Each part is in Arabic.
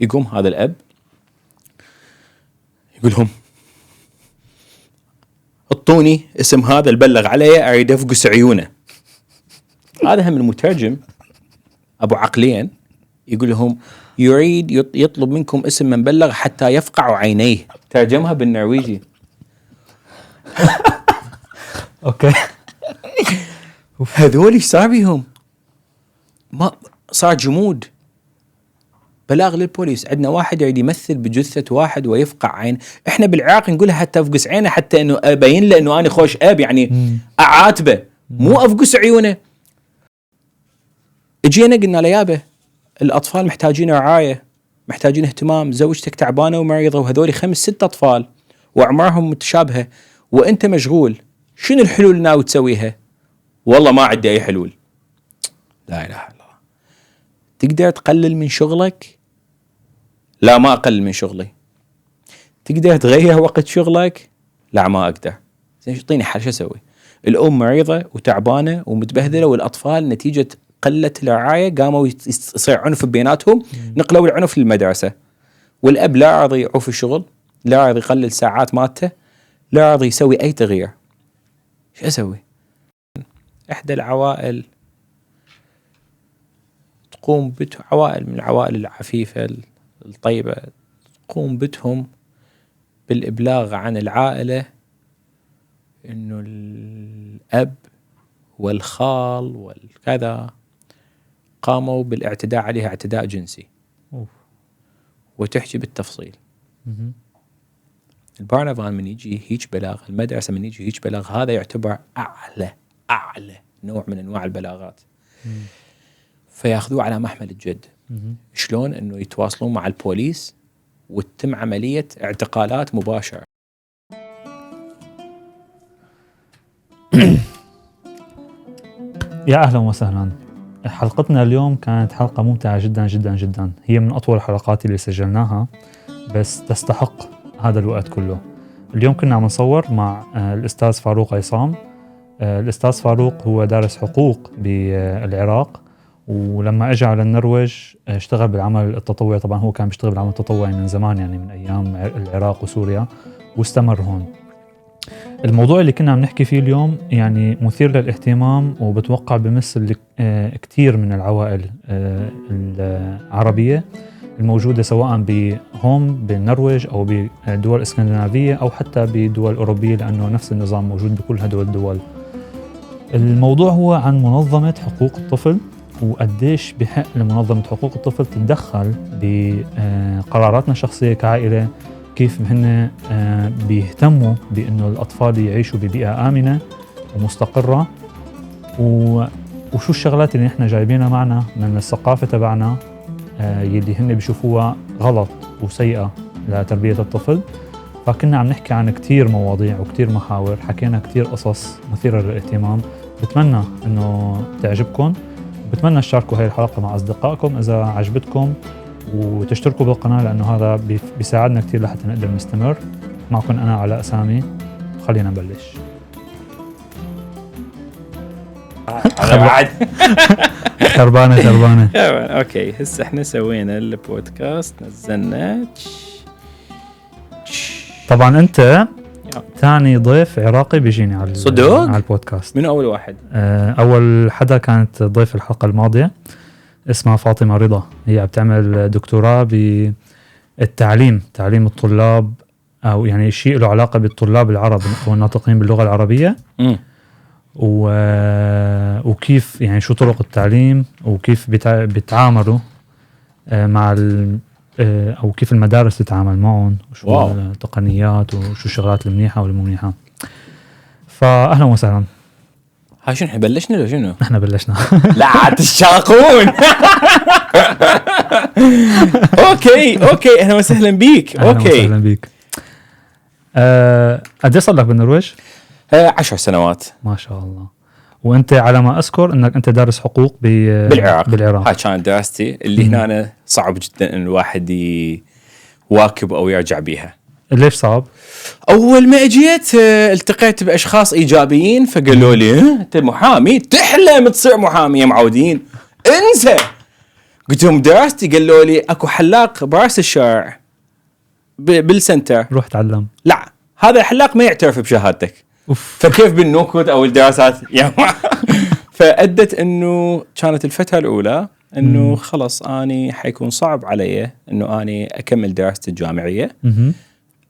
يقوم هذا الأب يقول لهم اعطوني اسم هذا البلغ عليه اريد افقس عيونه. هذا هم المترجم ابو عقلين يقول لهم يريد يطلب منكم اسم من بلغ حتى يفقع عينيه. ترجمها بالنرويجي. اوكي. هذول ايش صار بيهم؟ ما صار جمود. بلاغ للبوليس. عندنا واحد يريد يمثل بجثة واحد ويفقع عين. احنا بالعراق نقولها حتى افقس عينه حتى انه ابين له انه انا خوش اب يعني اعاتبه مو افقس عيونه. اجينا قلنا له يابا الاطفال محتاجين رعاية محتاجين اهتمام. زوجتك تعبانة ومريضة وهذول 5-6 اطفال واعمارهم متشابهة وانت مشغول. شنو الحلول اللي ناوي تسويها؟ والله ما عندي اي حلول. لا اله الا الله. تقدر تقلل من شغلك؟ لا ما اقلل من شغلي. تقدر تغير وقت شغلك؟ لا ما اقدر. زين اعطيني حل شو اسوي؟ الام مريضه وتعبانه ومتبهدله والاطفال نتيجه قله الرعايه قاموا يصير عنف بيناتهم نقلوا العنف للمدرسه. والاب لا راضي يعوف الشغل لا راضي يقلل ساعات مالته لا راضي يسوي اي تغيير. شو اسوي؟ احدى العوائل تقوم عوائل من العوائل العفيفة الطيبة تقوم بتهم بالإبلاغ عن العائلة إنه الأب والخال والكذا قاموا بالاعتداء عليها اعتداء جنسي. وتحكي بالتفصيل. البرنابان من يجي هيج بلاغ المدرسة من يجي هيج بلاغ هذا يعتبر أعلى نوع من أنواع البلاغات. فياخذوه على محمل الجد. شلون انه يتواصلون مع البوليس وتتم عملية اعتقالات مباشرة. يا اهلا وسهلا. حلقتنا اليوم كانت حلقة ممتعة جدا جدا جدا. هي من اطول الحلقات اللي سجلناها بس تستحق هذا الوقت كله. اليوم كنا عم نصور مع الاستاذ فاروق عصام. الاستاذ فاروق هو دارس حقوق بالعراق ولما اجى على النرويج اشتغل بالعمل التطوعي. طبعا هو كان بيشتغل بالعمل التطوعي من زمان يعني من ايام العراق وسوريا واستمر هون. الموضوع اللي كنا عم نحكي فيه اليوم يعني مثير للاهتمام وبتوقع بمثل كتير من العوائل العربية الموجودة سواء بهون بالنرويج او بدول اسكندنافية او حتى بدول اوروبية لانه نفس النظام موجود بكل هدول الدول. الموضوع هو عن منظمة حقوق الطفل وقديش بحق لمنظمة حقوق الطفل تتدخل بقراراتنا الشخصية كعائلة. كيف هن بيهتموا بأنه الأطفال يعيشوا ببيئة آمنة ومستقرة وشو الشغلات اللي نحن جايبينها معنا من الثقافة تبعنا يلي هن بيشوفوها غلط وسيئة لتربية الطفل. فكنا عم نحكي عن كتير مواضيع وكتير محاور. حكينا كتير قصص مثيرة للاهتمام. بتمنى أنه تعجبكم. بتمنى تشاركوا هاي الحلقة مع أصدقائكم إذا عجبتكم وتشتركوا بالقناة لأنه هذا بيساعدنا كتير لحتى نقدر نستمر. معكم أنا علاء سامي. خلينا نبلش. تربانة. أوكي هسه إحنا سوينا البودكاست نزلنا. طبعا أنت ثاني ضيف عراقي بيجيني على البودكاست. من أول واحد؟ أول حدا كانت ضيف الحلقة الماضية اسمها فاطمة رضا. هي بتعمل دكتوراه بالتعليم تعليم الطلاب أو يعني شيء له علاقة بالطلاب العرب أو الناطقين باللغة العربية. وكيف يعني شو طرق التعليم وكيف بيتعاملوا مع أو كيف المدارس تتعامل معهم وشو التقنيات وشو الشغلات المنيحة والمو منيحة. فأهلا وسهلا. هاي شنو بلشنا لو شنو؟ احنا بلشنا. لا تشاقون. اوكي اهلا وسهلا بيك. اهلا وسهلا بيك. قد صار لك بالنرويج؟ 10 سنوات. ما شاء الله. وانت على ما اذكر انك انت دارس حقوق بالعراق. هاي كانت دراستي اللي هنا أنا صعب جدا ان الواحد يواكب او يرجع بيها. ليش صعب؟ اول ما اجيت التقيت باشخاص ايجابيين فقالوا لي انت محامي تحلم تصير محامي. معودين انسى قلت لهم دراستي، قالوا لي اكو حلاق براس الشارع بالسنتر روح تعلم. لا هذا الحلاق ما يعترف بشهادتك. اوف. فكيف بالنوكود او الدراسات يعني فأدت انه كانت الفتره الاولى انه خلص اني حيكون صعب علي انه اني اكمل دراستي الجامعيه.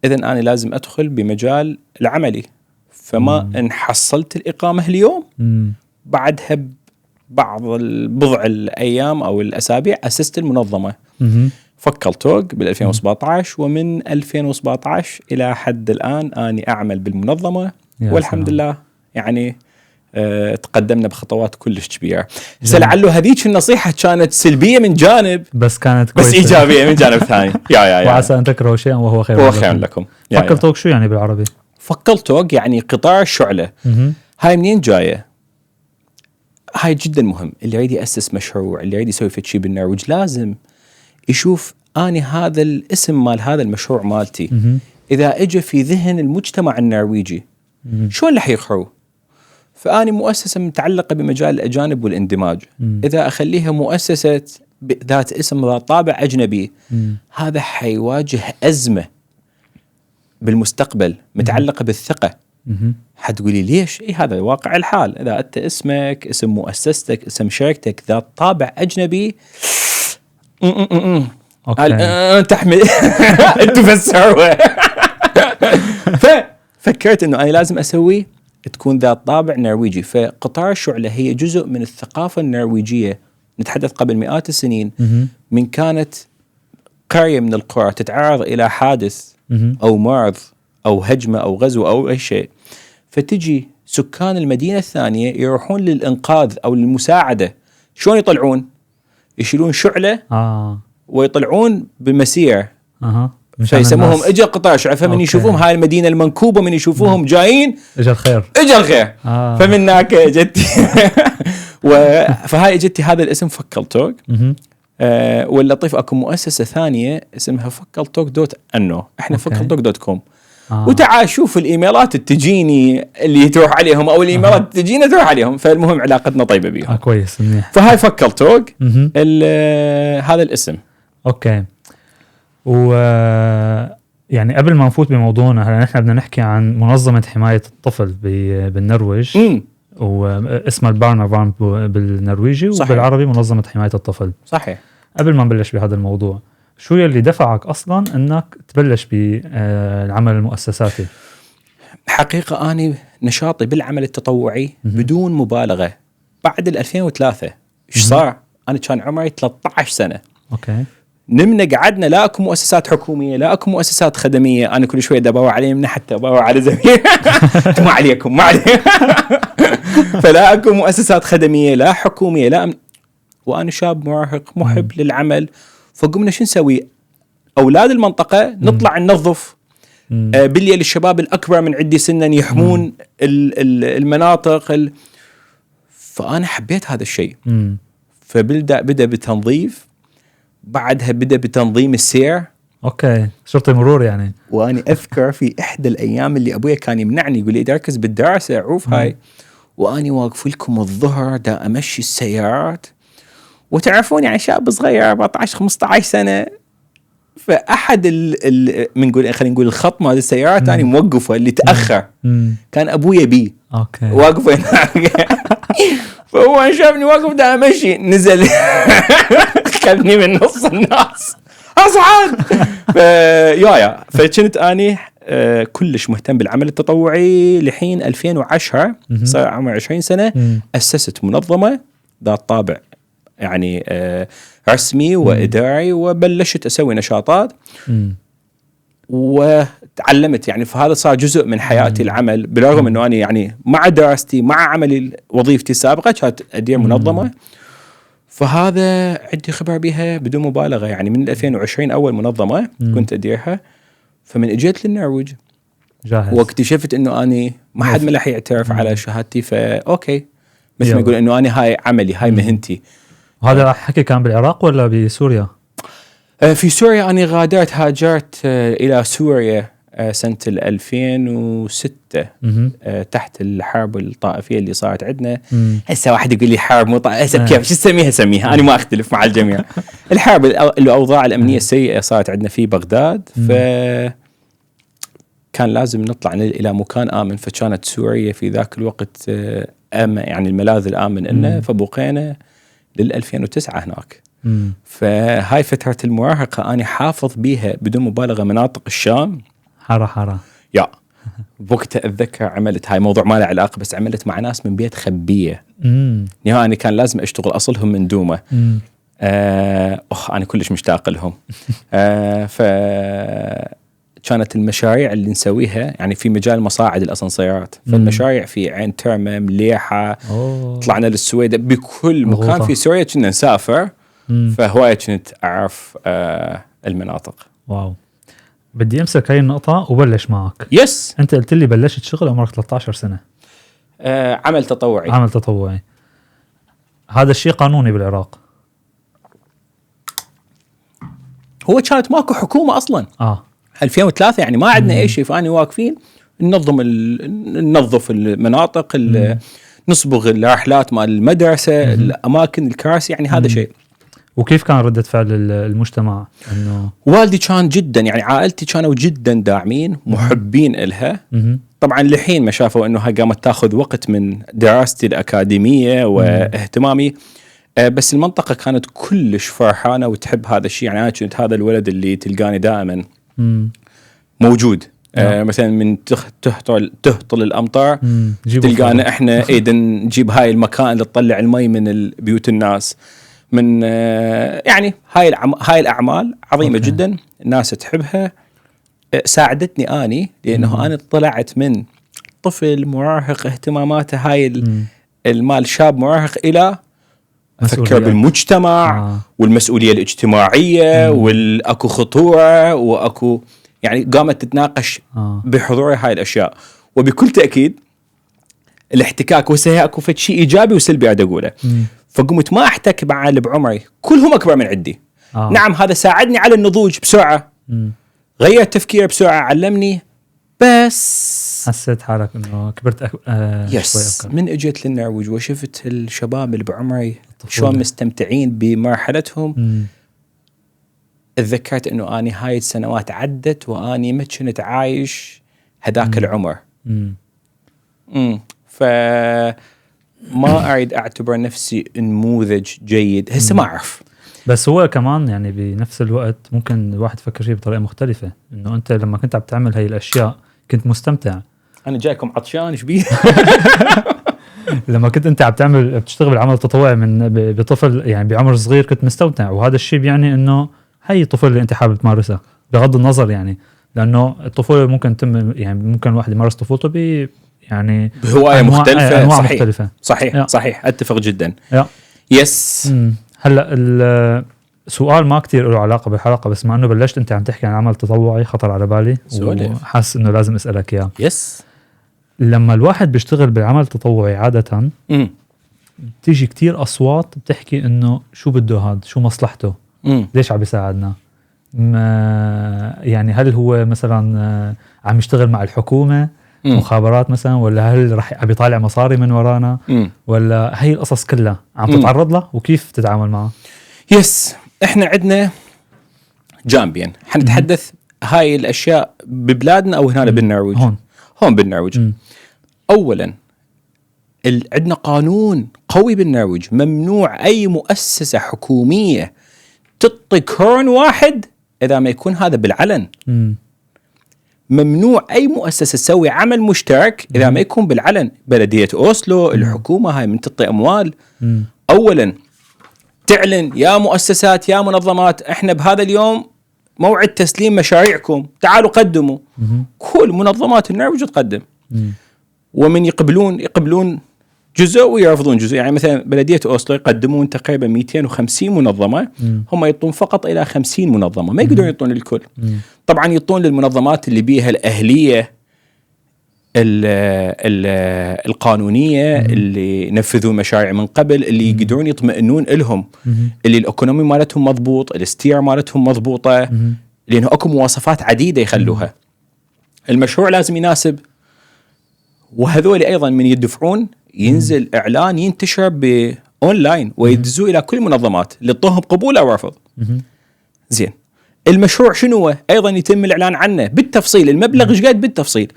اذا انا لازم ادخل بمجال العملي. فما ان حصلت الاقامه اليوم بعدها بعض بضع الايام او الاسابيع اسست المنظمه. فكلتوك بال 2017 ومن 2017 الى حد الان اني اعمل بالمنظمه والحمد لله يعني تقدمنا بخطوات كلش كبيره. لعله هذيك النصيحه كانت سلبيه من جانب بس كانت كويسة. بس ايجابيه من جانب ثاني. يا وعسى ان تكرهوا شيئا وهو خير لكم. فكلتوك شو يعني بالعربي؟ فكلتوك يعني قطار الشعله. هاي منين جايه؟ هاي جدا مهم. اللي يريد يأسس مشروع، اللي يريد يسوي شيء بالنرويج لازم يشوف اني هذا الاسم مال هذا المشروع مالتي اذا اجى في ذهن المجتمع النرويجي شلون رح يقرأوه. فاني مؤسسه متعلقه بمجال الاجانب والاندماج. اذا اخليها مؤسسه ذات اسم ذات طابع اجنبي هذا حيواجه ازمه بالمستقبل متعلقه بالثقه. حتقولي ليش؟ هذا واقع الحال. اذا انت اسمك، اسم مؤسستك، اسم شركتك ذات طابع اجنبي تحمل تفسره. ففكرت انه انا لازم اسوي تكون ذات طابع نرويجي. فقطار الشعله هي جزء من الثقافه النرويجيه. نتحدث قبل مئات السنين من كانت قريه من القرى تتعرض الى حادث او مرض او هجمه او غزو او اي شيء، فتجي سكان المدينه الثانيه يروحون للانقاذ او للمساعده. شلون يطلعون؟ يشيلون شعله ويطلعون بمسير. فيسموهم اجى قطار شعله. فمن يشوفوهم هاي المدينه المنكوبه من يشوفوهم جايين اجى الخير فمن هناك اجتي. فهاي اجتي هذا الاسم فكلتوك. واللطيف اكو مؤسسه ثانيه اسمها فكلتوك دوت انو. احنا فكلتوك دوت كوم. وتعال شوف الايميلات تجيني اللي تروح عليهم او الايميلات تجينا تروح عليهم. فالمهم علاقتنا طيبه بيهم. كويس منيح. فهاي فكلتوك هذا الاسم. اوكي. يعني قبل ما نفوت بموضوعنا هلا نحن بدنا نحكي عن منظمه حمايه الطفل بالنرويج. واسمها البارنا فارم بالنرويجي. صحيح. وبالعربي منظمه حمايه الطفل. صحيح. قبل ما نبلش بهذا الموضوع شو يلي دفعك أصلاً أنك تبلش بالعمل المؤسساتي؟ حقيقة أنا نشاطي بالعمل التطوعي بدون مبالغة بعد 2003. إيش صار؟ أنا كان عمري 13 سنة. أوكي. نمنا قعدنا لا أكو مؤسسات حكومية لا أكو مؤسسات خدمية. أنا كل شوية دبوا علي من حتى دبوا على زميل ما عليكم ما عليكم. فلا أكو مؤسسات خدمية لا حكومية لا وأنا شاب مراهق محب للعمل. فقمنا شو نسوي؟ أولاد المنطقة نطلع ننظف بالليل. الشباب الأكبر من عندي سنا يحمون المناطق فأنا حبيت هذا الشيء. بدأ بتنظيف. بعدها بدأ بتنظيم السير. أوكي. شرطي مرور يعني. وأنا أذكر في إحدى الأيام اللي أبويا كان يمنعني يقول لي أركز بالدراسة عوف هاي. وأني واقف لكم الظهر دا أمشي السيارات. وتعرفون يعني شاب صغير 14-15 سنة. فأحد خلينا نقول الخط مال السيارات أنا موقفه اللي تأخر كان أبويا بي. أوكي. واقفه فهو شافني واقف دا أمشي نزل خلني من نص الناس أصعد. فكنت أنا كلش مهتم بالعمل التطوعي لحين 2010 صار عمري 20 سنة. أسست منظمة ذات طابع يعني رسمي وإداري وبلشت أسوي نشاطات وتعلمت يعني. فهذا صار جزء من حياتي العمل بالرغم أنه أنا يعني مع دراستي مع عملي وظيفتي السابقة كانت أدير منظمة. فهذا عندي خبر بها بدون مبالغة يعني. من 2020 أول منظمة كنت أديرها. فمن اجيت للنرويج جاهز واكتشفت انه اني ما حد ملح يعترف على شهادتي. فاوكي مثل ما يقول انه انا هاي عملي هاي مهنتي. وهذا حكي كان بالعراق ولا بسوريا؟ في سوريا. أنا غادرت هاجرت إلى سوريا سنة 2006 تحت الحرب الطائفية اللي صارت عندنا. هسه واحد يقول لي حرب مو هسه كيف شو سميها أنا ما أختلف مع الجميع. الحرب الأوضاع الأمنية السيئة صارت عندنا في بغداد، فكان لازم نطلع إلى مكان آمن، فكانت سوريا في ذاك الوقت يعني الملاذ الآمن لنا، فبقينا 2009 هناك. فهاي فترة المراهقة أنا حافظ بيها بدون مبالغة مناطق الشام حارة يا بوقتها أتذكر عملت هاي موضوع ما له علاقة، بس عملت مع ناس من بيت خبية. يعني كان لازم أشتغل أصلهم من دومة. أنا كلش مشتاق لهم. فكانت المشاريع اللي نسويها يعني في مجال مصاعد الأسانسيرات، فالمشاريع في عين ترمة، مليحة، طلعنا للسويدة، بكل مكان في سوريا كنا نسافر. فهواية كنت أعرف المناطق. واو. بدي أمسك هاي النقطة وبلش معك. يس. أنت قلت لي بلشت شغل عمرك 13 سنة. عمل تطوعي. هذا الشيء قانوني بالعراق؟ هو كانت ماكو حكومة أصلا. 2003 يعني ما عندنا أي شيء، فأنا واقفين ننظف المناطق، نصبغ الرحلات مال المدرسة، الأماكن، الكراسي، يعني هذا شيء. وكيف كان ردة فعل المجتمع؟ إنه والدي كان جدا، يعني عائلتي كانوا جدا داعمين محبين إلها. طبعا لحين ما شافوا إنه هاي قامت تاخذ وقت من دراستي الأكاديمية واهتمامي، بس المنطقة كانت كلش فرحانة وتحب هذا الشيء. يعني أنا كنت هذا الولد اللي تلقاني دائما موجود. مثلا من تهطل الأمطار تلقانا إحنا إيدن نجيب هاي المكان اللي تطلع المي من بيوت الناس. من يعني هاي الأعمال عظيمة جدا، الناس تحبها. ساعدتني أني لأنه أنا طلعت من طفل مراهق اهتماماته هاي المال شاب مراهق إلى أفكر بالمجتمع والمسؤولية الاجتماعية والأكو خطورة وأكو يعني قامت تتناقش بحضور هاي الأشياء. وبكل تأكيد الاحتكاك وسهي أكو فد شيء إيجابي وسلبي عاد أقوله. فقمت ما أحتك مع اللي بعمري كلهم أكبر من عندي. نعم هذا ساعدني على النضوج بسرعة، غير تفكير بسرعة، علمني، بس حسيت حالك إنه كبرت يس. من اجيت للنرويج وشفت الشباب اللي بعمري شلون مستمتعين بمرحلتهم، اتذكرت إنه أنا هاي السنوات عدت وأني ما كنت عايش هذاك العمر. فما أريد أعتبر نفسي نموذج جيد هسه، ما أعرف. بس هو كمان يعني بنفس الوقت ممكن الواحد يفكر فيه بطريقة مختلفة، إنه أنت لما كنت عم تعمل هاي الأشياء كنت مستمتع. أنا جايكم عطشان شبيه. لما كنت أنت عم بتشتغل بالعمل التطوعي من بطفل يعني بعمر صغير كنت مستمتع، وهذا الشيء يعني إنه هاي الطفولة اللي أنت حابب تمارسها بغض النظر يعني، لأنه الطفولة ممكن يعني ممكن الواحد يمارس طفولته يعني بهواية مختلفة. أنواع صحيح. مختلفة. صحيح أتفق جدا. يس. هلا السؤال ما كتير له علاقة بالحلقة، بس مع أنه بلشت أنت عم تحكي عن عمل تطوعي خطر على بالي وحاس إنه لازم أسألك إياه. يس. لما الواحد بيشتغل بالعمل التطوعي عادة بتيجي كتير أصوات بتحكي إنه شو بده هاد، شو مصلحته، ليش عم بيساعدنا، يعني هل هو مثلا عم يشتغل مع الحكومة مخابرات مثلا، ولا هل رح عم يطالع مصاري من ورانا، ولا هي القصص كلها عم تتعرض لها وكيف تتعامل معها؟ يس. احنا عندنا جانبين حنتحدث هاي الاشياء ببلادنا او هنا بالنرويج. هون بالنرويج اولا عندنا قانون قوي بالنرويج، ممنوع اي مؤسسة حكومية تعطي كرون واحد اذا ما يكون هذا بالعلن. ممنوع أي مؤسسة تسوي عمل مشترك إذا ما يكون بالعلن. بلدية أوسلو، الحكومة هاي من تعطي أموال أولا تعلن يا مؤسسات يا منظمات إحنا بهذا اليوم موعد تسليم مشاريعكم، تعالوا قدموا. كل منظمات النرويج تقدم، ومن يقبلون جزء ويرفضون جزء. يعني مثلا بلدية أوسلو يقدمون تقريبا 250 منظمة، هم يطون فقط إلى 50 منظمة، ما يقدرون يطون للكل. طبعا يطون للمنظمات اللي بيها الأهلية القانونية، اللي نفذوا مشاريع من قبل، اللي يقدرون يطمئنون لهم، اللي الأكونومي مالتهم مضبوط، الاستير مالتهم مضبوطة، لأنه أكو مواصفات عديدة يخلوها. المشروع لازم يناسب. وهذول ايضا من يدفعون ينزل اعلان ينتشر باونلاين ويدزوه الى كل المنظمات للطهم قبول او رفض. زين المشروع شنو هو؟ ايضا يتم الاعلان عنه بالتفصيل، المبلغ ايش قد بالتفصيل.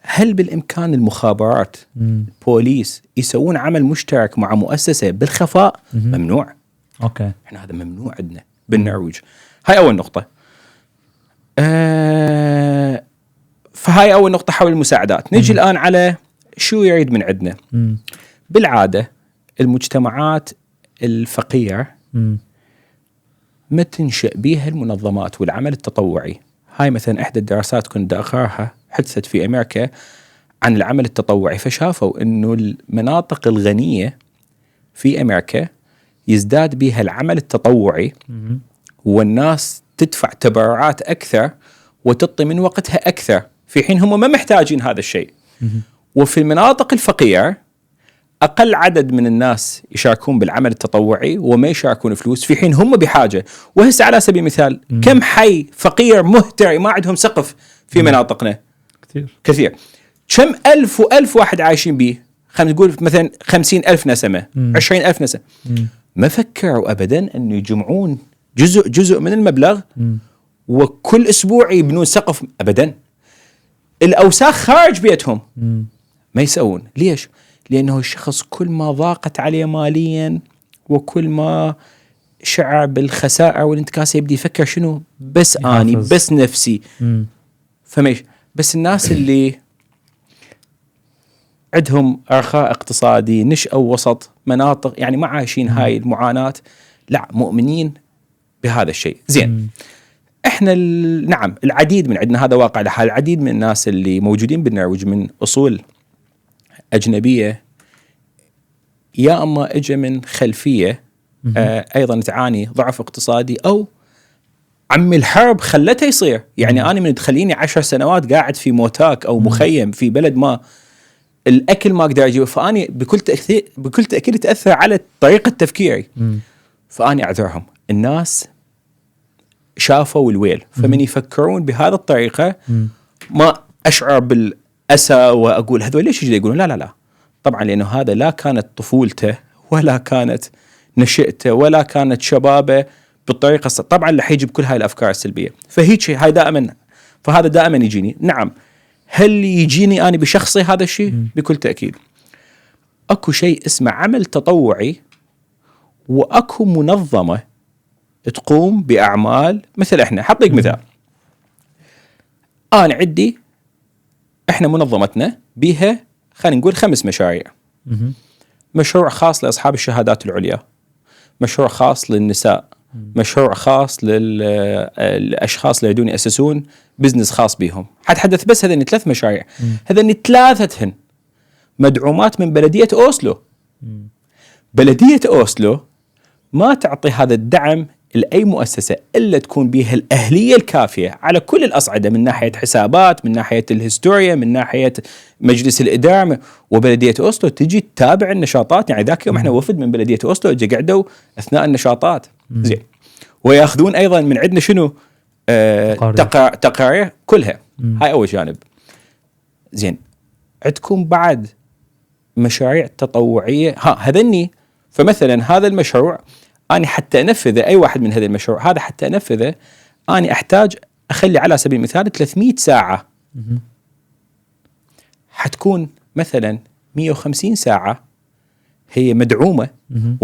هل بالامكان المخابرات البوليس يسوون عمل مشترك مع مؤسسه بالخفاء؟ ممنوع. اوكي، احنا هذا ممنوع عندنا بالنرويج. هاي اول نقطه. فهاي اول نقطه حول المساعدات. نجي الان على شو يريد من عندنا. بالعاده المجتمعات الفقيره ما تنشأ بيها المنظمات والعمل التطوعي. هاي مثلا احدى الدراسات كنت اقراها حدثت في امريكا عن العمل التطوعي، فشافوا انه المناطق الغنيه في امريكا يزداد بها العمل التطوعي والناس تدفع تبرعات اكثر وتعطي من وقتها اكثر، في حين هم ما محتاجين هذا الشيء. وفي المناطق الفقيره اقل عدد من الناس يشاركون بالعمل التطوعي وما يشاركون فلوس، في حين هم بحاجه. وهسه على سبيل المثال كم حي فقير مهترئ ما عندهم سقف في مناطقنا؟ كثير. كم ألف وألف واحد عايشين به؟ خلينا نقول مثلا 50,000 نسمة، 20,000 نسمة. ما فكروا أبدا أن يجمعون جزء من المبلغ وكل أسبوع يبنون سقف. أبدا. الأوساخ خارج بيتهم ما يسوون. ليش؟ لأنه الشخص كل ما ضاقت عليه ماليا وكل ما شعر بالخسائر والانتكاسة يبدي يفكر شنو؟ بس أني بس نفسي. فماش بس الناس اللي عندهم رخاء اقتصادي، نشأوا وسط مناطق يعني ما عايشين هاي المعاناة، لا مؤمنين بهذا الشيء. زين احنا نعم العديد من عندنا، هذا واقع لحال العديد من الناس اللي موجودين بالنرويج من أصول أجنبية، يا أما اجى من خلفية أيضا تعاني ضعف اقتصادي، أو عم الحرب خلته يصير. يعني أنا من تخليني 10 سنوات قاعد في موتاك أو مخيم في بلد ما، الأكل ما أقدر أجيبه، فأني بكل تأكيد تأثر على طريقة تفكيري. فأني أعذرهم، الناس شافوا الويل، فمن يفكرون بهذا الطريقة ما أشعر بالأسى وأقول هذول ليش يقولون لا لا لا. طبعا لأنه هذا لا كانت طفولته ولا كانت نشأته ولا كانت شبابه بالطريقة طبعا اللي حيجي بكل هاي الأفكار السلبية. فهيك هاي دائما، فهذا دائما يجيني. نعم هل يجيني أنا بشخصي هذا الشيء؟ بكل تأكيد. أكو شيء اسمه عمل تطوعي، وأكو منظمة تقوم بأعمال مثل إحنا. حطيك مثال، أنا عندي إحنا منظمتنا بها خلينا نقول 5 مشاريع. مشروع خاص لأصحاب الشهادات العليا، مشروع خاص للنساء، مشروع خاص للأشخاص اللي يريدون يأسسون بزنس خاص بهم. حتحدث بس هذين 3 مشاريع. هذين 3 مدعومات من بلدية أوسلو. بلدية أوسلو ما تعطي هذا الدعم لأي مؤسسة إلا تكون بها الأهلية الكافية على كل الأصعدة، من ناحية حسابات، من ناحية الهستوريا، من ناحية مجلس الإدارة. وبلدية أوسلو تجي تتابع النشاطات. يعني ذاك يوم احنا وفد من بلدية أوسلو جا قعدوا أثناء النشاطات. زين. ويأخذون أيضا من عندنا شنو؟ تقارير كلها. هاي أول جانب. زين. عندكم بعد مشاريع تطوعية هذني. فمثلا هذا المشروع أنا حتى أنفذه، أي واحد من هذا المشروع هذا حتى أنفذه أنا أحتاج أخلي على سبيل المثال 300 ساعة. حتكون مثلا 150 ساعة هي مدعومة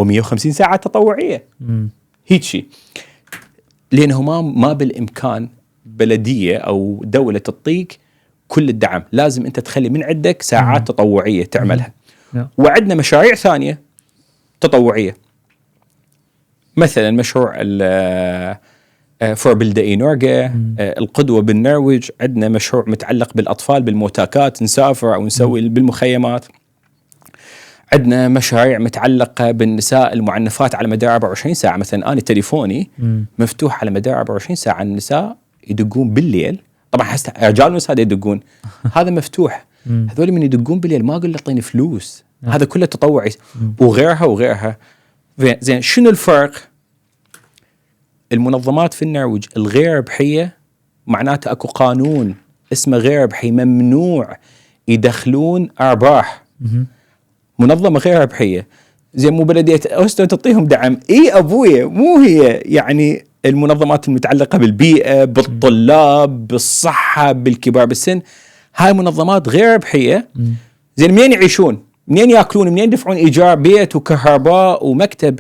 و150 ساعة تطوعية. هيك شيء. لأنه ما بالإمكان بلدية أو دولة تعطيك كل الدعم، لازم أنت تخلي من عندك ساعات تطوعية تعملها. وعندنا مشاريع ثانية تطوعية، مثلا مشروع فور بلدئي نورجا، القدوة بالنرويج. عندنا مشروع متعلق بالأطفال بالموتاكات، نسافر أو نسوي بالمخيمات. عندنا مشاريع متعلقة بالنساء المعنفات على مدار 24 ساعة. مثلا أنا تليفوني مفتوح على مدار 24 ساعة، النساء يدقون بالليل. طبعا رجال ونساء يدقون هذا مفتوح. هذول من يدقون بالليل ما أقول اعطيني فلوس، هذا كله تطوعي. وغيرها. زين شنو الفرق؟ المنظمات في النرويج الغير ربحية معناته اكو قانون اسمه غير ربحي، ممنوع يدخلون ارباح. منظمه غير ربحيه زي مو بلديه اوستن تعطيهم دعم، اي ابويا مو هي يعني المنظمات المتعلقه بالبيئه، بالطلاب، بالصحه، بالكبار بالسن، هاي منظمات غير ربحيه. زين منين يعيشون؟ منين ياكلون؟ منين يدفعون ايجار بيت وكهرباء ومكتب؟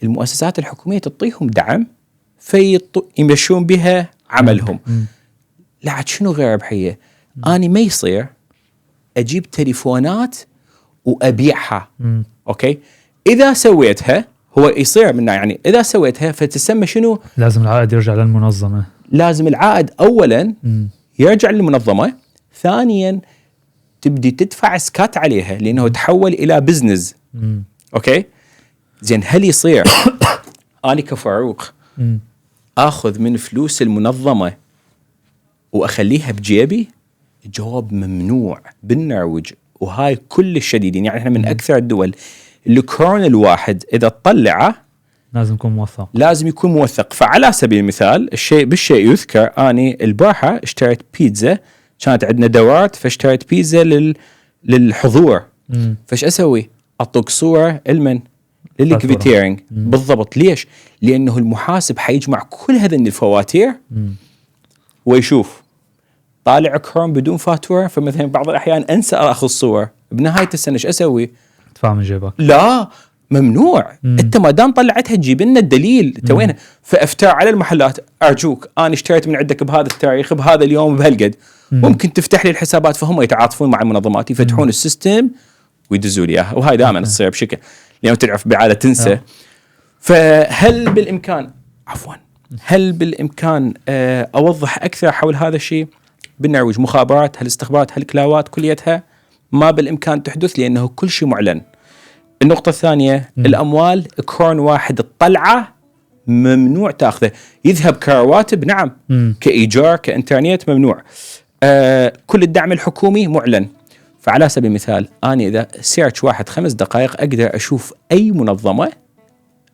المؤسسات الحكوميه تعطيهم دعم فيمشون بها عملهم. لا عاد شنو غير ربحيه؟ اني ما يصير اجيب تليفونات وابيعها. اوكي، اذا سويتها هو يصير منها، يعني اذا سويتها فتسمى شنو؟ لازم العائد يرجع للمنظمه. لازم العائد اولا يرجع للمنظمه، ثانيا تبدي تدفع سكات عليها لانه تحول الى بزنس. اوكي، زين هل يصير اني كفاروق اخذ من فلوس المنظمه واخليها بجيبي؟ الجواب ممنوع بالنرويج، وهاي كل الشديدين. يعني احنا من اكثر الدول اللي كورونا الواحد اذا طلعه لازم يكون موثق. فعلى سبيل المثال بالشيء يذكر، اني البارحه اشتريت بيتزا، كانت عندنا دورات فاشتريت بيتزا للحضور. فايش اسوي؟ اطلق صوره للكفيتيرنج بالضبط. ليش؟ لانه المحاسب حيجمع كل هذين الفواتير ويشوف طالع كروم بدون فاتوره. فمثلا بعض الاحيان انسى اخذ صور، بنهايه السنه ايش اسوي؟ تدفع من جيبك. لا ممنوع. انت ما دام طلعتها تجيب لنا الدليل توينه. فافتر على المحلات، ارجوك انا اشتريت من عندك بهذا التاريخ بهذا اليوم بهالقد. ممكن تفتح لي الحسابات، فهم يتعاطفون مع المنظمات، يفتحون السيستم ويدزوا لي اياها. وهاي دائما تصير بشكل، لانه تعرف بعاده تنسى. فهل بالامكان هل بالامكان اوضح اكثر حول هذا الشيء؟ بالنرويج مخابرات، هالاستخبارات، هالكلاوات كليتها ما بالامكان تحدث لانه كل شيء معلن. النقطه الثانيه، الاموال كرون واحد الطلعه ممنوع تاخذه. يذهب كرواتب نعم، كايجار كانترنت ممنوع. كل الدعم الحكومي معلن. فعلى سبيل المثال انا اذا سيرش واحد 5 دقائق اقدر اشوف اي منظمه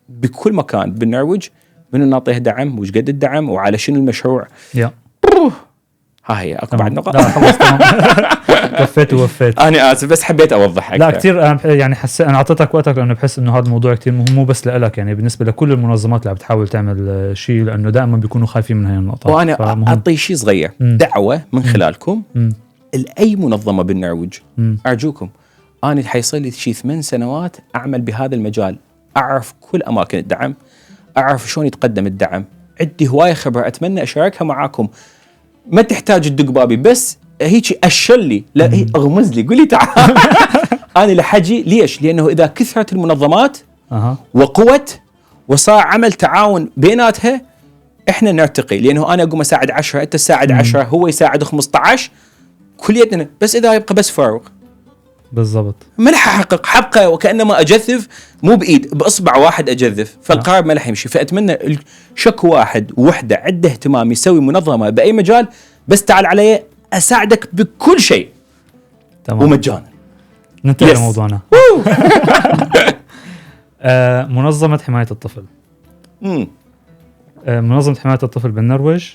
بكل مكان بالنرويج منو نعطيه دعم، وش قد الدعم، وعلى شنو المشروع. ها هي اكو بعد نقاط. لا خلاص تمام. كفيت ووفيت. انا اسف بس حبيت اوضح لا كثير يعني انا اعطيتك وقتك لانه بحس انه هذا الموضوع كثير مهم، مو بس لك، يعني بالنسبه لكل المنظمات اللي عم بتحاول تعمل شيء، لانه دائما بيكونوا خايفين من هاي النقطه. وانا اعطي شيء صغير دعوه من خلالكم لاي منظمه بالنرويج. ارجوكم، انا حيصير لي شيء 8 سنوات اعمل بهذا المجال، اعرف كل اماكن الدعم، اعرف شلون يتقدم الدعم، عندي هوايه خبره اتمنى اشاركها معاكم. ما تحتاج تدق بابي، بس هيك اشلي، لا هي اغمز لي، قول لي تعال. انا لحجي. ليش؟ لانه اذا كثرت المنظمات وقوت وصار عمل تعاون بيناتها احنا نرتقي. لانه انا اقوم اساعد 10، انت تساعد 10، هو يساعد 15، كليتنا. بس اذا يبقى بس فاروق بالضبط ما راح احقق حبقه، وكانما اجذف مو بايد، باصبع واحد اجذف، فالقرار ما راح يمشي. فاتمنى شك واحد وحده عنده اهتمام يسوي منظمه باي مجال، بس تعال علي اساعدك بكل شيء. تمام. ومجانا. ننتهي لموضوعنا. منظمه حمايه الطفل. منظمه حمايه الطفل بالنرويج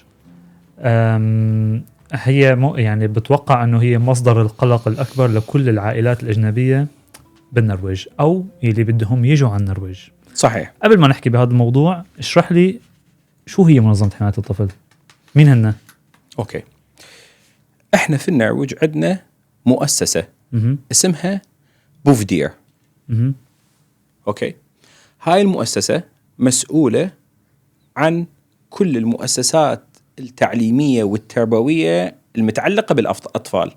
هي يعني بتوقع انه هي مصدر القلق الاكبر لكل العائلات الاجنبيه بالنرويج، او اللي بدهم يجوا على النرويج. صحيح. قبل ما نحكي بهذا الموضوع، اشرح لي شو هي منظمه حمايه الطفل؟ مين هن؟ اوكي، احنا في النرويج عندنا مؤسسه اسمها بوفدير. اوكي، هاي المؤسسه مسؤوله عن كل المؤسسات التعليمية والتربوية المتعلقة بالأطفال.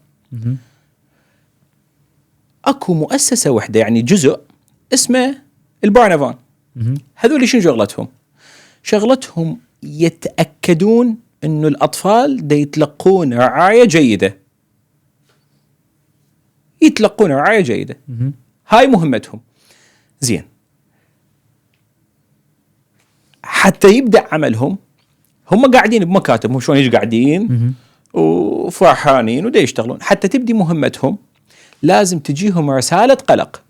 أكو مؤسسة واحدة، يعني جزء اسمه البارنفان. هذول شنو شغلتهم؟ شغلتهم يتأكدون أنه الأطفال دا يتلقون رعاية جيدة. هاي مهمتهم. زين، حتى يبدأ عملهم هم قاعدين بمكاتبهم، شلون يجي قاعدين وفرحانين ودا يشتغلون. حتى تبدي مهمتهم لازم تجيهم رسالة قلق.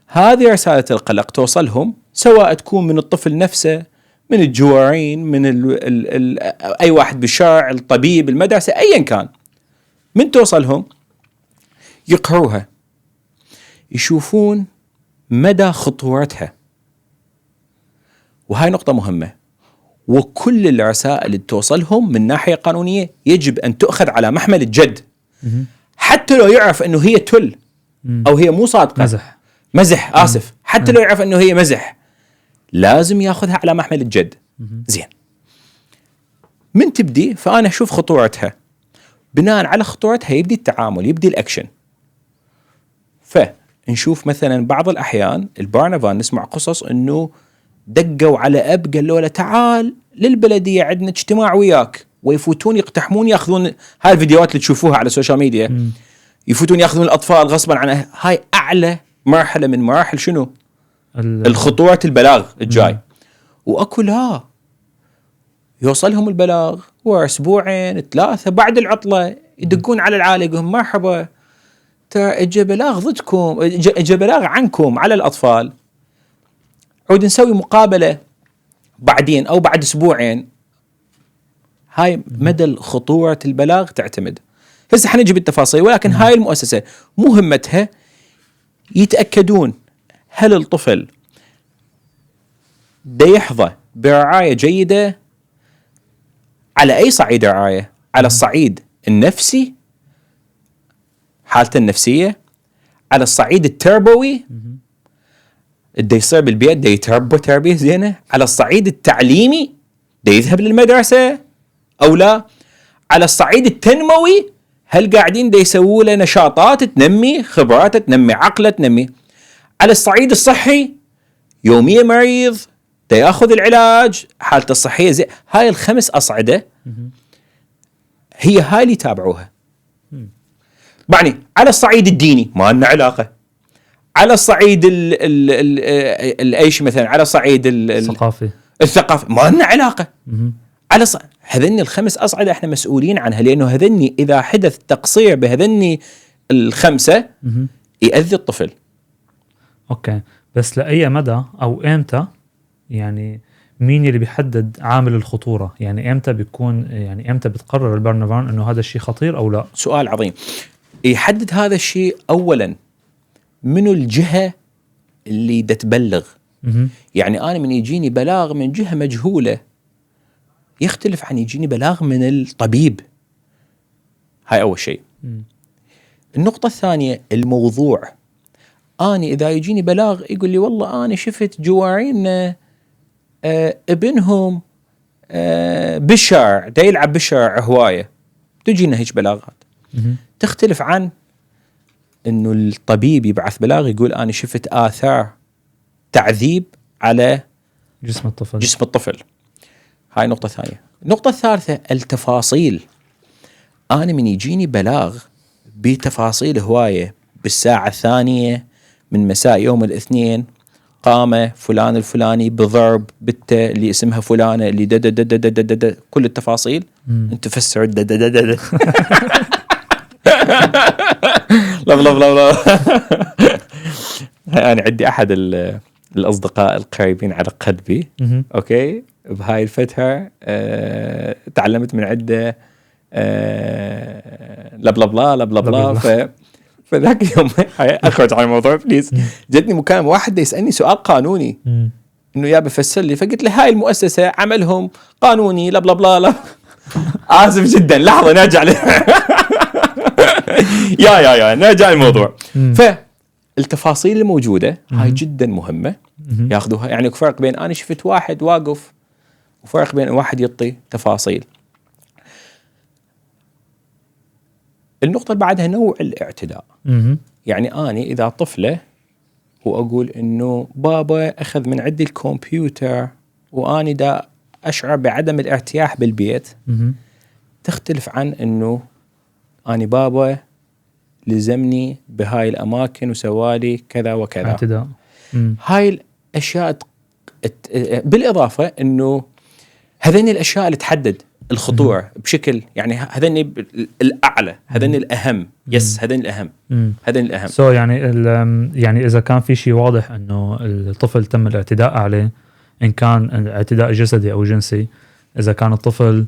هذه رسالة القلق توصلهم، سواء تكون من الطفل نفسه، من الجوارين، من أي واحد بالشارع، الطبيب، المدرسة، أيا كان، من توصلهم يقرأوها يشوفون مدى خطورتها. وهاي نقطة مهمة. وكل الرسائل اللي توصلهم من ناحية قانونية يجب أن تؤخذ على محمل الجد، حتى لو يعرف أنه هي تل أو هي مو صادقة، مزح آسف، حتى لو يعرف أنه هي مزح، لازم ياخذها على محمل الجد. زين، من تبدي فأنا أشوف خطورتها، بناء على خطورتها يبدي التعامل، يبدي الأكشن. فنشوف مثلا بعض الأحيان البرنابان نسمع قصص أنه دقوا على أب قالوا له تعال للبلدية عندنا اجتماع وياك، ويفوتون يقتحمون ياخذون هاي الفيديوهات اللي تشوفوها على السوشيال ميديا، يفوتون ياخذون الأطفال غصبا عنها. هاي أعلى مرحلة من مراحل شنو؟ الخطوات البلاغ الجاي. وأكو لا يوصلهم البلاغ وأسبوعين 3 بعد العطلة يدقون على العالي يقولون مرحبا ترى اجى بلاغ ضدكم، اجى بلاغ عنكم على الأطفال، عود نسوي مقابلة بعدين أو بعد أسبوعين. هاي مدى خطورة البلاغ تعتمد. هسه حنجي بالتفاصيل، ولكن هاي المؤسسة مهمتها يتأكدون هل الطفل دا يحظى برعاية جيدة. على أي صعيد رعاية؟ على الصعيد النفسي، حالته النفسية، على الصعيد التربوي، دا يصير بالبيت دا يتربى تربية زينة، على الصعيد التعليمي دا يذهب للمدرسة أو لا، على الصعيد التنموي هل قاعدين دا يسووا له نشاطات تنمي خبراته، تنمي عقله، تنمي. على الصعيد الصحي يوميا مريض دا ياخذ العلاج، حالته الصحية زي. هاي ال5 أصعدة هي هاي اللي يتابعوها. يعني على الصعيد الديني ما لنا علاقة، على الصعيد ايش مثلا، على الصعيد الثقافي ما لنا علاقة. على هذني ال5 أصعدة احنا مسؤولين عنها، لأنه هذني إذا حدث تقصير بهذني ال5 يؤذي الطفل. اوكي، بس لأي مدى او امتى يعني مين اللي بيحدد عامل الخطورة؟ يعني امتى بيكون، يعني امتى بتقرر البرنابان انه هذا الشيء خطير او لا؟ سؤال عظيم. يحدد هذا الشيء اولا منو الجهة اللي تبلغ. يعني انا من يجيني بلاغ من جهة مجهولة يختلف عن يجيني بلاغ من الطبيب. هاي اول شيء. النقطة الثانية الموضوع. أنا إذا يجيني بلاغ يقول لي والله أنا شفت جوارين ابنهم بالشارع دا يلعب بالشارع هواية، تجينا هيك بلاغات. تختلف عن إنه الطبيب يبعث بلاغ يقول أنا شفت آثار تعذيب على جسم الطفل. هاي نقطة ثانية. النقطة الثالثة التفاصيل. أنا من يجيني بلاغ بتفاصيل هواية بالساعة 2 من مساء يوم الاثنين قام فلان الفلاني بضرب بنته اللي اسمها فلانة اللي دا كل التفاصيل انت فسر دا لا أنا عندي أحد الأصدقاء القريبين على قلبي أوكي بهاي الفترة تعلمت من عدة لا فذاك اليوم أخرج عن الموضوع بليز، جتني مكالمة واحد يسألني سؤال قانوني إنه يا بفسر لي، فقلت له هاي المؤسسة عملهم قانوني لا آسف جدا لحظة نرجع يا نرجع الموضوع. فالتفاصيل الموجودة هاي جدا مهمة ياخذوها. يعني فرق بين أنا شفت واحد واقف وفرق بين واحد يعطي تفاصيل. النقطة اللي بعدها نوع الاعتداء. يعني أنا إذا طفلة وأقول إنه بابا أخذ من عندي الكمبيوتر وأنا دا أشعر بعدم الارتياح بالبيت، تختلف عن إنه أنا بابا لزمني بهاي الأماكن وسوالي كذا وكذا. اعتداء. هاي الأشياء بالإضافة إنه هذين الأشياء اللي تحدد الخطورة بشكل، يعني هذين الأعلى، هذين الأهم. هذين الأهم. هذين الأهم. يعني يعني إذا كان في شيء واضح إنه الطفل تم الاعتداء عليه، إن كان اعتداء جسدي أو جنسي، إذا كان الطفل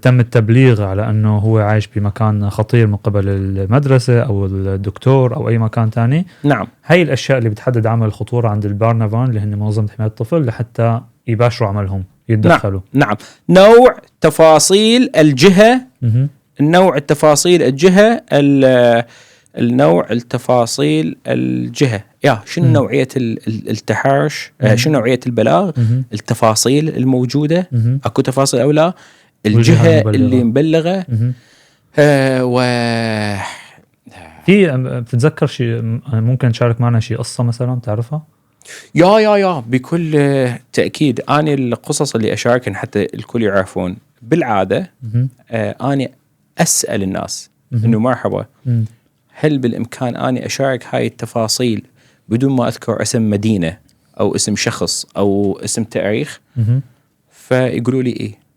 تم التبليغ على أنه هو عايش بمكان خطير من قبل المدرسة أو الدكتور أو أي مكان تاني. نعم. هاي الأشياء اللي بتحدد عمل الخطورة عند البارنافان اللي هن منظمة حماية الطفل لحتى يباشروا عملهم، يتدخلوا. نعم. نوع تفاصيل الجهة، النوع التفاصيل الجهة، النوع التفاصيل الجهة، شنو نوعية التحرش، شنو نوعية البلاغ، التفاصيل الموجودة، اكو تفاصيل او لا، الجهة اللي مبلغة. في بتتذكر شيء ممكن تشارك معنا شيء قصة مثلا تعرفها؟ يا بكل تأكيد. أنا القصص اللي أشاركن حتى الكل يعرفون بالعادة، أنا أسأل الناس إنه مرحبا، هل بالإمكان أني أشارك هاي التفاصيل بدون ما أذكر اسم مدينة أو اسم شخص أو اسم تاريخ؟ فيقولوا لي إيه.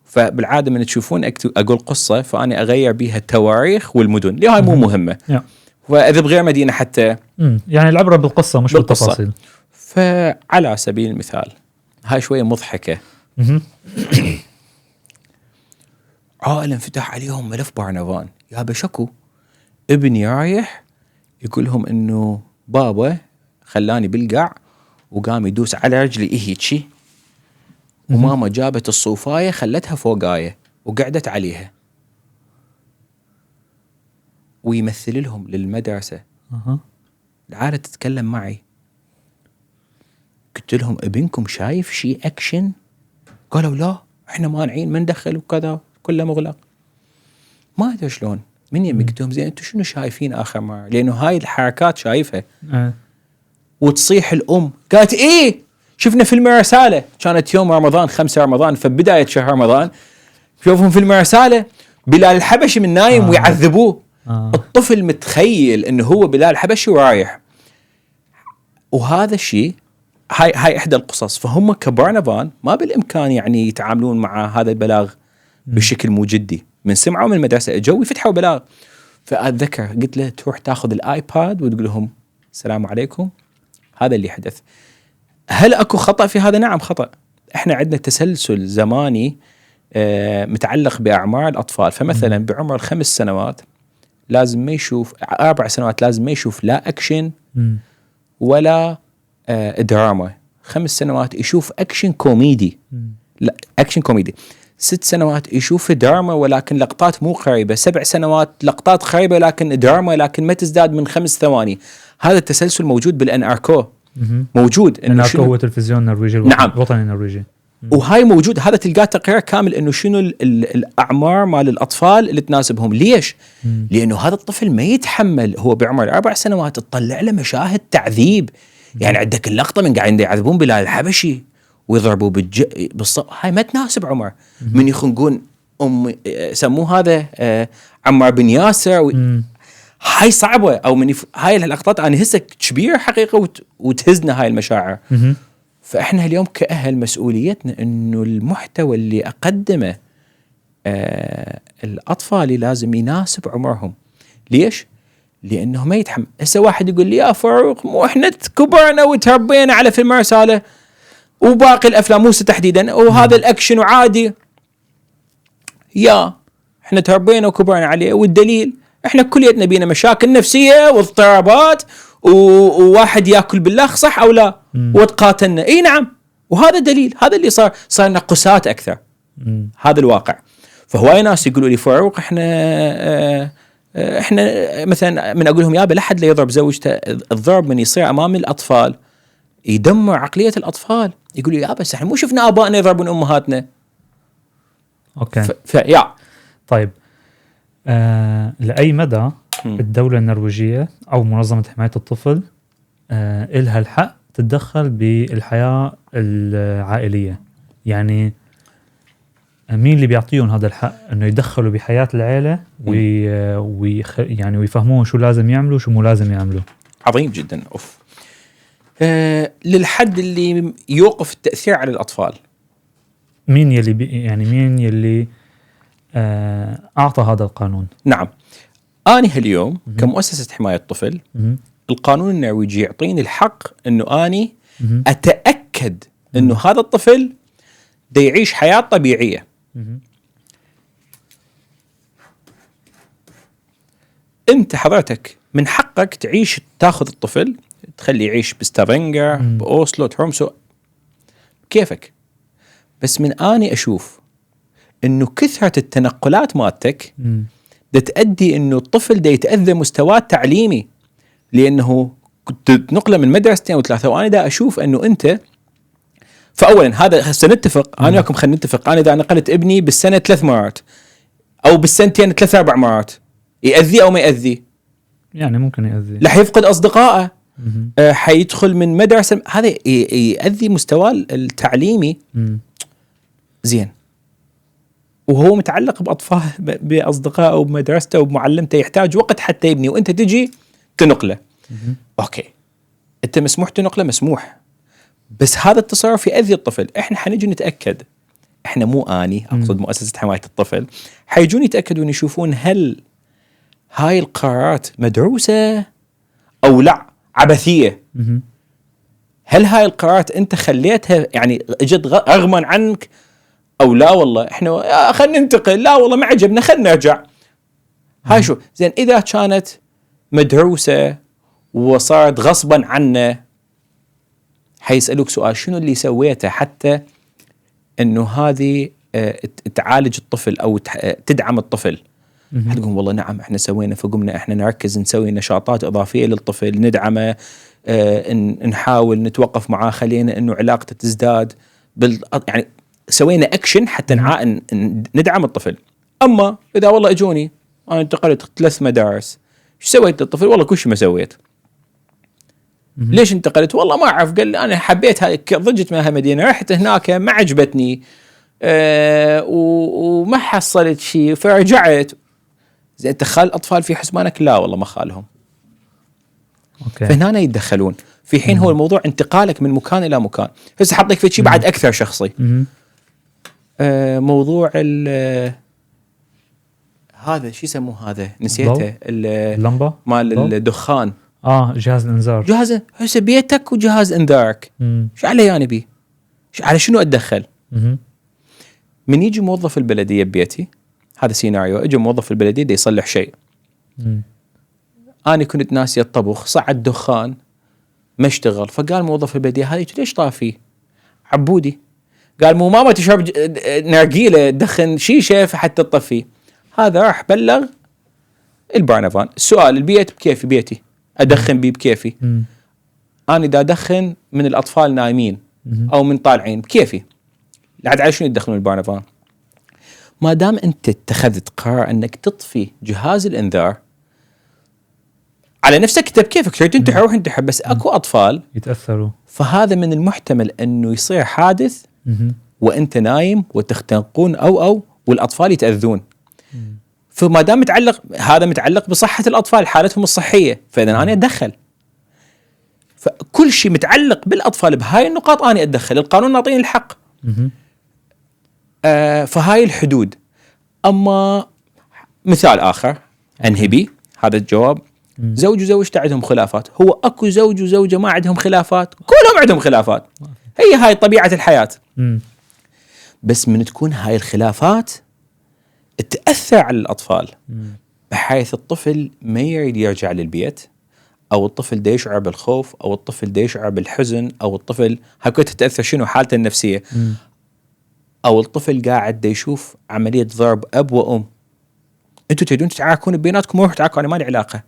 فبالعادة من تشوفون أقول قصة فأنا أغير بيها التواريخ والمدن، ليه هاي مو مهمة. وإذا بغير مدينة حتى يعني العبرة بالقصة مش بالتفاصيل. فعلى سبيل المثال، هاي شوية مضحكة. عائلة انفتح عليهم ملف بارنافان، يا بشكو ابني رايح يقول لهم انه بابا خلاني بالقاع وقام يدوس على رجلي هيجي، وماما جابت الصوفاية خلتها فوقاية وقعدت عليها، ويمثل لهم للمدرسة. العائلة تتكلم معي، قلت لهم ابنكم شايف شيء اكشن؟ قالوا لا احنا مانعين ما ندخل وكذا، كله مغلق. ما ادري شلون من يمي. قلت لهم زين انتم شنو شايفين اخر مرة؟ لانه هاي الحركات شايفها. وتصيح الام قالت ايه شفنا فيلم رسالة، كانت يوم رمضان 5 رمضان، فبداية شهر رمضان شوفهم فيلم رسالة بلال الحبشي من نايم ويعذبوه. الطفل متخيل انه هو بلال الحبشي ورايح. وهذا الشيء هاي احدى القصص. فهم كبارنافان ما بالامكان يعني يتعاملون مع هذا البلاغ بشكل مو جدي. من سمعوا من المدرسة اجوا يفتحوا بلاغ. فأتذكر قلت له تروح تاخذ الايباد وتقول لهم السلام عليكم، هذا اللي حدث. هل اكو خطأ في هذا؟ نعم خطأ. احنا عندنا تسلسل زماني متعلق باعمار الاطفال. فمثلا بعمر 5 سنوات لازم ما يشوف، 4 سنوات لازم ما يشوف لا اكشن ولا دراما. 5 سنوات يشوف اكشن كوميدي، لا اكشن كوميدي. 6 سنوات يشوف دراما ولكن لقطات مو قريبة. 7 سنوات لقطات قريبة لكن دراما لكن ما تزداد من 5 ثواني. هذا التسلسل موجود بالاناركو، موجود. اناركو هو تلفزيون نرويجي الوطني النرويجي. وهاي موجود. هذا تلقاه تقرير كامل انه شنو الاعمار مال الاطفال اللي تناسبهم. ليش؟ لانه هذا الطفل ما يتحمل. هو بعمر 4 سنوات تطلع له مشاهد تعذيب. يعني عندك اللقطة من قاعدين يعذبون بلال الحبشي ويضربوا بالصوت، هاي ما تناسب عمر. من يخنقون سموه هذا عمار بن ياسر هاي صعبة. او من هاي اللقطات انا هسه كبير حقيقة وتهزنا هاي المشاعر. فاحنا اليوم كأهل مسؤوليتنا انه المحتوى اللي اقدمه الاطفال لازم يناسب عمرهم. ليش؟ لانه ما يتحمل. هسه واحد يقول لي يا فاروق مو احنا كبرنا وتربينا على فيلم رسالة وباقي الافلام موسى تحديدا وهذا الاكشن وعادي. يا احنا تربينا وكبرنا عليه، والدليل احنا كليتنا بينا مشاكل نفسية واضطرابات وواحد ياكل بالله صح او لا وتقاتلنا. اي نعم، وهذا دليل. هذا اللي صار لنا قسات اكثر. هذا الواقع. فهواي ناس يقولوا لي فاروق احنا مثلا من اقول لهم يابا لا حد لا يضرب زوجته. الضرب من يصير امام الاطفال يدمر عقلية الاطفال. يقولوا يا بس احنا مو شفنا ابائنا يضربون امهاتنا. اوكي. يا طيب لاي مدى الدولة النرويجية او منظمة حماية الطفل إلها الحق تتدخل بالحياة العائلية؟ يعني مين اللي بيعطيهم هذا الحق انه يدخلوا بحياة العائلة يعني ويفهموهم شو لازم يعملوا شو مو لازم يعملوا؟ عظيم جدا. للحد اللي يوقف التأثير على الأطفال. مين يلي أعطى هذا القانون؟ نعم، أنا اليوم كمؤسسة حماية الطفل القانون النرويجي يعطيني الحق أنه أني أتأكد تتأكد انه هذا الطفل دا يعيش حياة طبيعية. انت حضرتك من حقك تعيش، تاخذ الطفل تخليه يعيش بستافنجر بأوسلو ترومسو كيفك، بس من اني اشوف انه كثرة التنقلات مالتك دا تؤدي انه الطفل دا يتأذى مستواه التعليمي، لانه كنت تنقله من مدرستين او ثلاثة، وانا دا اشوف انه انت، فاولا هذا سنتفق انا وياكم، خلينا نتفق، انا اذا نقلت ابني بالسنة 3 مرات او بالسنتين 3-4 مرات يأذي او ما يأذي؟ يعني ممكن يأذي، رح يفقد اصدقائه، حيدخل من مدرسة، هذا يأذي مستواه التعليمي. زين، وهو متعلق بأطفال بأصدقائه وبمدرسته وبمعلمته، يحتاج وقت حتى يبني، وانت تجي تنقله. اوكي، انت مسموح تنقله، مسموح، بس هذا التصرف يأذي الطفل. احنا حنجي نتأكد، احنا مو اني اقصد مؤسسة حماية الطفل، حيجون يتأكدون يشوفون هل هاي القرارات مدروسة او لا عبثية. هل هاي القرارات انت خليتها يعني اجت رغما عنك، او لا والله احنا خلينا ننتقل، لا والله ما عجبنا خلينا نرجع. هاي شو زين، اذا كانت مدروسة وصارت غصبا عنا، حيسألوك سؤال، شنو اللي سويته حتى انه هذه تعالج الطفل او تدعم الطفل؟ حتقول والله نعم احنا سوينا، فقمنا احنا نركز نسوي نشاطات اضافيه للطفل، ندعمه، نحاول نتوقف معاه، خلينا انه علاقته تزداد يعني سوينا اكشن حتى ندعم الطفل. اما اذا والله اجوني انا انتقلت 3 مدارس، ايش سويت للطفل؟ والله كل شيء ما سويت. ليش انتقلت؟ والله ما اعرف، قال لي انا حبيت هاي، ضجت من هالمدينه، رحت هناك ما عجبتني، وما حصلت شيء فرجعت. زين، انت خال الاطفال في حسبانك؟ لا والله ما خالهم. اوكي، فهنا يتدخلون في حين هو الموضوع انتقالك من مكان الى مكان. هسه حطيك في شيء بعد اكثر شخصي، موضوع هذا شو يسموه، هذا نسيته، اللمبه مال الدخان، جهاز الانذار. جهاز هسه بيتك وجهاز انذارك، شو علي يعني بيه؟ على شنو اتدخل؟ من يجي موظف البلديه ببيتي، هذا سيناريو، اجى موظف البلديه دا يصلح شيء، انا كنت ناسي الطبخ، صعد دخان ما اشتغل، فقال موظف البلديه هذا ليش طافي؟ عبودي قال مو ماما تشرب نرجيله تدخن شيشه فحتى تطفي. هذا راح بلغ البرنفان. السؤال، البيت بكيفي، بيتي ادخن بيه بكيفي، انا دا ادخن من الاطفال نايمين او من طالعين بكيفي، لعد على شنو يدخلون البرنفان؟ ما دام انت اتخذت قرار انك تطفي جهاز الانذار على نفسك انت بكيفك، تريد تنتحر روح انتحر، بس اكو اطفال يتاثروا، فهذا من المحتمل انه يصير حادث وانت نايم وتختنقون او والاطفال يتاذون. فما دام هذا متعلق بصحه الاطفال، حالتهم الصحيه، فاذا انا اتدخل. فكل شيء متعلق بالاطفال بهاي النقاط انا اتدخل، القانون نعطيني الحق. فهاي الحدود. اما مثال اخر انهبي هذا الجواب، زوج وزوجته عندهم خلافات، هو اكو زوج وزوجه ما عندهم خلافات؟ كلهم عندهم خلافات، هي هاي طبيعه الحياه. بس من تكون هاي الخلافات تأثر على الأطفال، بحيث الطفل ما يريد يرجع للبيت، أو الطفل دا يشعر بالخوف، أو الطفل دا يشعر بالحزن، أو الطفل هاي تتأثر شنو حالته النفسية، أو الطفل قاعد دا يشوف عملية ضرب أب وأم. أنتوا تريدون تتعاركون بيناتكم، روحوا تعاركوا، أنا ما لي علاقة.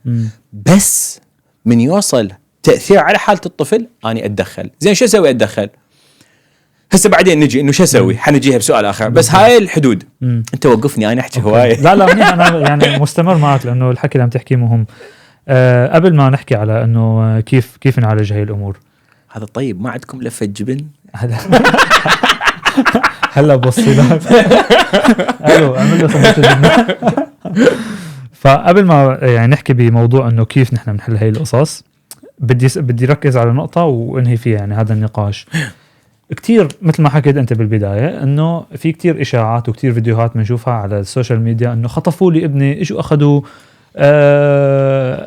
بس من يوصل تأثير على حالة الطفل أنا أتدخل. زين، شو أسوي؟ أتدخل هسه بعدين نجي انه شو اسوي، حنجيها بسؤال اخر، بس هاي الحدود. انت وقفني انا احكي هوايه. لا منيح، انا يعني مستمر معك لانه الحكي اللي عم تحكيه مهم. قبل ما نحكي على انه كيف نعالج هاي الامور، هذا طيب، ما عندكم لفه جبن؟ هلا بوصي لك. الو، اعمل له سندويشة جبنه. فقبل ما يعني نحكي بموضوع انه كيف نحن بنحل هاي القصص، بدي ركز على نقطه وانهي فيها يعني هذا النقاش. كتير مثل ما حكيت أنت بالبداية أنه في كتير إشاعات وكتير فيديوهات بنشوفها على السوشيال ميديا أنه خطفوا لي ابني، إيش أخذوا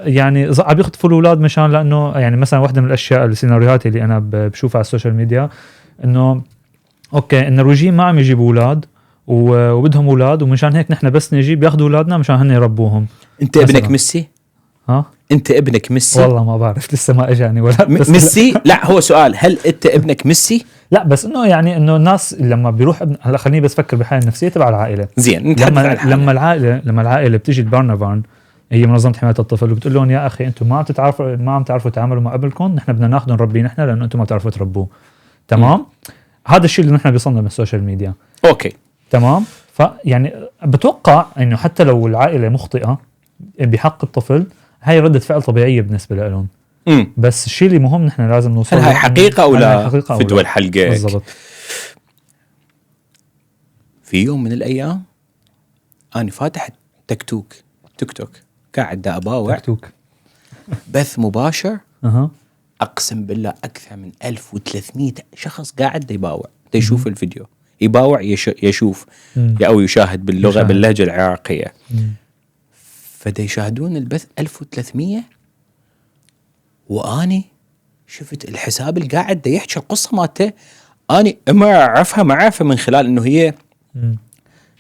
يعني عم يخطفوا الاولاد مشان لانه يعني مثلا واحده من الاشياء السيناريوهات اللي انا بشوفها على السوشيال ميديا انه اوكي النرويجيين ما عم يجيبوا اولاد وبدهم اولاد ومشان هيك نحن بس نجيب بياخذوا اولادنا مشان هن يربوهم. انت ابنك ميسي؟ ها انت ابنك ميسي؟ والله ما بعرف لسه ما اجاني ولا ميسي. لا هو سؤال، هل انت ابنك ميسي؟ لا بس انه يعني انه الناس لما بيروح هلا خليني بس افكر بالحاله النفسيه تبع العائله. زين لما العائله بتيجي البارنافان هي منظمه حمايه الطفل وبتقول لهم يا اخي انتم ما عم تعرفوا تعاملوا مع ابنكم، نحن بدنا ناخذه نربيه نحن لانه انتم ما بتعرفوا تربوه. تمام. هذا الشيء اللي نحن بيصلنا من السوشيال ميديا. اوكي تمام. فيعني بتوقع انه حتى لو العائله مخطئه بحق الطفل هاي ردة فعل طبيعيه بالنسبه لهم. بس الشيء اللي مهم نحن لازم نوصل هل هاي حقيقه او لا في دول حلقه؟ بالضبط. في يوم من الايام انا فاتح تيك توك قاعد دا اباوع توك بث مباشر. اقسم بالله اكثر من 1300 شخص قاعد يباوع يشوف الفيديو، يباوع يشوف او يشاهد باللهجه العراقيه. فدا يشاهدون البث 1300 واني شفت الحساب اللي قاعد دا يحكي القصه مالته. اني ما اعرفها من خلال انه هي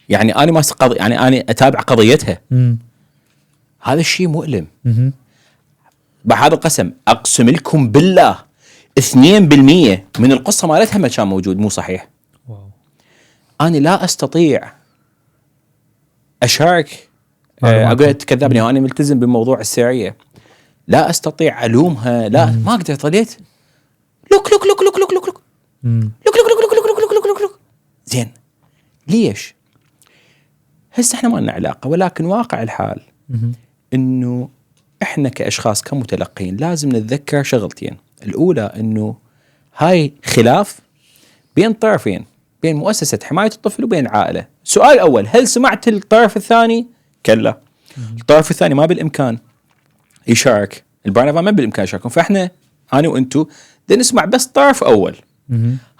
يعني انا ما يعني انا اتابع قضيتها. هذا الشيء مؤلم. بهذا القسم اقسم لكم بالله 2% من القصه مالتها ما كان موجود، مو صحيح. واو. انا لا استطيع اشارك اقول تكذبني وانا ملتزم بموضوع السريه، لا استطيع الومها، لا ما اقدر. طلعت لوك زين. ليش؟ هسه احنا ما لنا علاقه، ولكن واقع الحال انه احنا كاشخاص كمتلقين لازم نتذكر شغلتين. الاولى انه هاي خلاف بين طرفين، بين مؤسسه حمايه الطفل وبين العائله. السؤال الاول، هل سمعت الطرف الثاني؟ كلا. الطرف الثاني ما بالامكان يشارك، البارنافان ما بالامكان يشاركون، فاحنا انا وانتو بدنا نسمع بس طرف اول.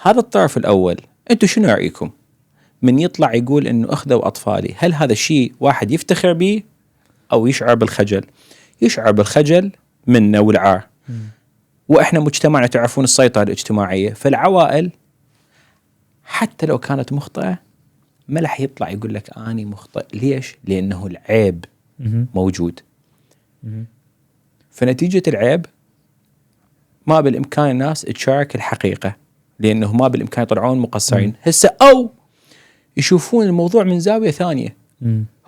هذا الطرف الاول انتو شنو رايكم؟ من يطلع يقول انه اخذوا اطفالي، هل هذا الشيء واحد يفتخر به او يشعر بالخجل؟ يشعر بالخجل منا والعار. واحنا مجتمعنا تعرفون السيطره الاجتماعيه، فالعوائل حتى لو كانت مخطئه ما راح يطلع يقول لك اني مخطئ. ليش؟ لانه العيب موجود. فنتيجه العيب ما بالامكان الناس تشارك الحقيقه، لانه ما بالامكان يطلعون مقصرين. هسه او يشوفون الموضوع من زاويه ثانيه.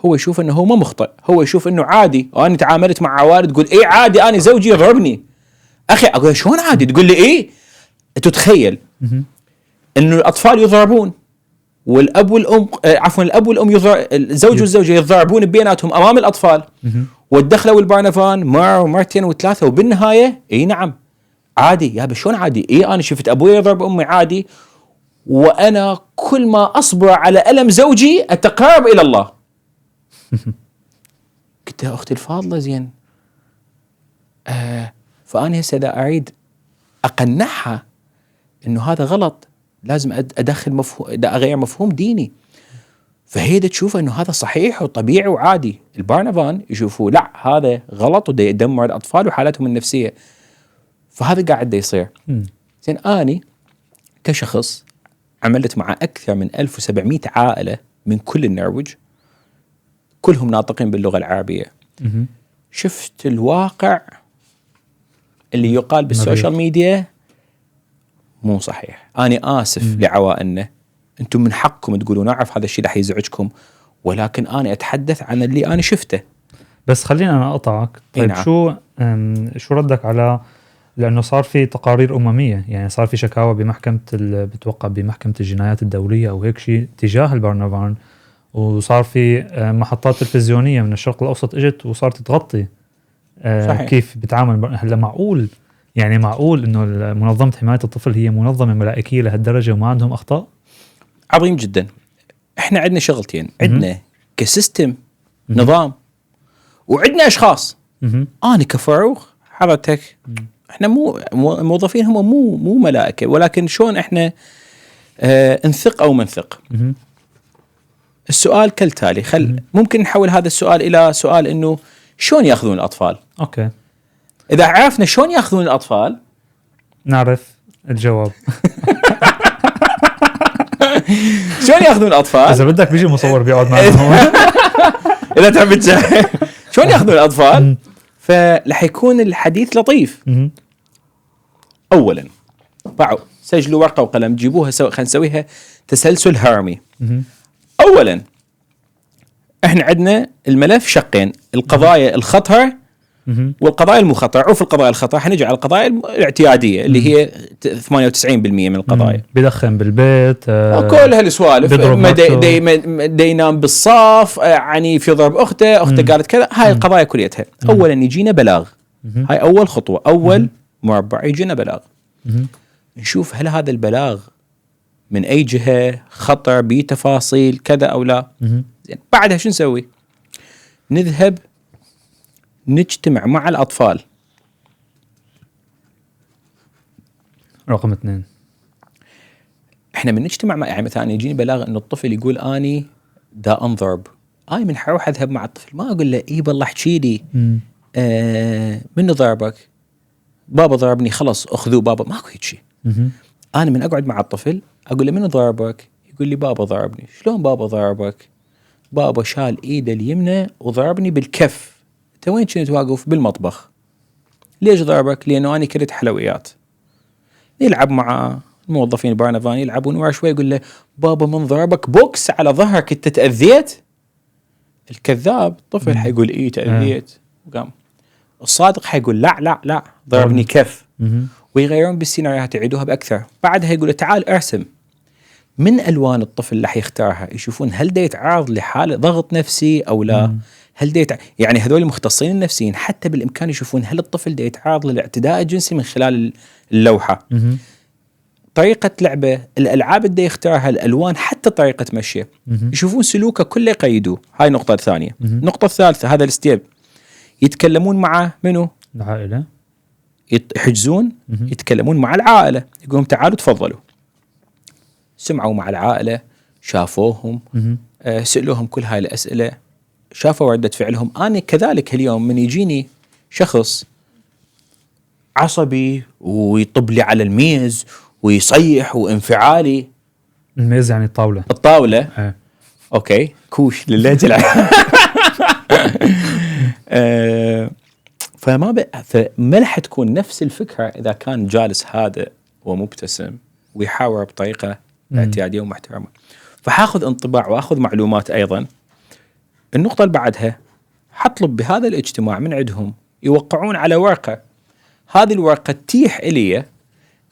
هو يشوف انه هو ما مخطئ، هو يشوف انه عادي. وانا تعاملت مع عوائل تقول ايه عادي انا زوجي يضربني. اخي اقول شلون عادي؟ تقول لي ايه؟ تتخيل انه الاطفال يضربون والاب والام الاب والام الزوج والزوجه يضربون بيناتهم امام الاطفال، والدخلوا البارنافان مره ومرتين وثلاثه، وبالنهايه اي نعم عادي. يا شلون عادي؟ ايه انا شفت ابوي يضرب امي عادي، وانا كل ما اصبر على الم زوجي اتقرب الى الله. قلت يا اختي الفاضله زين. فانا هسه اذا اريد اقنعها انه هذا غلط لازم ادخل مفهوم، اغير مفهوم ديني. فهي تشوف انه هذا صحيح وطبيعي وعادي. البارنافان يشوفوا لا هذا غلط وده يدمر الاطفال وحالتهم النفسيه. فهذا قاعد يصير. زين اني كشخص عملت مع اكثر من 1700 عائله من كل النرويج، كلهم ناطقين باللغه العربيه. شفت الواقع اللي يقال بالسوشيال ميديا مو صحيح. أنا آسف لعوائلنا، أنتم من حقكم تقولون أعرف هذا الشيء رح يزعجكم، ولكن أنا أتحدث عن اللي أنا شفته. بس خلينا أنا أقطعك. طيب نعم. شو ردك على، لأنه صار في تقارير أممية، يعني صار في شكاوى بمحكمة بتوقع بمحكمة الجنايات الدولية أو هيك شيء تجاه البارنافان، وصار في محطات تلفزيونية من الشرق الأوسط اجت وصارت تغطي كيف بتعامل. هلا معقول انه منظمة حماية الطفل هي منظمة ملائكية لهالدرجة وما عندهم اخطاء؟ عظيم جدا. احنا عندنا شغلتين، عندنا كسيستم نظام، وعندنا اشخاص. انا كفاروق حضرتك احنا مو موظفين، هم مو ملائكة، ولكن شلون احنا نثق او منثق. السؤال كالتالي، ممكن نحول هذا السؤال الى سؤال انه شلون ياخذون الاطفال؟ اوكي، اذا عرفنا شلون ياخذون الاطفال نعرف الجواب. شلون ياخذون الاطفال؟ اذا بدك بيجي مصور بيقعد معنا هون. اذا تعبت شلون ياخذون الاطفال؟ فلح يكون الحديث لطيف. اولا باعوا سجلوا ورقه وقلم، جيبوها خلينا نسويها تسلسل هرمي. اولا احنا عندنا الملف شقين، القضايا الخطر والقضايا المو خطر. عوف القضايا الخطر، حنجي على القضايا الاعتياديه اللي هي 98% من القضايا. بدخن بالبيت، كل هالسوالف، دا ينام بالصف، يعني في ضرب اخته قالت كذا. هاي القضايا كليتها. اولا يجينا بلاغ، هاي اول خطوه، اول مربع يجينا بلاغ. نشوف هل هذا البلاغ من اي جهه، خطر بتفاصيل كذا او لا. زين، بعدها شو نسوي؟ نذهب نجتمع مع الاطفال. رقم 2، احنا من نجتمع مع، يعني مثلا يجيني بلاغ انه الطفل يقول اني دا انضرب، اي من حروح اذهب مع الطفل، ما اقول له اي بالله احكي لي منو ضربك؟ بابا ضربني، خلص اخذوه بابا، ماكو هيك شيء. انا من اقعد مع الطفل اقول له منو ضربك؟ يقول لي بابا ضربني. شلون بابا ضربك؟ بابا شال ايده اليمنى وضربني بالكف. انت وين كنت واقف؟ بالمطبخ. ليش ضربك؟ لانه انا كلت حلويات. يلعب مع الموظفين بارنفان، يلعبون ورا شوي، يقول له بابا من ضربك بوكس على ظهرك، انت تاذيت؟ الكذاب الطفل حيقول ايه تاذيت وقام. الصادق حيقول لا لا لا ضربني كف. ويغيرون بالسيناريوهات، يعيدوها باكثر. بعدها يقول له تعال ارسم. من الوان الطفل اللي حيختارها يشوفون هل دا يتعرض لحاله ضغط نفسي او لا. هل دا يعني هذول المختصين النفسيين حتى بالامكان يشوفون هل الطفل دا يتعرض للاعتداء الجنسي من خلال اللوحه. طريقه لعبه، الالعاب اللي دا يختارها، الالوان، حتى طريقه مشيه. يشوفون سلوكه كله يقيدوه. هاي النقطه الثانيه. النقطه الثالثه، هذا الستيب، يتكلمون مع منو؟ العائله. يحجزون يتكلمون مع العائله، يقولون تعالوا تفضلوا. سمعوا مع العائله، شافوهم، سألوهم كل هاي الاسئله، شافوا ردة فعلهم. انا كذلك اليوم من يجيني شخص عصبي ويطب لي على الميز ويصيح وانفعالي. الميز يعني الطاوله. اوكي، كوش للهجة. فما رح تكون نفس الفكرة إذا كان جالس هادئ ومبتسم ويحاور بطريقة اعتيادية ومحترمة. فحاخذ انطباع وأخذ معلومات أيضا. النقطة اللي بعدها، حطلب بهذا الاجتماع من عندهم يوقعون على ورقة. هذه الورقة تتيح إلي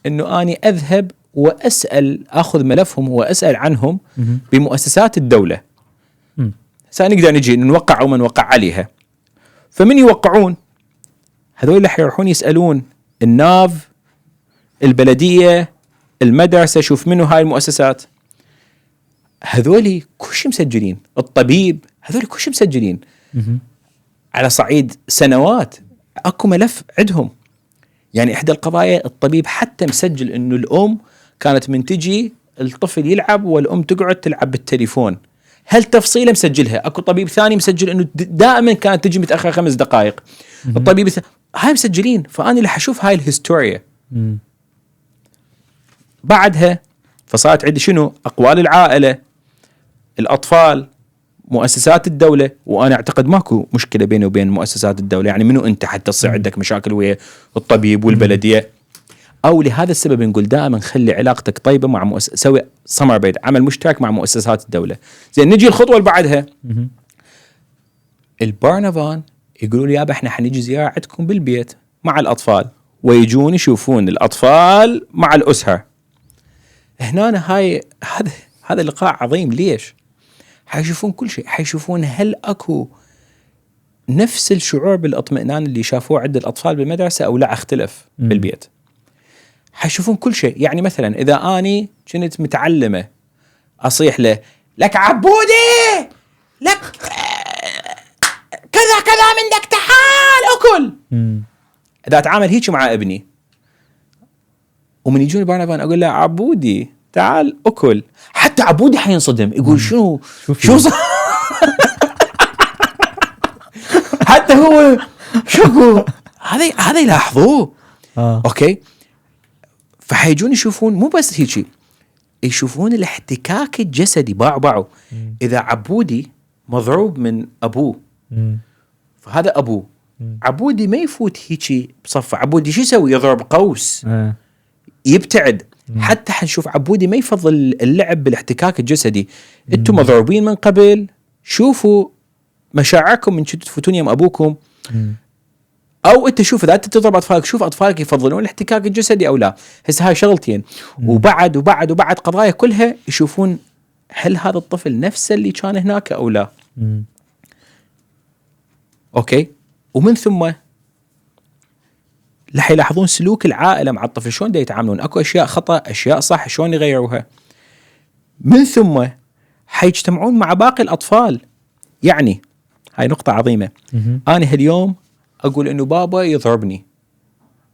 أنه أني أذهب وأسأل، أخذ ملفهم وأسأل عنهم بمؤسسات الدولة. سنقدر نجي نوقع أو ما نوقع عليها. فمن يوقعون هذول اللي حيروحون يسألون الناف، البلدية، المدرسة، شوف منو هاي المؤسسات. هذول كلش مسجلين، الطبيب، هذول كلش مسجلين على صعيد سنوات. اكو ملف عندهم. يعني احدى القضايا الطبيب حتى مسجل انه الام كانت من تجي الطفل يلعب والام تقعد تلعب بالتليفون. هالتفصيله مسجلها. اكو طبيب ثاني مسجل انه دائما كانت تجي متاخر 5 دقائق. الطبيب هاي مسجلين. فاني اللي حشوف هاي الهستوريا. بعدها فصارت عندي شنو؟ اقوال العائله، الاطفال، مؤسسات الدوله. وانا اعتقد ماكو مشكله بيني وبين مؤسسات الدوله. يعني منو انت حتى تصير عندك مشاكل ويا الطبيب والبلديه؟ او لهذا السبب نقول دائما خلي علاقتك طيبه مع سوي سمر بيد، عمل مشترك مع مؤسسات الدوله. زين، نجي الخطوه اللي بعدها. البارنفان يقولوا لي يابا احنا حنيجي زياره عندكم بالبيت مع الاطفال، ويجون يشوفون الاطفال مع الاسر. هنا هذا لقاء عظيم. ليش؟ حيشوفون كل شيء. حيشوفون هل اكو نفس الشعور بالاطمئنان اللي شافوه عند الاطفال بالمدرسه او لا اختلف بالبيت. حيشوفون كل شيء. يعني مثلا اذا اني كنت متعلمه اصيح له لك عبودي، لك كذا كذا منك، تعال اكل. اذا اتعامل هيك مع ابني ومن يجوني بارنفان اقول له عبودي تعال اكل، حتى عبودي حينصدم، يقول شو حتى حتى هو شكو هذا يلاحظوه. اوكي، فحيجون يشوفون مو بس هيك، يشوفون الاحتكاك الجسدي باعوا. اذا عبودي مضروب من ابوه فهذا ابوه، عبودي ما يفوت هيك بصفه، عبودي شو يسوي؟ يضرب قوس يبتعد. حتى حنشوف عبودي ما يفضل اللعب بالاحتكاك الجسدي. انتم مضروبين من قبل، شوفوا مشاعركم من كنتوا تفوتون يم ابوكم، او انت شوف اذا انت تضرب اطفالك، شوف اطفالك يفضلون الاحتكاك الجسدي او لا. هسه هاي شغلتين. وبعد قضايا كلها يشوفون هل هذا الطفل نفسه اللي كان هناك او لا. اوكي، ومن ثم رح يلاحظون سلوك العائله مع الطفل، شلون دا يتعاملون، اكو اشياء خطا اشياء صح، شلون يغيروها. من ثم حيجتمعون مع باقي الاطفال. يعني هاي نقطه عظيمه. انا هاليوم اقول انه بابا يضربني،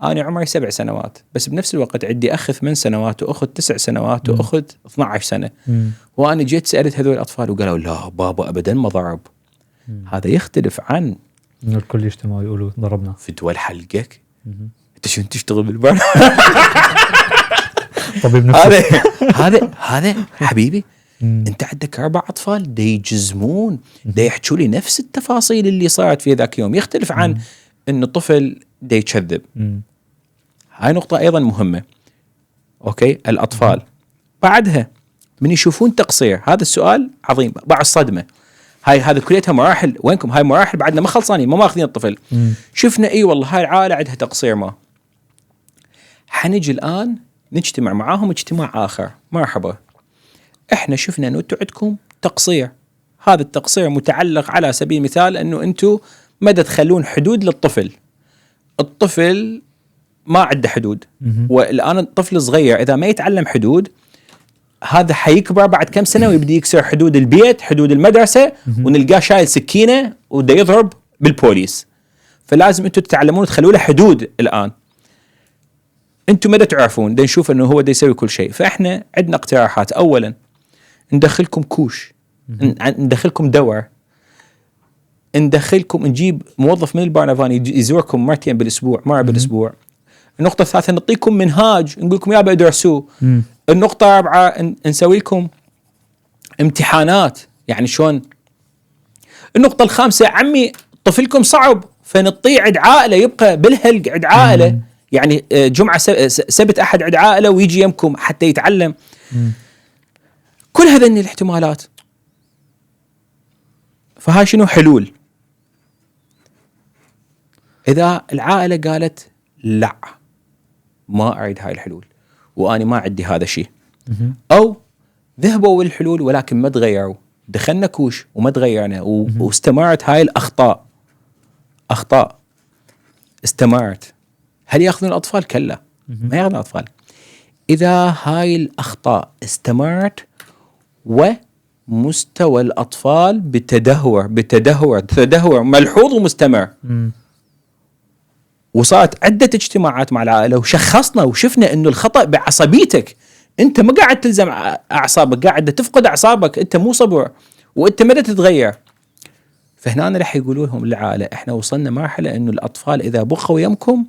انا عمري 7 سنوات، بس بنفس الوقت عندي اخ 8 سنوات واخت 9 سنوات واخت 12 سنه. وانا جيت سالت هذول الاطفال وقالوا لا بابا ابدا ما ضرب. هذا يختلف عن انه الكل يجتمعوا يقولوا ضربنا في دول حلقك. انت شو تشتغل بالبر؟ طبيب نفسي. هذا حبيبي انت عندك 4 اطفال دا يجزمون، دا يحكوا لي نفس التفاصيل اللي صارت في ذاك يوم، يختلف عن انه طفل دا يكذب. هاي نقطة ايضا مهمة. اوكي، الاطفال بعدها من يشوفون تقصير، هذا السؤال عظيم، بعد الصدمة. هذا كليتها مراحل، وينكم هاي مراحل بعدنا ما خلصانين، ما ماخذين الطفل. شفنا اي والله هاي العائلة عندها تقصير، ما حنجي الان نجتمع معاهم اجتماع اخر. مرحبا، احنا شفنا انه انتم عندكم تقصير، هذا التقصير متعلق على سبيل المثال انه انتم ما تخلون حدود للطفل. الطفل ما عنده حدود، والان الطفل صغير اذا ما يتعلم حدود هذا حيكبر بعد كم سنه ويبدي يكسر حدود البيت، حدود المدرسه، ونلقاه شايل سكينه وده يضرب بالبوليس. فلازم انتم تتعلمون تخلوا له حدود. الان انتم ما تعرفون، دا نشوف انه هو دا يسوي كل شيء. فاحنا عندنا اقتراحات. اولا ندخلكم كوش، ندخلكم دور، ندخلكم نجيب موظف من البرنابان يزوركم مرتين بالاسبوع، مره بالاسبوع. النقطه الثالثه نعطيكم منهاج، نقول لكم يابا ادرسوه. النقطه الرابعه نسوي لكم امتحانات، يعني شلون. النقطه الخامسه عمي طفلكم صعب، فنطيه عند عائله يبقى بالهلق عند عائله، يعني جمعه سبت احد عند عائله ويجي يمكم حتى يتعلم. كل هذين الاحتمالات. فهاي شنو حلول؟ اذا العائله قالت لا ما اريد هاي الحلول واني ما عندي هذا الشيء، او ذهبوا للحلول ولكن ما تغيروا، دخلنا كوش وما تغيرنا واستمرت هاي الاخطاء، اخطاء استمرت، هل ياخذون الاطفال؟ كلا، ما ياخذون الاطفال. اذا هاي الاخطاء استمرت ومستوى الاطفال بتدهور ملحوظ ومستمر، وصارت عدة اجتماعات مع العائلة وشخصنا وشفنا انه الخطأ بعصبيتك، انت ما قاعد تلزم اعصابك، قاعد تفقد اعصابك، انت مو صبر وانت ما تتغير. فهنا رح يقولوا لهم العائلة احنا وصلنا مرحلة انه الاطفال اذا بقوا يمكم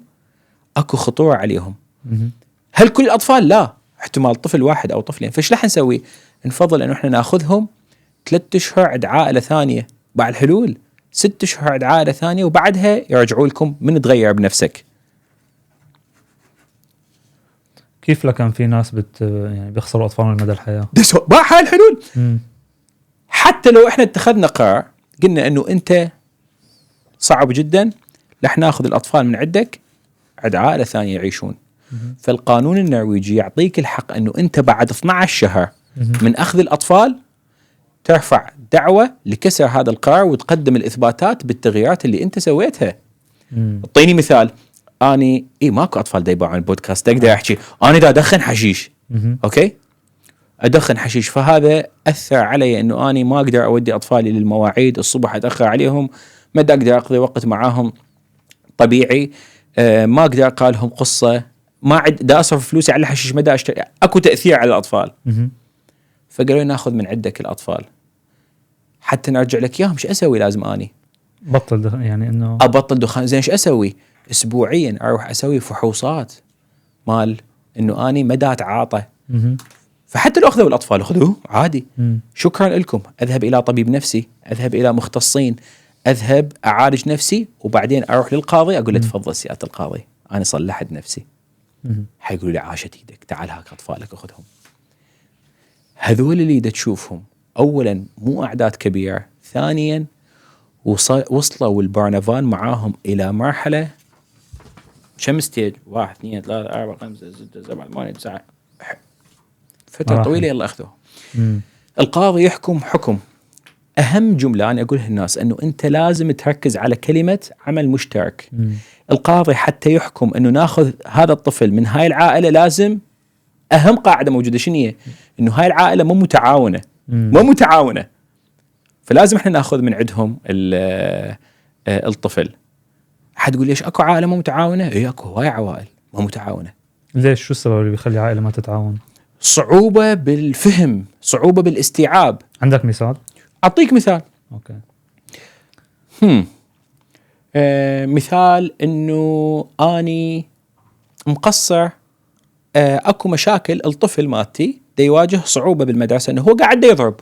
اكو خطورة عليهم. هل كل الاطفال؟ لا، احتمال طفل واحد او طفلين. فايش رح نسوي؟ نفضل انه احنا ناخذهم 3 اشهر عند عائلة ثانية، بعد الحلول 6 اشهر عند عائلة ثانية، وبعدها يرجعوا لكم من تغير بنفسك. كيف لكن في ناس يعني بيخسروا اطفالهم مدى الحياة؟ ما هاي الحلول. حتى لو احنا اتخذنا قرار قلنا انه انت صعب جدا، رح ناخذ الاطفال من عندك عند عائلة ثانية يعيشون. فالقانون النرويجي يعطيك الحق انه انت بعد 12 شهر من اخذ الاطفال ترفع دعوة لكسر هذا القرار وتقدم الإثباتات بالتغييرات اللي أنت سويتها. اعطيني مثال. أني ماكو أطفال دا يباعون البودكاست، أقدر أحكي أنا دا أدخن حشيش، أوكي، أدخن حشيش، فهذا أثر علي أنه أنا ما أقدر أودي أطفالي للمواعيد، الصبح أتأخر عليهم، ما دا أقدر أقضي وقت معاهم طبيعي، ما أقدر أقرأ لهم قصة، ما دا أصرف فلوسي على الحشيش، ما دا أشتري، أكو تأثير على الأطفال. فقالوا ناخذ من عندك الأطفال حتى نرجع لك إياهم. شو أسوي؟ لازم أني بطل يعني انه ابطل دخان. زين ايش اسوي؟ اسبوعيا اروح اسوي فحوصات مال انه اني مدى اتعاطى. فحتى لو اخذوا الاطفال اخذوه عادي. شكرا لكم، اذهب الى طبيب نفسي، اذهب الى مختصين، اذهب اعالج نفسي، وبعدين اروح للقاضي اقول له تفضل سياده القاضي انا صلحت نفسي. حيقولوا لي عاشت ايدك، تعال هاك اطفالك اخذهم. هذول اللي تشوفهم اولا مو اعداد كبيره، ثانيا وصلوا البرنابان معاهم الى مرحله كم ستيج؟ 1 2 3 4 5 6 7 8 9 فتره طويله يلا اخذوه. القاضي يحكم حكم. اهم جمله انا اقولها للناس انه انت لازم تركز على كلمه عمل مشترك. القاضي حتى يحكم انه ناخذ هذا الطفل من هاي العائله لازم اهم قاعده موجوده شنو هي؟ انه هاي العائله مو متعاونه. مو متعاونه، فلازم احنا ناخذ من عندهم الطفل. حد يقول ليش اكو عائله مو متعاونه؟ اي اكو هواي عوائل مو متعاونه. ليش؟ شو السبب اللي بيخلي عائله ما تتعاون؟ صعوبه بالفهم، صعوبه بالاستيعاب. عندك مثال؟ اعطيك مثال. اوكي. مثال انه اني مقصر. اكو مشاكل، الطفل مالتي دا يواجه صعوبه بالمدرسه انه هو قاعد دا يضرب،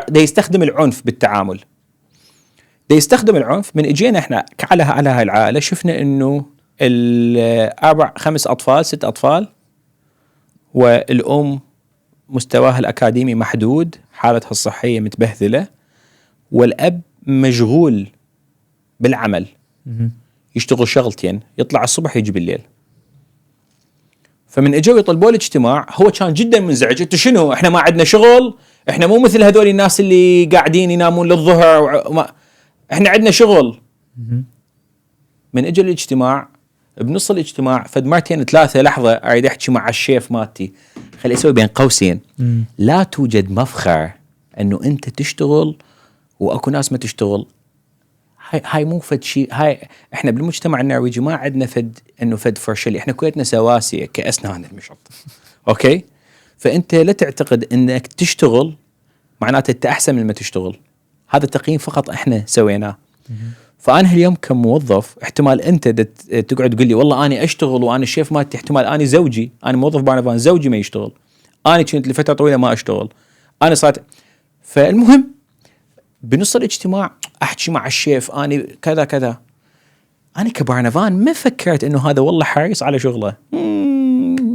دا يستخدم العنف بالتعامل، دا يستخدم العنف. من اجينا احنا على هاي العائله شفنا انه 4 5 اطفال 6 اطفال، والام مستواها الاكاديمي محدود، حالتها الصحيه متبهذله، والاب مشغول بالعمل، يشتغل شغلتين، يطلع الصبح يجي بالليل. فمن اجوا يطلبوا الاجتماع هو كان جدا منزعج. انتوا شنو؟ احنا ما عندنا شغل؟ احنا مو مثل هذول الناس اللي قاعدين ينامون للظهر احنا عندنا شغل. من اجى الاجتماع، بنص الاجتماع فد مرتين 3 لحظه اريد احكي مع الشيف مالتي، خلي اسوي بين قوسين لا توجد مفخر انه انت تشتغل واكو ناس ما تشتغل. هاي مو فد شيء. هاي احنا بالمجتمع النرويجي ما عندنا فد انه فد فرشلي، احنا كلنا سواسيه كاسنان المشط. اوكي؟ فانت لا تعتقد انك تشتغل معناته انت احسن من ما تشتغل. هذا تقييم فقط احنا سويناه. فانا اليوم كموظف احتمال انت تقعد تقول لي والله انا اشتغل وانا الشيف مالتي، احتمال انا زوجي، انا موظف بارنابان زوجي ما يشتغل، انا كنت لفتره طويله ما اشتغل، انا صارت. فالمهم بنص الاجتماع احكي مع الشيف انا كذا كذا. انا كبارنابان ما فكرت انه هذا والله حريص على شغله،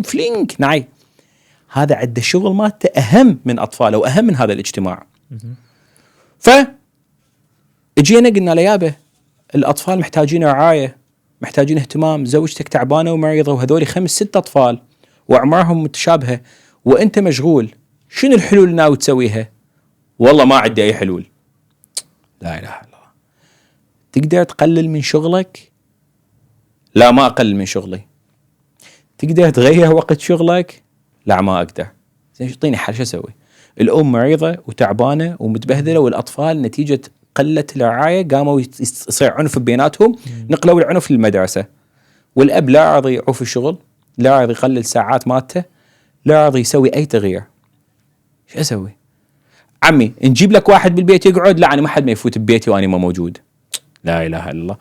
فلينك نعي، هذا عنده شغل مالته اهم من اطفاله واهم من هذا الاجتماع. ف اجينا قلنا له يابا الاطفال محتاجين رعايه، محتاجين اهتمام، زوجتك تعبانه ومريضه وهذول 5 6 اطفال واعمارهم متشابهه وانت مشغول، شنو الحلول اللي ناوي تسويها؟ والله ما عندي اي حلول. لا اله الا الله. تقدر تقلل من شغلك؟ لا ما اقلل من شغلي. تقدر تغير وقت شغلك؟ لا ما اقدر. زين اعطيني حل، شو اسوي؟ الام مريضه وتعبانه ومتبهذله والاطفال نتيجه قله الرعايه قاموا يصير عنف بيناتهم، نقلوا العنف للمدرسه، والاب لا راضي يعوف الشغل، لا راضي يقلل ساعات مالته، لا راضي يسوي اي تغيير. شو اسوي؟ عمي نجيب لك واحد بالبيت يقعد؟ لا انا ما حد ما يفوت ببيتي وانا ما موجود. لا اله الا الله.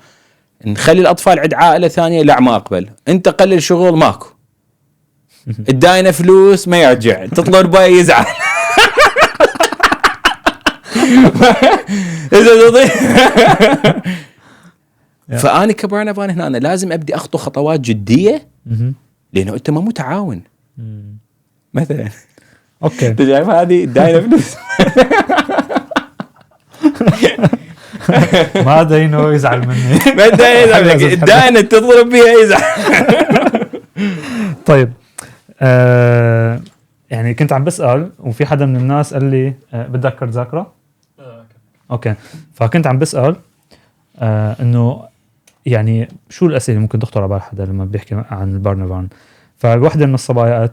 نخلي الاطفال عند عائله ثانيه؟ لا ما اقبل. انت قلل شغل ماكو، اداينا فلوس ما يرجع، تطلع باي يزعل. فأنا كبارنابان هنا أنا لازم أبدي أخطو خطوات جدية، لأنه أنت ما متعاون. مثلا اوكي انت شايف هذه اداينا فلوس. ما داينه يزعل مني. ما داينا اداينا تضرب بيها يزعل. طيب يعني كنت عم بسأل وفي حدا من الناس قال لي بدك كرت ذاكرة؟ اوكي. فكنت عم بسأل انه يعني شو الأسئلة اللي ممكن تخطر على بال حدا لما بيحكي عن البارنابان. فواحدة من الصبايا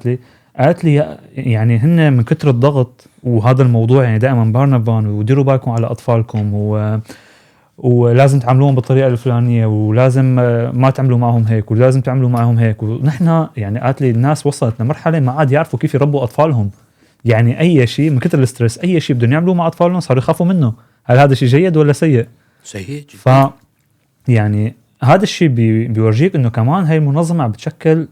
قالت لي يعني هن من كتر الضغط وهذا الموضوع يعني دائما بارنابان وديروا بالكم على أطفالكم ولازم تعاملوهم بالطريقة الفلانية ولازم ما تعملوا معهم هيك ولازم تعملوا معهم هيك. ونحن يعني قالت لي الناس وصلت لمرحلة ما عاد يعرفوا كيف يربوا أطفالهم. يعني أي شيء من كتر الستريس أي شيء بدهم يعملوه مع أطفالهم صاروا يخافوا منه. هل هذا شيء جيد ولا سيء؟ سيء جدا. ف يعني هذا الشيء بيورجيك انه كمان هاي المنظمه عم بتشكل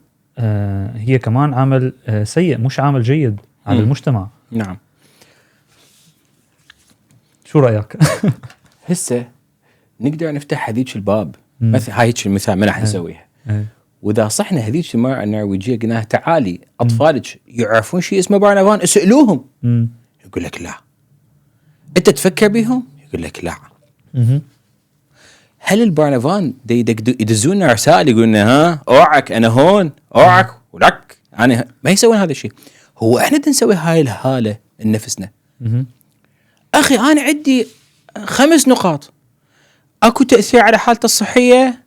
هي كمان عامل سيء مش عامل جيد على المجتمع. نعم. شو رايك؟ هسه نقدر نفتح هذيك الباب، مثل هاي المثال ما راح نسويها. واذا صحنا هذيك المرأة النرويجيه قلنا تعالي اطفالك يعرفون شيء اسمه بارنافان اسالوهم، يقول لك لا. انت تفكر بهم؟ يقول لك لا. هل البارنافان يدزون رسائل يقولون ها اوعك انا هون اوعك ولك انا ما يسوون هذا الشيء؟ هو احنا نسوي هاي الهاله لنفسنا. اخي انا عندي 5 نقاط. اكو تاثير على حالته الصحيه،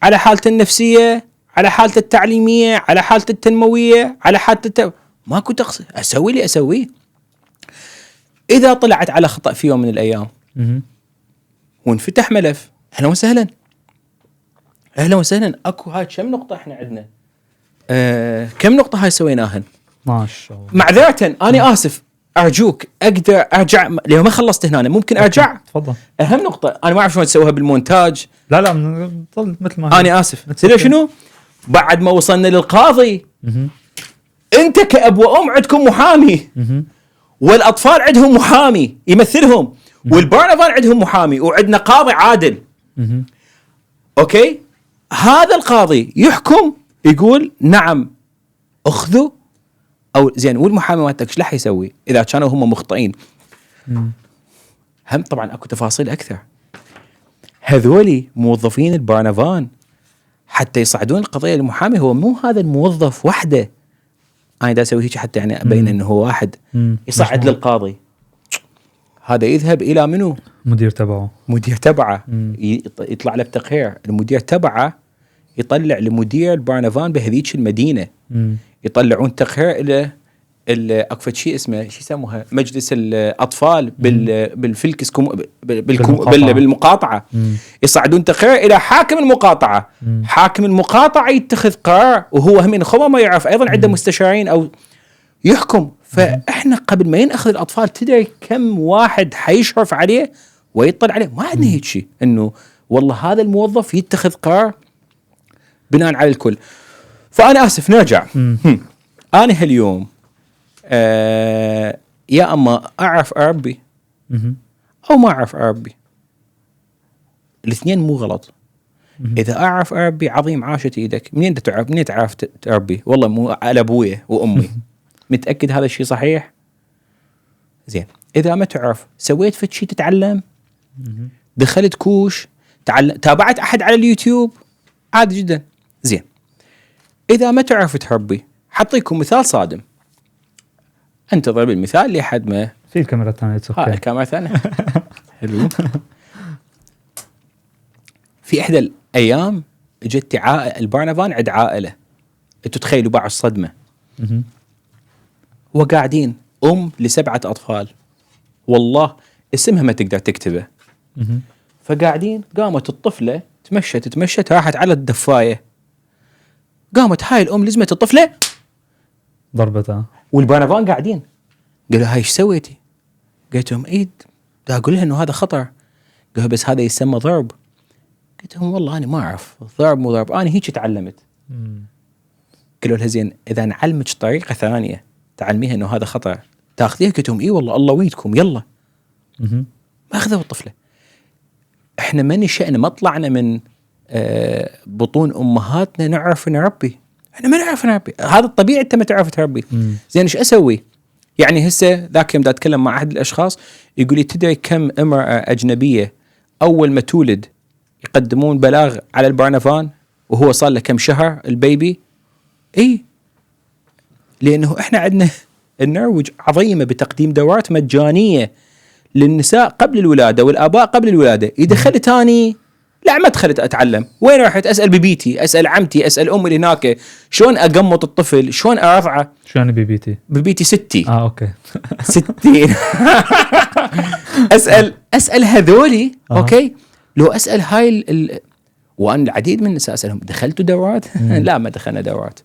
على حالته النفسيه، على حالته التعليميه، على حالته التنمويه، على حالته ماكو تقصير. اسوي لي اسويه. اذا طلعت على خطا في يوم من الايام وانفتح ملف، اهلا وسهلا اهلا وسهلا. اكو هاي كم نقطه احنا عندنا؟ كم نقطه هاي سويناهن؟ 12. معذره انا اسف، ارجوك اقدر ارجع لو ما خلصت هنا ممكن ارجع؟ تفضل. اهم نقطه انا ما اعرف شلون تسويها بالمونتاج. لا ضل مثل ما هي. انا اسف. تدري شنو؟ بعد ما وصلنا للقاضي انت كأب وام عندكم محامي، والاطفال عندهم محامي يمثلهم، والبارنافان عندهم محامي، وعندنا قاضي عادل. اوكي، هذا القاضي يحكم يقول نعم اخذوا او زين، والمحامي مالتك ايش راح يسوي اذا كانوا هم مخطئين؟ هم طبعا اكو تفاصيل اكثر. هذولي موظفين البارنافان حتى يصعدون القضيه للمحامي، هو مو هذا الموظف وحده. انا دا اسوي هيك حتى يعني ابين انه هو واحد يصعد للقاضي. هذا يذهب الى منو؟ مدير تبعه. مدير تبعه يطلع له بتقرير. المدير تبعه يطلع لمدير البارنافان بهذيك المدينه. يطلعون تقرير الى اكو شيء اسمه شو يسموها مجلس الاطفال بالفلكس بالمقاطعه. يصعدون تقرير الى حاكم المقاطعه. حاكم المقاطعه يتخذ قرار، وهو هم خبر ما يعرف ايضا عنده مستشارين او يحكم. فاحنا قبل ما ينأخذ الاطفال تدري كم واحد حيشرف عليه ويطلع عليه؟ ما عندنا هيك شيء انه والله هذا الموظف يتخذ قرار بناء على الكل. فانا اسف نرجع. انا هاليوم يا اما اعرف اربي او ما اعرف اربي، الاثنين مو غلط. اذا اعرف اربي عظيم، عاشت ايدك. منين تعرف؟ منين تعرف تربي؟ والله مو على ابويا وامي. متاكد هذا الشيء صحيح؟ زين. اذا ما تعرف، سويت فد شيء تتعلم، دخلت كوش تابعت احد على اليوتيوب، عادي جدا. زين. اذا ما تعرف تربي، حطيكم مثال صادم. انتظر بالمثال لحد ما في الكاميرا الثانيه تسكر. الكاميرا الثانيه حلو. في احدى الايام اجت البارنافان عند عائله. انتوا تخيلوا بعض الصدمه. وقاعدين ام ل7 اطفال، والله اسمها ما تقدر تكتبه. فقاعدين، قامت الطفله تمشت راحت على الدفايه، قامت هاي الام لزمت الطفله ضربتها، والبارنافان قاعدين. قالوا هاي ايش سويتي؟ قلت لهم ايد دا اقول لها انه هذا خطر. قالوا بس هذا يسمى ضرب. قلت لهم والله انا ما اعرف ضرب مو ضرب، انا هيك تعلمت. قالوا لها زين اذا نعلمك طريقه ثانيه تعلميها انه هذا خطر تاخذيها. قلت لهم اي والله الله ويدكم يلا. ما اخذوا الطفله. احنا ما نشأنا، ما طلعنا من بطون امهاتنا نعرف نربي. احنا ما نعرف نربي، هذا الطبيعي. انت ما تعرف تربي. زين ايش اسوي؟ يعني هسه ذاك يوم دا اتكلم مع احد الاشخاص يقول لي تدري كم امراه اجنبيه اول ما تولد يقدمون بلاغ على البارنافان وهو صار له كم شهر البيبي؟ اي لانه احنا عندنا النرويج عظيمه بتقديم دورات مجانيه للنساء قبل الولاده والاباء قبل الولاده. اذا دخلت اني لا ما دخلت اتعلم، وين رحت؟ اسال ببيتي، اسال عمتي، اسال امي اللي هناك شلون اقمط الطفل، شلون ارضعه. شو يعني ببيتي؟ ببيتي ستي. اوكي 60. اسال هذولي. اوكي لو اسال هاي وانا العديد من النساء اسالهم دخلتوا دورات؟ لا ما دخلنا دورات.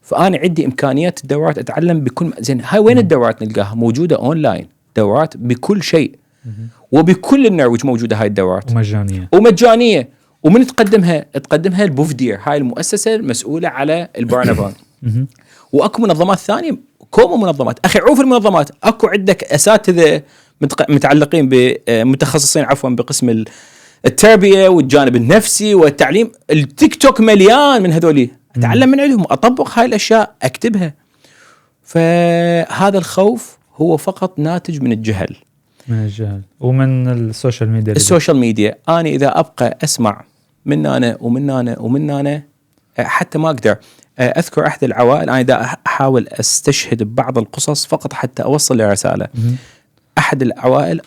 فانا عندي امكانيات الدورات اتعلم بكل زين. هاي وين الدورات نلقاها؟ موجوده اونلاين، دورات بكل شيء. وبكل النرويج موجودة هاي الدورات ومجانية. ومن تقدمها البوفدير، هاي المؤسسة المسؤولة على البرنابان. واكو منظمات ثانية، كومو منظمات اخي، عوف المنظمات، اكو عندك اساتذة متعلقين بمتخصصين بقسم التربية والجانب النفسي والتعليم. التيك توك مليان من هذولي، اتعلم من عندهم، اطبق هاي الاشياء، اكتبها. فهذا الخوف هو فقط ناتج من الجهل ومن السوشيال ميديا. انا اذا ابقى اسمع من انا ومن انا حتى ما اقدر اذكر احد العوائل. انا اذا احاول استشهد ببعض القصص فقط حتى اوصل لرساله. احد العوائل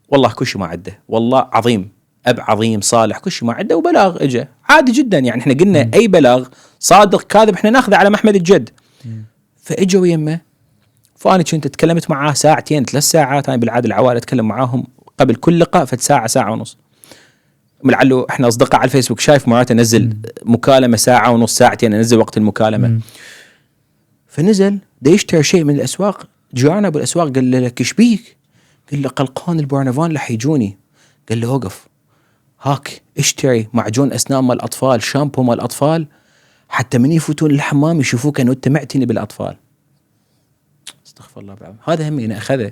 والله كل شيء ما عده، والله عظيم، اب عظيم صالح، كل شيء ما عده، وبلاغ اجى عادي جدا. يعني احنا قلنا اي بلاغ صادق كاذب احنا ناخذه على محمد الجد. فاجوا يمه، فانا كنت تكلمت معاه 2 3 ساعات. انا بالعاده العوائل اتكلم معاهم قبل كل لقاء ساعه ونص. لعله احنا اصدقاء على الفيسبوك، شايف مرات انزل مكالمه ساعه ونص، ساعتين انزل وقت المكالمه. فنزل دا يشتري شيء من الاسواق، جانا بالاسواق قال له لك ايش بيك؟ قال له قلقان البرنابان رح يجوني. قال له وقف، هاك اشتري معجون اسنان مال الاطفال، شامبو مال الاطفال، حتى من يفوتون الحمام يشوفوك انه انت معتني بالاطفال. استغفر الله بالعظيم. هذا همي انا اخذه،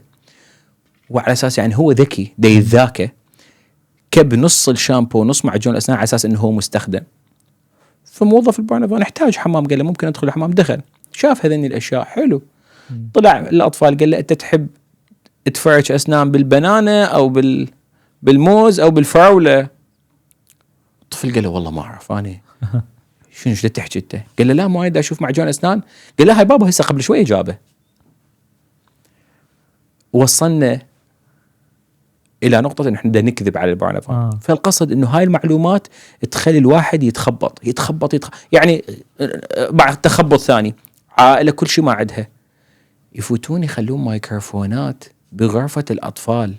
وعلى اساس يعني هو ذكي دا يذاكى، كب نص الشامبو ونص معجون الاسنان على اساس انه هو مستخدم. فموظف البرنابان احتاج حمام، قال له ممكن ادخل الحمام، دخل شاف هذني الاشياء حلو. طلع الاطفال قال له انت تحب تفرش اسنان بالبنانه او بالموز او بالفراوله؟ الطفل قال له والله ما اعرف انا. شنو ايش تحكي انت؟ قال له لا ما اريد اشوف معجون اسنان. قال له هاي بابا هسه قبل شويه جابه. وصلنا الى نقطه ان احنا بدنا نكذب على البرنابان. فالقصد انه هاي المعلومات تخلي الواحد يتخبط. يعني بعد تخبط ثاني، عائله كل شيء ما عندها يفوتون يخلون مايكروفونات بغرفه الاطفال.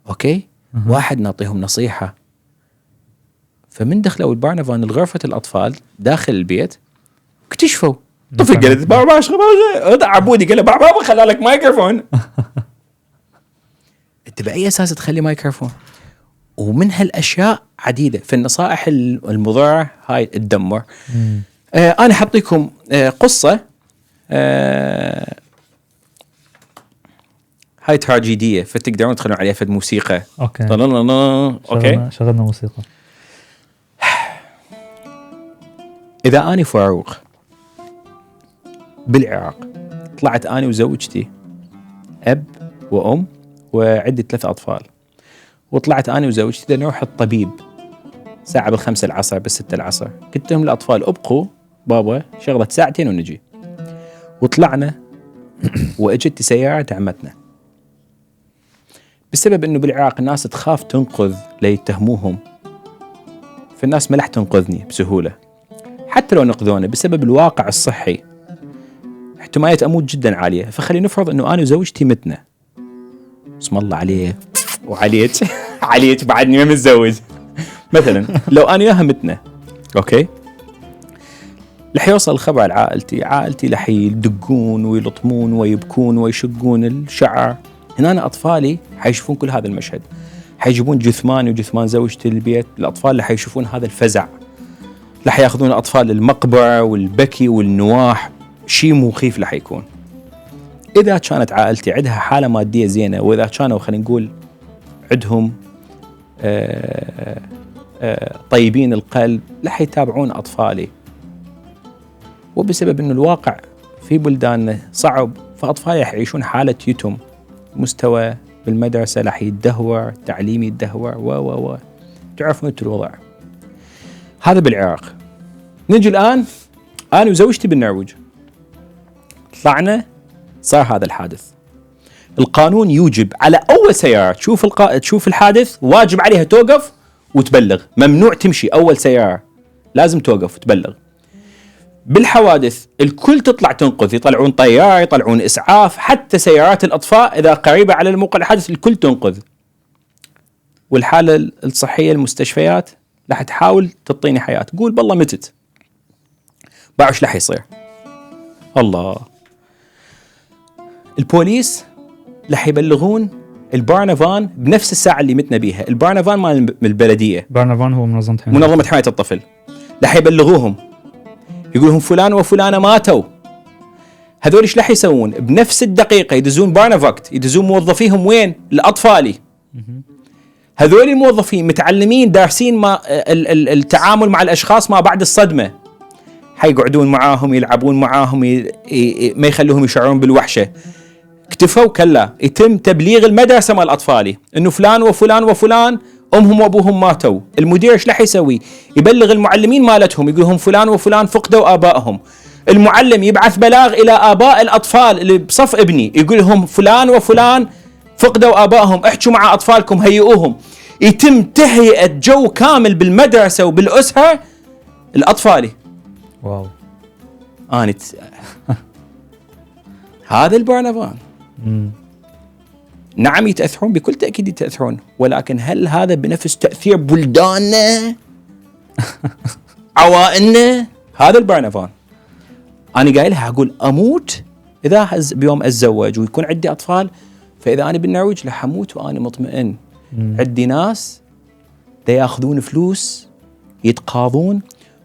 اوكي، واحد نعطيهم نصيحه. فمن دخلوا البرنابان لغرفه الاطفال داخل البيت اكتشفوا طفل قال بابا عبودي قال له بابا خلى لك مايكروفون. انت باي اساس تخلي مايكروفون؟ ومن هالاشياء عديده. في النصائح المضره هاي تدمر. انا حطيكم قصه هاي تراجيديه، فتقدرون تدخلون عليها في الموسيقى. اوكي شغلنا موسيقى. اذا اني فاروق بالعراق، طلعت اني وزوجتي، اب وام وعندي 3 أطفال، وطلعت أنا وزوجتي نروح الطبيب ساعة 5 العصر 6 العصر. قلت لهم الأطفال ابقوا بابا شغلة 2 ساعة ونجي. وطلعنا وأجت سيارة عمتنا، بسبب أنه بالعراق الناس تخاف تنقذ ليتهموهم، فالناس ما رح تنقذني بسهولة حتى لو نقذونا، بسبب الواقع الصحي احتمالية أموت جدا عالية. فخلي نفرض أنه أنا وزوجتي متنا، بسم الله عليك عليك بعدني ما متزوج مثلا. لو أنا وياها متنا، أوكي، رح يوصل الخبر لعائلتي رح يدقون ويلطمون ويبكون ويشقون الشعر. هنا أنا أطفالي حيشوفون كل هذا المشهد، حيجيبون جثماني وجثمان زوجتي للبيت. الأطفال رح يشوفون هذا الفزع، رح يأخذون الأطفال للمقبرة والبكي والنواح، شيء مخيف رح يكون. إذا كانت عائلتي عندها حالة مادية زينة، وإذا كانوا خلينا نقول عندهم طيبين القلب، رح يتابعون أطفالي. وبسبب أنه الواقع في بلداننا صعب، فأطفالي رح يعيشون حالة يتم، مستوى بالمدرسة رح يتدهور، تعليمي يتدهور تعرفون أنتوا الوضع. هذا بالعراق. نجي الآن أنا وزوجتي بالنرويج، طلعنا صار هذا الحادث. القانون يوجب على أول سيارة تشوف الحادث واجب عليها توقف وتبلغ، ممنوع تمشي. أول سيارة لازم توقف وتبلغ. بالحوادث الكل تطلع تنقذ، يطلعون طيار، يطلعون إسعاف، حتى سيارات الأطفاء إذا قريبة على الموقع الحادث الكل تنقذ. والحالة الصحية المستشفيات راح تحاول تعطيني حياة، تقول بالله متت، بعرف راح يصير. الله، البوليس رح يبلغون البارنفان بنفس الساعه اللي متنا بيها، البارنفان مال البلديه، بارنفان هو منظمة حمايه الطفل، راح يبلغوهم يقولهم فلان وفلانه ماتوا. هذول ايش راح يسوون؟ بنفس الدقيقه يدزون بارنفاكت، يدزون موظفيهم وين؟ الاطفالي. هذول الموظفين متعلمين دارسين ما التعامل مع الاشخاص ما بعد الصدمه، حيقعدون معاهم يلعبون معاهم ما يخلوهم يشعرون بالوحشه. اكتفوا؟ كلا، يتم تبليغ المدرسه مال الاطفالي انه فلان وفلان وفلان امهم وابوهم ماتوا. المدير ايش راح يسوي؟ يبلغ المعلمين مالتهم يقول لهم فلان وفلان فقدوا ابائهم. المعلم يبعث بلاغ الى اباء الاطفال اللي بصف ابني يقول لهم فلان وفلان فقدوا ابائهم، احكوا مع اطفالكم هيئوهم. يتم تهيئه جو كامل بالمدرسه وبالاسره الاطفالي. واو. هذا البارنفان. نعم يتأثرون، بكل تأكيد يتأثرون، ولكن هل هذا بنفس تأثير بلداننا عوائلنا؟ هذا البارنفان. أنا قايلها أقول أموت إذا بيوم أتزوج ويكون عندي أطفال، فإذا أنا بالنرويج رح أموت وأنا مطمئن. عندي ناس دا ياخذون فلوس يتقاضون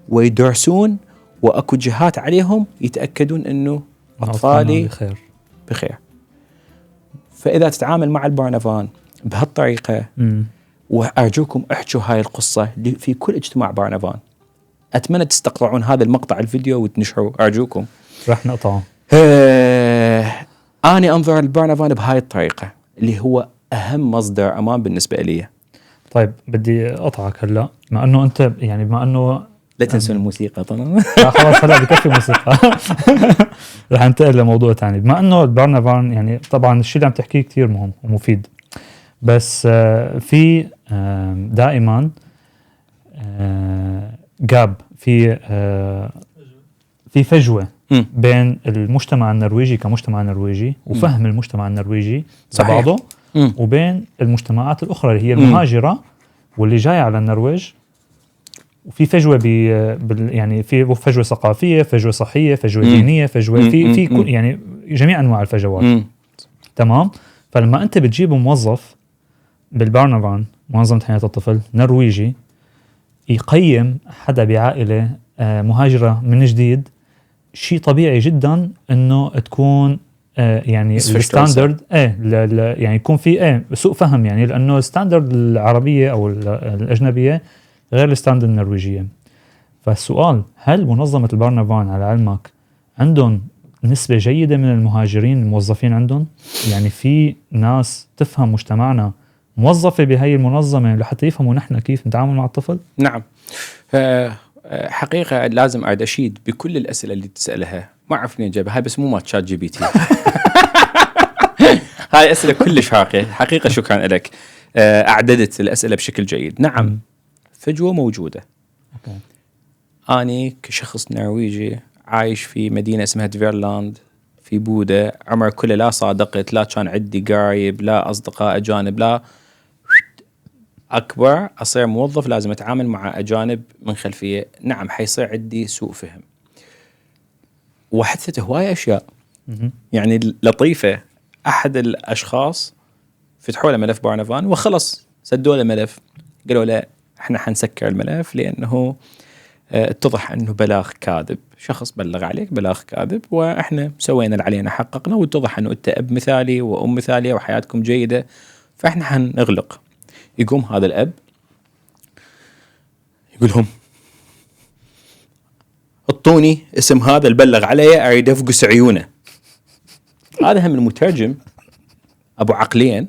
ويدرسون، وأكو جهات عليهم يتأكدون أنه أطفالي بخير. فإذا تتعامل مع البارنفان بهالطريقة، وأرجوكم احكوا هاي القصة في كل اجتماع بارنفان. أتمنى تستقطعون هذا المقطع الفيديو وتنشروا، أرجوكم. راح نقطعه. أنا أنظر البارنفان بهاي الطريقة اللي هو أهم مصدر أمان بالنسبة لي. طيب بدي أقطعك هلا، مع أنه أنت يعني بما أنه لا تنسون الموسيقى طبعا. خلاص هلا بكفي موسيقى. رح ننتقل لموضوع ثاني. بما انه البارنفان يعني طبعا الشيء اللي عم تحكيه كثير مهم ومفيد، بس في دائما جاب في فجوة بين المجتمع النرويجي كمجتمع نرويجي وفهم المجتمع النرويجي لبعضه، وبين المجتمعات الأخرى اللي هي المهاجرة واللي جاية على النرويج. وفي فجوة يعني في فجوة ثقافية، فجوة صحية، فجوة دينية، فجوة في كل يعني جميع أنواع الفجوات. تمام. فلما أنت بتجيب موظف بالبارنفان منظمة حماية الطفل نرويجي يقيم حدا بعائلة مهاجرة من جديد، شيء طبيعي جدا إنه تكون يعني الستاندرد يعني يكون في سوء فهم، يعني لأنه الستاندرد العربية أو الأجنبية غير الستاندرد النرويجية. فالسؤال، هل منظمة البارنفان على علمك عندهم نسبة جيدة من المهاجرين الموظفين عندهم؟ يعني في ناس تفهم مجتمعنا موظفة بهاي المنظمة لحتى يفهموا نحن كيف نتعامل مع الطفل؟ نعم. حقيقة لازم أعد أشيد بكل الأسئلة اللي تسألها، ما أعرف منين جابها، هاي بس مو ما تشات جي بي تي. هاي أسئلة كلش راقية حقيقة. شكرا لك، أعددت الأسئلة بشكل جيد. نعم فجوة موجودة. أنا كشخص نرويجي عايش في مدينة اسمها دفيرلاند في بودة، عمر كله لا صادقت، لا كان عندي قرايب، لا أصدقاء أجانب، لا أكبر أصير موظف لازم أتعامل مع أجانب من خلفية. نعم حيصير عندي سوء فهم، وحدثت هواية أشياء يعني لطيفة. أحد الأشخاص فتحوا له ملف بارنفان وخلص سدوا له ملف، قالوا له احنا حنسكر الملف لأنه اتضح أنه بلاغ كاذب، شخص بلغ عليك بلاغ كاذب، وإحنا سوينا اللي علينا حققنا، واتضح أنه أنت أب مثالي وأم مثالية وحياتكم جيدة، فإحنا حنغلق. يقوم هذا الأب يقول لهم اعطوني اسم هذا البلغ عليه أريد أفقس عيونه. هذا هم المترجم أبو عقلين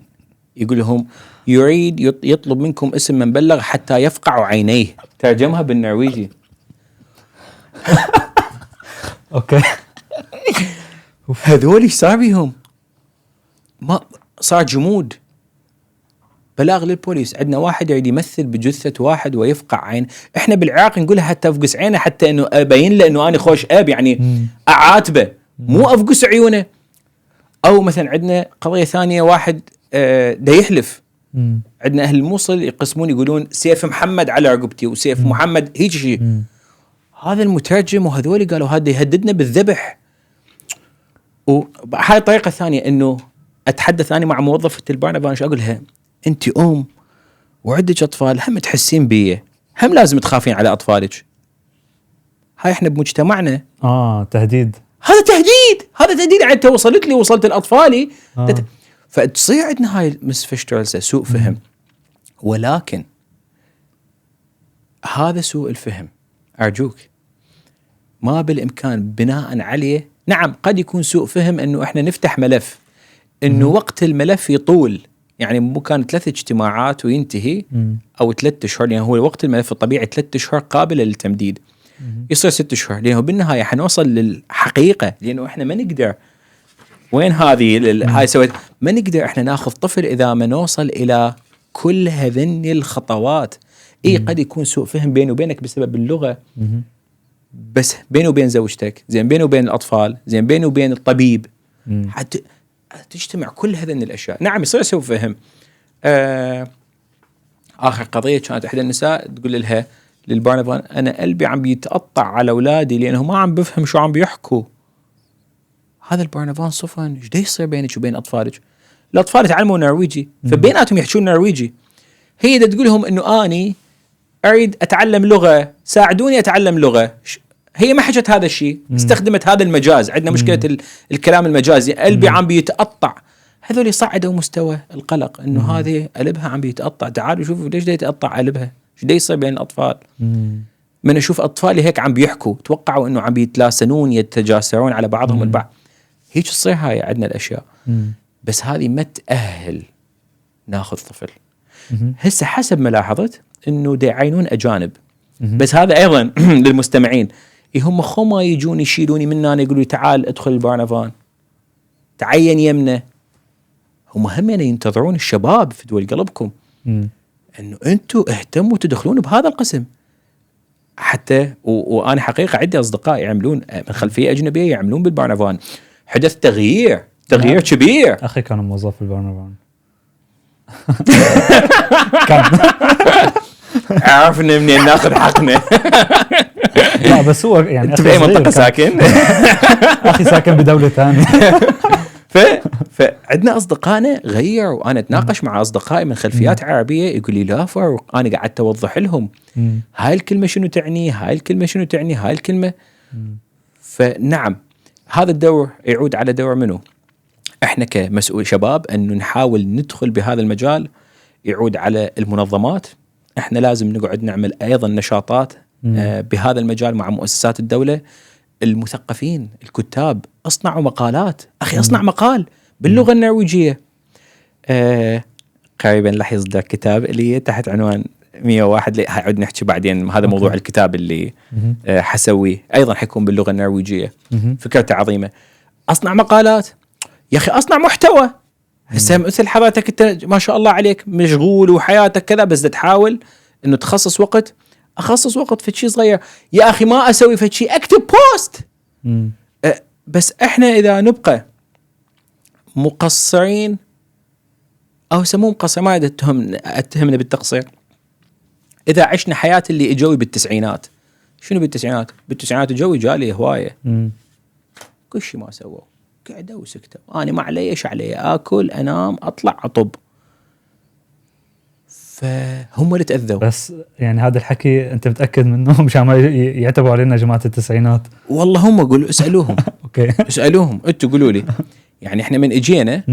يقول لهم يريد يطلب منكم اسم من بلغ حتى يفقع عينيه. ترجمها بالنرويجي. اوكي. هذول ايش صار بيهم؟ ما صار جمود. بلاغ للبوليس، عندنا واحد يريد يمثل بجثة واحد ويفقع عين. احنا بالعراق نقولها حتى افقس عينه، حتى انه ابين له انه انا خوش اب، يعني اعاتبه مو افقس عيونه. او مثلا عندنا قضية ثانية، واحد دا يحلف. عندنا اهل الموصل يقسمون يقولون سيف محمد على رقبتي وسيف محمد هيك شيء. هذا المترجم وهذول قالوا هذا يهددنا بالذبح. وهاي الطريقة الثانية انه اتحدث انا مع موظفه البارنابان ايش اقول لها؟ انت وعندك اطفال، هم تحسين بيه، هم لازم تخافين على اطفالك. هاي احنا بمجتمعنا تهديد. هذا تهديد انت وصلت لاطفالي. فتصير عندنا هاي المسفشترلسه سوء فهم. ولكن هذا سوء الفهم ارجوك ما بالامكان بناء عليه. نعم قد يكون سوء فهم انه احنا نفتح ملف انه وقت الملف يطول، يعني مو كان 3 اجتماعات وينتهي او 3 اشهر، يعني هو وقت الملف الطبيعي 3 اشهر قابله للتمديد، يصير 6 اشهر، لانه بالنهايه حنوصل للحقيقه. لانه احنا ما نقدر، وين هاي سويت، ما نقدر احنا ناخذ طفل اذا ما نوصل الى كل هذين الخطوات. قد يكون سوء فهم بيني وبينك بسبب اللغه، بس بيني وبين زوجتك، زين بيني وبين الاطفال، زين بيني وبين الطبيب، حتى تجتمع كل هذين الاشياء. نعم يصير سوء فهم. اخر قضيه كانت احدى النساء تقول لها للبارنابان انا قلبي عم بيتقطع على اولادي لانه ما عم بفهم شو عم بيحكوا. هذا البارنابان صفن ايش دا يصير بينك وبين اطفالك؟ الاطفال يتعلموا نرويجي فبيناتهم يحكون نرويجي، هي دا تقول لهم انه اني اريد اتعلم لغه، ساعدوني اتعلم لغه. هي ما حكت هذا الشيء، استخدمت هذا المجاز. عندنا مشكله الكلام المجازي، قلبي عم بيتقطع. هذول صعدوا مستوى القلق انه هذه قلبها عم بيتقطع. تعالوا شوفوا ليش دا يتقطع قلبها، ايش دا يصير بين الاطفال. من اشوف اطفالي هيك عم بيحكوا توقعوا انه عم بيتلاسنون يتجاسرون على بعضهم البعض. هيك تصير هاي عندنا الاشياء. بس هذه ما تأهل ناخذ طفل. هسه حسب ما لاحظت انه دا يعينون اجانب، بس هذا ايضا للمستمعين، هم خما يجون يشيلوني من هنا يقولوا تعال ادخل البارنابان تعين يمنا. هم همين ينتظرون الشباب في دول قلبكم انه انتم اهتموا تدخلون بهذا القسم. حتى وانا حقيقه عندي اصدقاء يعملون من خلفيه اجنبيه يعملون بالبارنابان. حدث تغيير كبير. اخي كان موظف بالبارنابان عرفنا منين ناخذ حقنا. لا بس هو يعني انت باي منطقه ساكن؟ اخي ساكن بدوله ثانيه. فعندنا اصدقائنا غيروا. وانا اتناقش مع اصدقائي من خلفيات عربيه يقول لي لا فاروق، انا قعدت اوضح لهم هاي الكلمه شنو تعني، هاي الكلمه شنو تعني، هاي الكلمه. فنعم هذا الدور يعود على دور منه؟ احنا كمسؤول شباب انه نحاول ندخل بهذا المجال، يعود على المنظمات. احنا لازم نقعد نعمل ايضا نشاطات بهذا المجال مع مؤسسات الدولة. المثقفين الكتاب اصنعوا مقالات. اخي اصنع مقال باللغة النرويجية. قريبا راح يصدر كتاب اللي تحت عنوان 101 هنعود نحكي بعدين. هذا موضوع الكتاب اللي حسويه ايضا حيكون باللغة النرويجية. فكرته عظيمة. اصنع مقالات يا اخي، اصنع محتوى. هسه مثل حضرتك انت ما شاء الله عليك مشغول وحياتك كذا، بس تحاول انه تخصص وقت. اخصص وقت في شيء صغير يا اخي، ما اسوي في شيء، اكتب بوست. بس احنا اذا نبقى مقصرين او سموه مقصر، ما اتهمنا بالتقصير. اذا عشنا حياة اللي اجوي بالتسعينات. شنو بالتسعينات؟ بالتسعينات اجوي جالي هواية كل شيء ما سووا، قعدوا وسكتوا. انا ما علي ايش علي، اكل انام اطلع اطب. فهم اللي تاذوا. بس يعني هذا الحكي انت متاكد منه؟ مش عم يعتبوا علينا جماعه التسعينات؟ والله هم قولوا اسالوهم. اوكي اسالوهم انتوا قولوا لي. يعني احنا من اجينا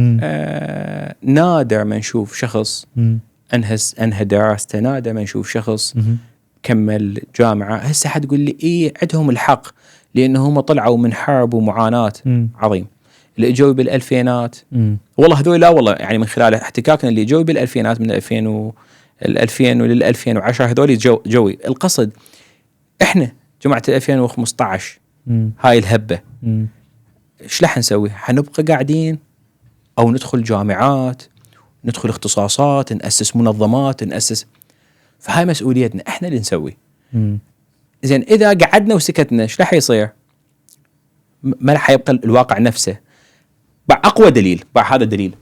نادر ما نشوف شخص انهى دراسته، نادر ما نشوف شخص كمل جامعه. هسه حتقول لي ايه عندهم الحق لانه هم طلعوا من حرب ومعاناه عظيم. اللي اجوا بالالفينات والله هذول لا والله، يعني من خلال احتكاكنا اللي اجوا بالالفينات من 2000 ولل 2010 هذول جوي. القصد احنا جماعه 2015 هاي الهبه ايش راح نسوي؟ حنبقى قاعدين او ندخل جامعات، ندخل اختصاصات، نأسس منظمات، نأسس. فهاي مسؤوليتنا احنا اللي نسوي. زين اذا قعدنا وسكتنا ايش راح يصير؟ ما راح يبقى الواقع نفسه. اقوى دليل هذا دليل،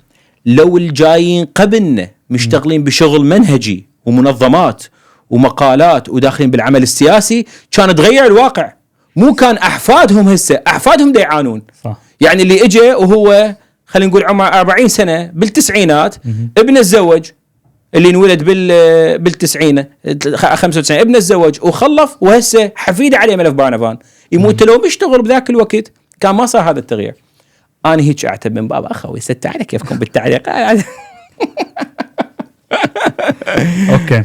لو الجايين قبلنا مشتغلين بشغل منهجي ومنظمات ومقالات وداخلين بالعمل السياسي كان تغير الواقع. مو كان احفادهم هسه احفادهم دا يعانون. صح. يعني اللي اجى وهو خلينا نقول عمره 40 سنه بالتسعينات، ابنه تزوج اللي انولد بالتسعينه 95، ابنه تزوج وخلف، وهسه حفيده عليه ملف بارنفان يموت لو مشتغل بذاك الوقت كان ما صار هذا التغيير. انا هيك اعتب من باب اخوي ست على كيفكم بالتعليق. اوكي.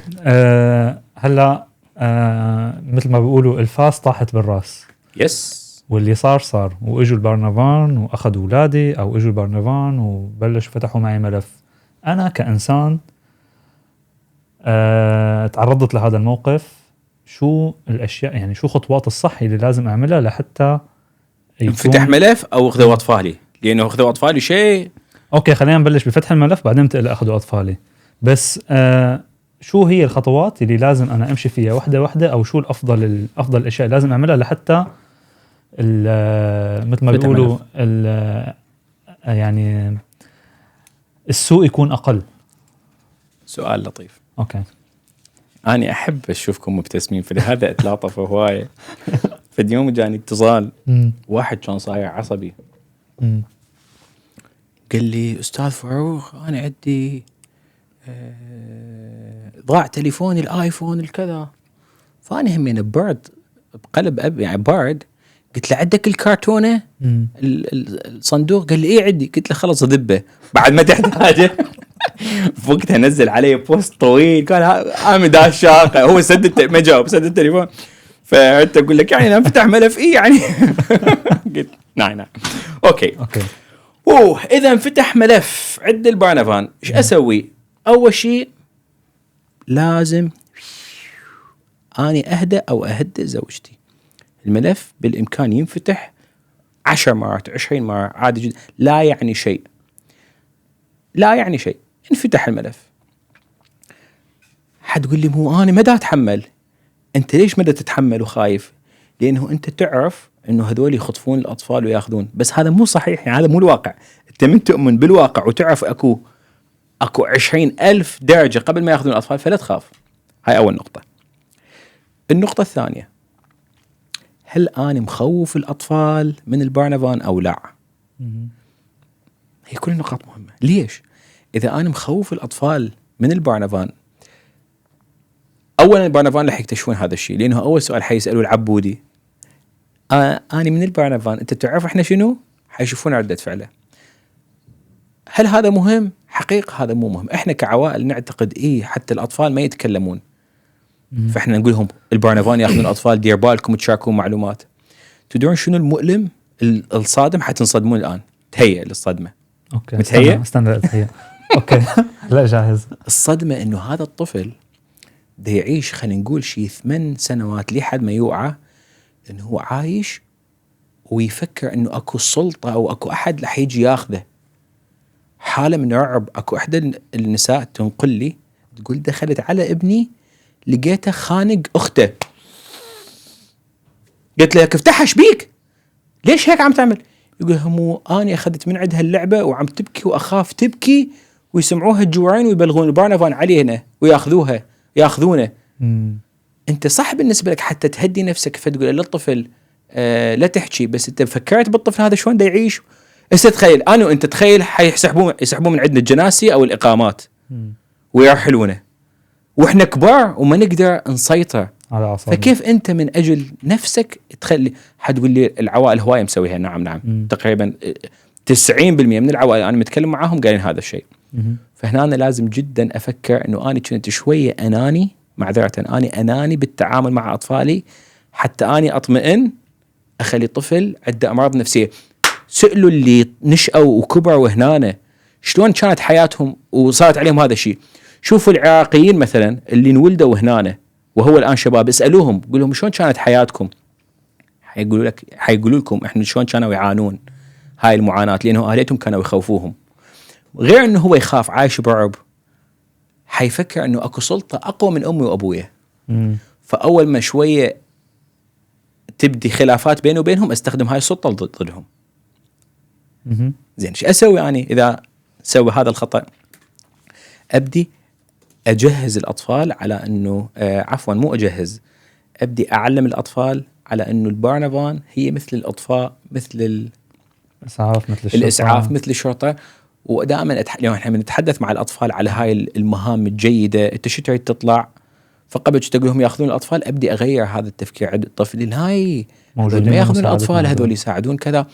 هلا مثل ما بيقولوا الفاس طاحت بالراس. يس. واللي صار واجوا البرنفان واخذوا اولادي، او اجوا البرنفان وبلشوا فتحوا معي ملف. انا كانسان تعرضت لهذا الموقف. شو الاشياء يعني شو خطوات الصح اللي لازم اعملها لحتى ينفتح ملف او اخذوا اطفالي؟ لانه اخذوا اطفالي شيء. اوكي خلينا نبلش بفتح الملف بعدين تقول اخذوا اطفالي. بس شو هي الخطوات اللي لازم انا امشي فيها واحده واحده، او شو الافضل الاشياء اللي لازم اعملها لحتى مثل ما بيقولوا يعني السوء يكون اقل؟ سؤال لطيف. اوكي. أنا أحب أشوفكم مبتسمين، فلهذا أتلاطف هواية. فد يوم جاني اتصال واحد كان صاير عصبي، قال لي أستاذ فاروق أنا عندي ضاع تليفوني الآيفون الكذا. فأنا همين ببرد بقلب أب يعني بارد، قلت له عندك الكرتونة الصندوق؟ قال لي إيه عندي. قلت له خلص ذبه بعد ما تحتاجه. وقتها نزل علي بوست طويل قال عامل ده الشاقة، هو سد ما جاوب سد التليفون. فأنت أقول لك يعني نفتح ملف إيه يعني. قلت نعم أوكي. إذا انفتح ملف عند البارنفان إيش أسوي؟ أول شيء لازم أني أهدأ أو أهدئ زوجتي. الملف بالإمكان ينفتح 10 مرات 20 مرة عادي جدا، لا يعني شيء، لا يعني شيء. انفتح الملف. حتقول لي مو أنا ما دا أتحمل. أنت ليش ما دا تتحمل وخايف؟ لأنه أنت تعرف أنه هذول يخطفون الأطفال ويأخذون، بس هذا مو صحيح، يعني هذا مو الواقع. أنت من تؤمن بالواقع وتعرف أكو 20,000 درجة قبل ما يأخذون الأطفال، فلا تخاف. هاي أول نقطة. النقطة الثانية، هل أنا مخوف الأطفال من البارنفان أو لا؟ هي كل النقاط مهمة. ليش؟ إذا أنا مخوف الأطفال من البارنفان، أولا البارنفان رح يكتشفون هذا الشيء، لأنه أول سؤال حيسألوا العبودي أنا من البارنفان أنت تعرف إحنا شنو؟ حيشوفون ردة فعله. هل هذا مهم؟ حقيقة هذا مو مهم. إحنا كعوائل نعتقد إيه حتى الأطفال ما يتكلمون، فإحنا نقول لهم البارنفان يأخذون الأطفال، دير بالكم تشاركون معلومات. تدرون شنو المؤلم؟ الصادم حتنصدمون الآن. تهيأ للصدمة. اوكي متهيأ؟ استنى اتهيأ. اوكي لا جاهز. الصدمة انه هذا الطفل ده يعيش خلينا نقول شيء 8 سنوات لحد ما يوعى انه هو عايش ويفكر انه اكو سلطة او اكو احد رح يجي ياخذه. حالة من رعب. اكو احدى النساء تنقل لي تقول دخلت على ابني لقيته خانق اخته، قلت له افتحها شبيك ليش هيك عم تعمل؟ يقول مو أنا أخذت من عندها اللعبة وعم تبكي وأخاف تبكي ويسمعوها الجوعين ويبلغون البارنفان علينا ويأخذوها يأخذونه. أنت صح بالنسبة لك حتى تهدي نفسك فتقول للطفل لا تحكي، بس أنت فكرت بالطفل هذا شلون دا يعيش؟ هسه تخيل أنا وأنت تخيل يسحبون من عندنا الجناسي أو الإقامات ويرحلونه وإحنا كبار وما نقدر نسيطر. فكيف أنت من أجل نفسك تخلي؟ حتقول لي العوائل هواية مسويها. نعم تقريبا 90% من العوائل أنا متكلم معاهم قالين هذا الشيء. فهنا أنا لازم جدا أفكر أنه أنا كنت شوية أناني، معذرة أناني بالتعامل مع أطفالي حتى أني أطمئن أخلي طفل عنده أمراض نفسية. سألوا اللي نشأوا وكبروا هنا شلون كانت حياتهم وصارت عليهم هذا الشيء. شوفوا العراقيين مثلا اللي انولدوا هنا وهو الآن شباب، اسألوهم قول لهم شلون كانت حياتكم، حيقولوا لكم إحنا شلون كانوا يعانون هاي المعاناة، لأنه أهليتهم كانوا يخوفوهم. غير أنه هو يخاف عايش برعب، حيفكر أنه أكو سلطة أقوى من أمي وأبويا. فأول ما شوية تبدي خلافات بينه وبينهم استخدم هاي السلطة ضدهم. زين شو أسوي يعني إذا سوي هذا الخطأ؟ أبدي أجهز الأطفال على أنه مو أجهز، أبدي أعلم الأطفال على أنه البارنفان هي مثل الأطفاء، مثل الاسعاف مثل الشرطه. الاسعاف مثل الشرطه. ودائما اليوم احنا بنتحدث مع الاطفال على هاي المهام الجيده، انت شو تريد تطلع؟ فقبل تقول لهم ياخذون الاطفال، ابدي اغير هذا التفكير عند الطفل، هاي ما ياخذون الاطفال، هذول يساعدون كذا.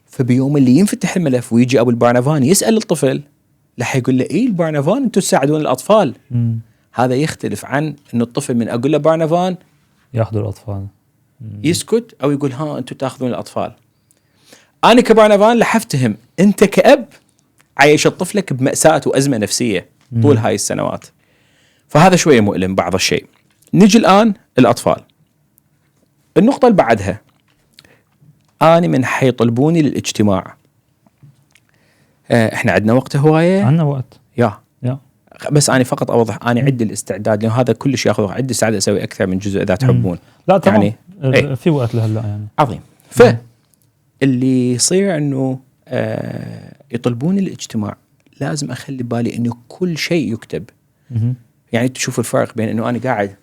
فبيوم اللي ينفتح الملف ويجي ابو البرنفان يسال الطفل، راح يقول له ايه البرنفان انتم تساعدون الاطفال. هذا يختلف عن انه الطفل من اقول له برنفان ياخذوا الاطفال يسكت او يقول ها انتم تاخذون الاطفال. انا كبرنفان رح افتهم انت كأب عايش طفلك بمأساة وازمه نفسيه طول هاي السنوات. فهذا شويه مؤلم بعض الشيء. نجي الان الاطفال. النقطه اللي بعدها، أنا من حيطلبوني للاجتماع، احنا عندنا وقت هوايه، عندنا وقت يا بس أنا فقط أوضح أنا عندي الاستعداد، لأن هذا كلش ياخذ عندي استعداد أسوي أكثر من جزء إذا تحبون. لا طبعا يعني في وقت لهلا يعني عظيم. فاللي يصير إنه يطلبوني الاجتماع، لازم أخلي بالي إنه كل شيء يكتب. يعني تشوف الفرق بين إنه أنا قاعد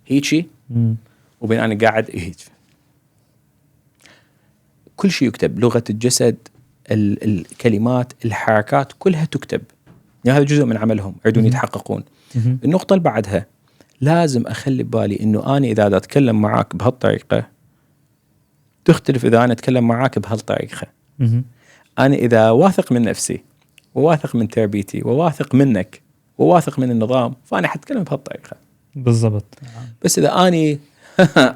هيجي وبين أنا قاعد هيك. كل شيء يكتب، لغة الجسد، الكلمات، الحركات كلها تكتب. يعني هذا جزء من عملهم، يريدون يتحققون. النقطة اللي بعدها، لازم أخلي بالي إنه أنا إذا أتكلم معاك بهالطريقة تختلف إذا أنا أتكلم معاك بهالطريقة. أنا إذا واثق من نفسي وواثق من تربيتي وواثق منك وواثق من النظام، فأنا حتكلم بهالطريقة بالضبط. بس إذا أنا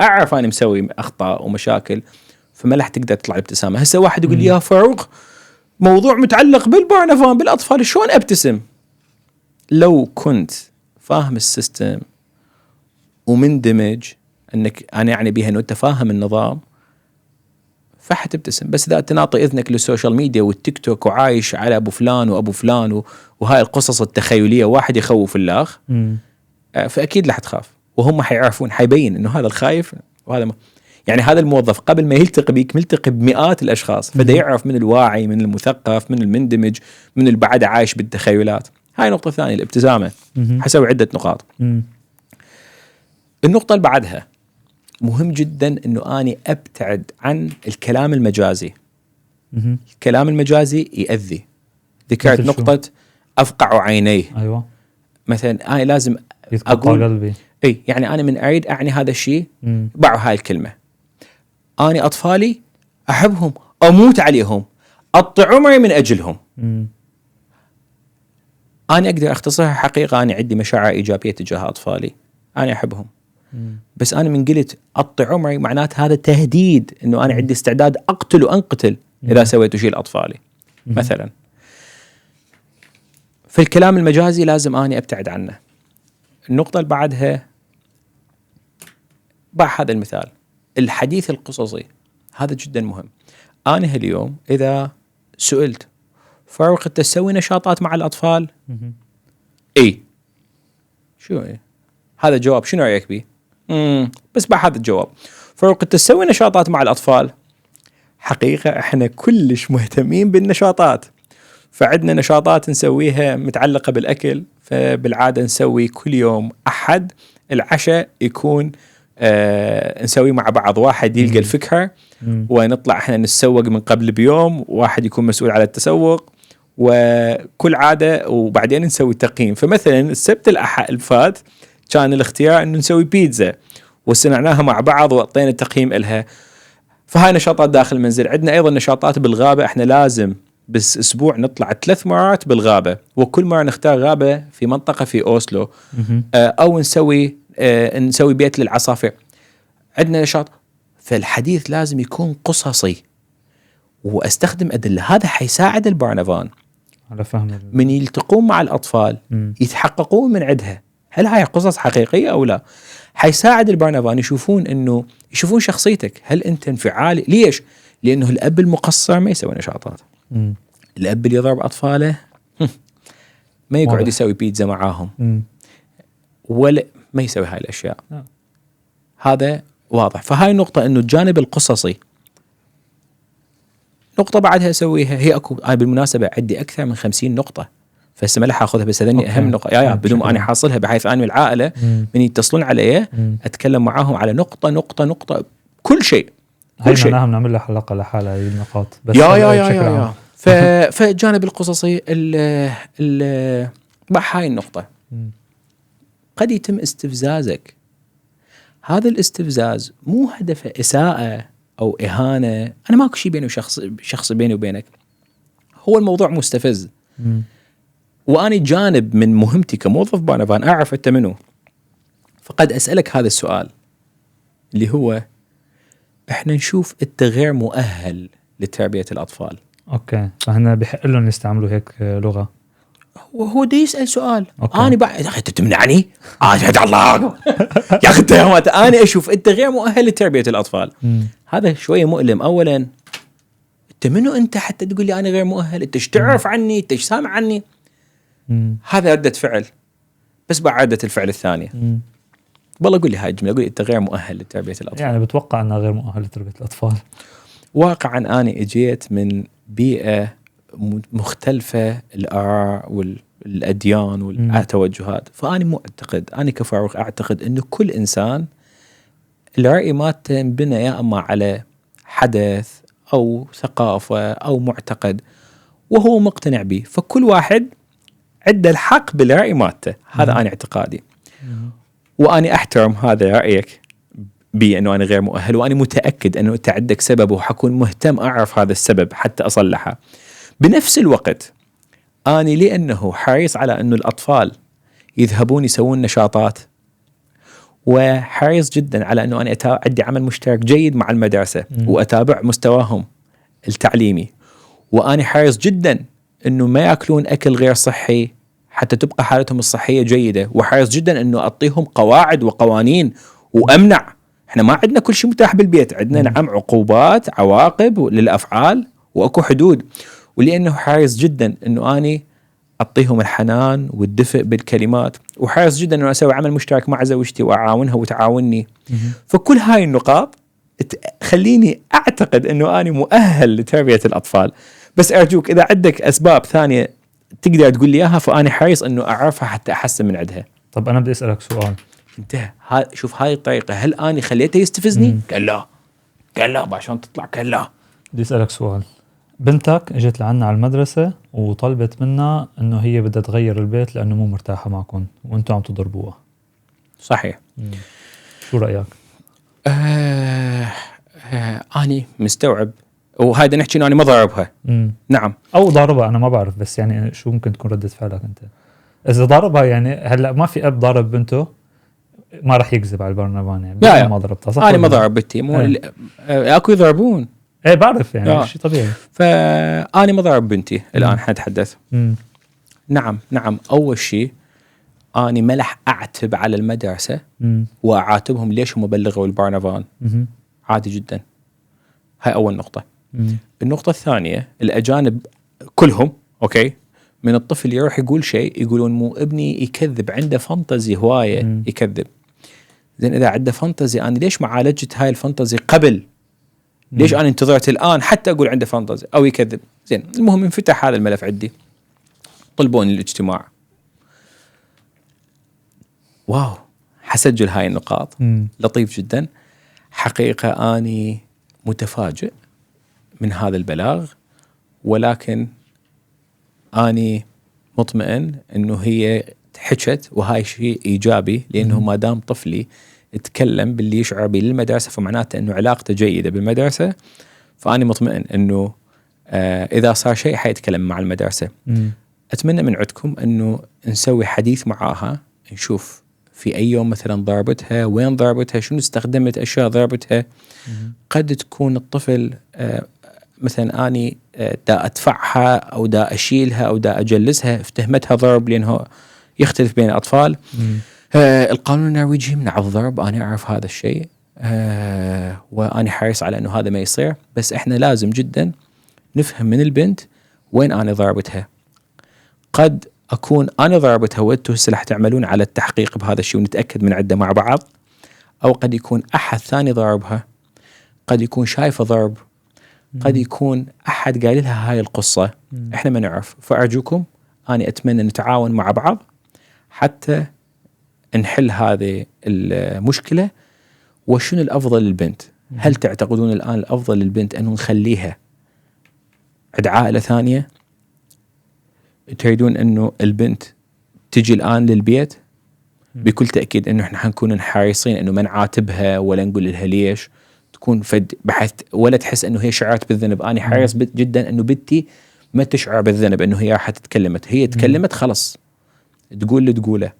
أعرف أنا مسوي أخطاء ومشاكل، فما راح تقدر تطلع الابتسامة. هسه واحد يقول يا فاروق موضوع متعلق بالبرنفان بالأطفال، شلون أبتسم؟ لو كنت فاهم السيستم ومندمج، أنك أنا يعني بيها أنه أنت فاهم النظام، فحتبتسم. بس إذا تناطي إذنك للسوشيال ميديا والتيك توك وعايش على أبو فلان وأبو فلان وهاي القصص التخيلية، واحد يخوف الآخ، فأكيد رح تخاف. وهم حيعرفون، حيبين أنه هذا الخايف وهذا يعني هذا الموظف قبل ما يلتقي بيك ملتقي بمئات الأشخاص، فده يعرف من الواعي، من المثقف، من المندمج، من اللي بعد عايش بالتخيلات. هاي نقطة ثانية، الابتسامة. حسوي عدة نقاط. النقطة اللي بعدها، مهم جدا أنه أنا أبتعد عن الكلام المجازي. الكلام المجازي يؤذي. ذكرت نقطة أفقع عينيه. أيوة. مثلا أنا لازم أقول قلبي. أي يعني أنا من أريد أعني هذا الشيء بعوا هاي الكلمة. أنا أطفالي أحبهم، أموت عليهم، أقطع عمري من أجلهم. أنا أقدر أختصرها حقيقة، أنا عندي مشاعر إيجابية تجاه أطفالي، أنا أحبهم. بس أنا من قلت أقطع عمري، معنات هذا تهديد إنه أنا عندي استعداد أقتل وأنقتل إذا سويت شيء لأطفالي مثلا. في الكلام المجازي لازم أنا أبتعد عنه. النقطة اللي بعدها، بعد هذا المثال، الحديث القصصي هذا جدا مهم. أنا اليوم إذا سئلت فاروق أنت تسوي نشاطات مع الأطفال؟ إيه. شو إيه؟ هذا جواب، شنو رأيك بيه؟ بس بعد هذا الجواب، فاروق أنت تسوي نشاطات مع الأطفال؟ حقيقة إحنا كلش مهتمين بالنشاطات، فعندنا نشاطات نسويها متعلقة بالأكل. فبالعادة نسوي كل يوم أحد العشاء يكون نسوي مع بعض، واحد يلقى الفكرة ونطلع احنا نتسوق من قبل بيوم، واحد يكون مسؤول على التسوق، وكل عادة وبعدين نسوي تقييم. فمثلا السبت الفات كان الاختيار انه نسوي بيتزا وصنعناها مع بعض وعطينا تقييم إلها. فهاي نشاطات داخل المنزل. عندنا ايضا نشاطات بالغابة، احنا لازم بس اسبوع نطلع 3 مرات بالغابة، وكل مرة نختار غابة في منطقة في أوسلو، او نسوي بيت للعصافير. عندنا نشاط. فالحديث لازم يكون قصصي واستخدم أدلة. هذا حيساعد البرنفان على فهم من يلتقون مع الأطفال يتحققون من عندها هل هاي قصص حقيقية أو لا. حيساعد البرنفان يشوفون شخصيتك، هل أنت انفعالي. ليش؟ لأنه الأب المقصر ما يسوي نشاطات. الأب اللي يضرب أطفاله ما يقعد يسوي بيتزا معاهم ولا ما يسوي هاي الأشياء. هذا واضح. فهاي النقطة، إنه الجانب القصصي. نقطة بعدها أسويها هي أكو. أنا بالمناسبة عندي أكثر من 50 نقطة، فهسه ما راح أخذها، بس هذني أهم نقطة بدون ما أنا حاصلها، بحيث أنا والعائلة من يتصلون علي أتكلم معاهم على نقطة نقطة نقطة كل شيء. هاي شيء. معناها بنعمل لها حلقة لحالها هي النقاط بس يا فالجانب القصصي هاي النقطة قد يتم استفزازك. هذا الاستفزاز مو هدفه إساءة أو إهانة. أنا ماكو شيء بيني شخص بيني وبينك، هو الموضوع مستفز. وأنا جانب من مهمتي كموظف بانافان أعرف أنت منو، فقد أسألك هذا السؤال اللي هو إحنا نشوف أنت غير مؤهل لتربية الأطفال. أوكي، فهنا بحق لهم يستعملوا هيك لغة. هو ده يسأل سؤال. أنا بعد يا أخي تمنعني الله يا أخي أنا أشوف أنت غير مؤهل لتربية الأطفال. هذا شوية مؤلم. أولا أنت منو أنت حتى تقول لي أنا غير مؤهل؟ أنت إيش تعرف عني؟ أنت إيش سامع عني؟ هذا ردة فعل. بس بعد ردة الفعل الثانية والله قول لي هاي الجملة، قول لي أنت غير مؤهل لتربية الأطفال. يعني بتوقع أنها غير مؤهل لتربية الأطفال. واقعا أنا إجيت من بيئة مختلفة الآراء والأديان والتوجهات، فأنا معتقد، أنا كفاروق أعتقد أنه كل إنسان الرأي مالته ينبنى يا أما على حدث أو ثقافة أو معتقد وهو مقتنع به، فكل واحد عنده الحق بالرأي مالته. هذا أنا اعتقادي، وأنا أحترم هذا رأيك بي أنه أنا غير مؤهل، وأنا متأكد أنه أنت عندك سبب وحكون مهتم أعرف هذا السبب حتى أصلحه. بنفس الوقت أنا لأنه حريص على أنه الأطفال يذهبون يسوون نشاطات، وحريص جدا على أنه أنا عندي عمل مشترك جيد مع المدرسة وأتابع مستواهم التعليمي، وأنا حريص جدا أنه ما يأكلون أكل غير صحي حتى تبقى حالتهم الصحية جيدة، وحريص جدا أنه أعطيهم قواعد وقوانين وأمنع. إحنا ما عندنا كل شيء متاح بالبيت، عندنا نعم عقوبات عواقب للأفعال وأكو حدود. ولأنه حريص جدا أنه أنا أعطيهم الحنان والدفء بالكلمات، وحريص جدا أنه أسوي عمل مشترك مع زوجتي وأعاونها وتعاونني. فكل هاي النقاط خليني أعتقد أنه أنا مؤهل لتربية الأطفال. بس أرجوك إذا عندك أسباب ثانية تقدر تقول لي إياها، فأنا حريص أنه أعرفها حتى أحسن من عندها. طب أنا بدي أسألك سؤال. انت شوف هاي الطريقة، هل أنا خليته يستفزني؟ قال لا عشان تطلع قال لا. بدي أسألك سؤال. بنتك اجت لعنا على المدرسة وطلبت منا انه هي بدها تغير البيت لانه مو مرتاحة معكم وانتم عم تضربوها. صحيح. شو رأيك؟ أنا مستوعب، وهذا نحكي انه انا ما ضاربها. نعم. او ضاربها، انا ما بعرف، بس يعني شو ممكن تكون ردة فعلك انت اذا ضاربها؟ يعني هلا ما في اب ضارب بنته ما راح يكذب على البرنامج، يعني لا ما ضربتها صح. انا ما ضارب بنتي، مو اكو يضربون. ايه بعرف يعني شيء طبيعي. فاني ما ضارب بنتي الان حنتحدث. نعم اول شيء اني ملح اعتب على المدرسة واعاتبهم ليش هم بلغوا البرنامج. عادي جدا، هاي اول نقطة. النقطة الثانية، الأجانب كلهم أوكي من الطفل يروح يقول شيء يقولون مو ابني يكذب، عنده فانتزي هواية يكذب. زين إذا عنده فانتزي أنا ليش ما عالجت هاي الفانتزي قبل؟ ليش أنا انتظرت الآن حتى أقول عنده فانتزي أو يكذب؟ زين المهم انفتح هذا الملف عندي، طلبوني الاجتماع. واو حسجل هاي النقاط. لطيف جدا. حقيقة أني متفاجئ من هذا البلاغ، ولكن أني مطمئن أنه هي حكت، وهاي شيء إيجابي، لأنه ما دام طفلي اتكلم باللي يشعر به للمدرسة فمعناته أنه علاقته جيدة بالمدرسة. فأني مطمئن أنه إذا صار شيء حيتكلم مع المدرسة. أتمنى من عندكم أنه نسوي حديث معاها، نشوف في أي يوم مثلا ضربتها، وين ضربتها، شنو استخدمت أشياء ضربتها. قد تكون الطفل مثلا أني دا أدفعها أو دا أشيلها أو دا أجلسها افتهمتها ضرب، لأنه يختلف بين الأطفال. القانون النرويجي يمنع الضرب، أنا أعرف هذا الشيء، وأنا حريص على أنه هذا ما يصير. بس إحنا لازم جدا نفهم من البنت وين أنا ضربتها. قد أكون أنا ضربتها وأنتوا هسه تعملون على التحقيق بهذا الشيء ونتأكد من عدة مع بعض، أو قد يكون أحد ثاني ضربها، قد يكون شايفة ضرب، قد يكون أحد قال لها هاي القصة إحنا ما نعرف. فأرجوكم أنا أتمنى نتعاون مع بعض حتى نحل هذه المشكلة. وشنو الأفضل للبنت؟ هل تعتقدون الآن الأفضل للبنت أنه نخليها عند عائلة ثانية؟ تريدون أنه البنت تجي الآن للبيت؟ بكل تأكيد أنه إحنا حنكون حريصين أنه ما نعاتبها ولا نقول لها ليش، تكون فد بحيث ولا تحس أنه هي شعرت بالذنب. أنا حريص جدا أنه بنتي ما تشعر بالذنب أنه هي راحت تكلمت، هي تكلمت خلص تقول اللي تقوله.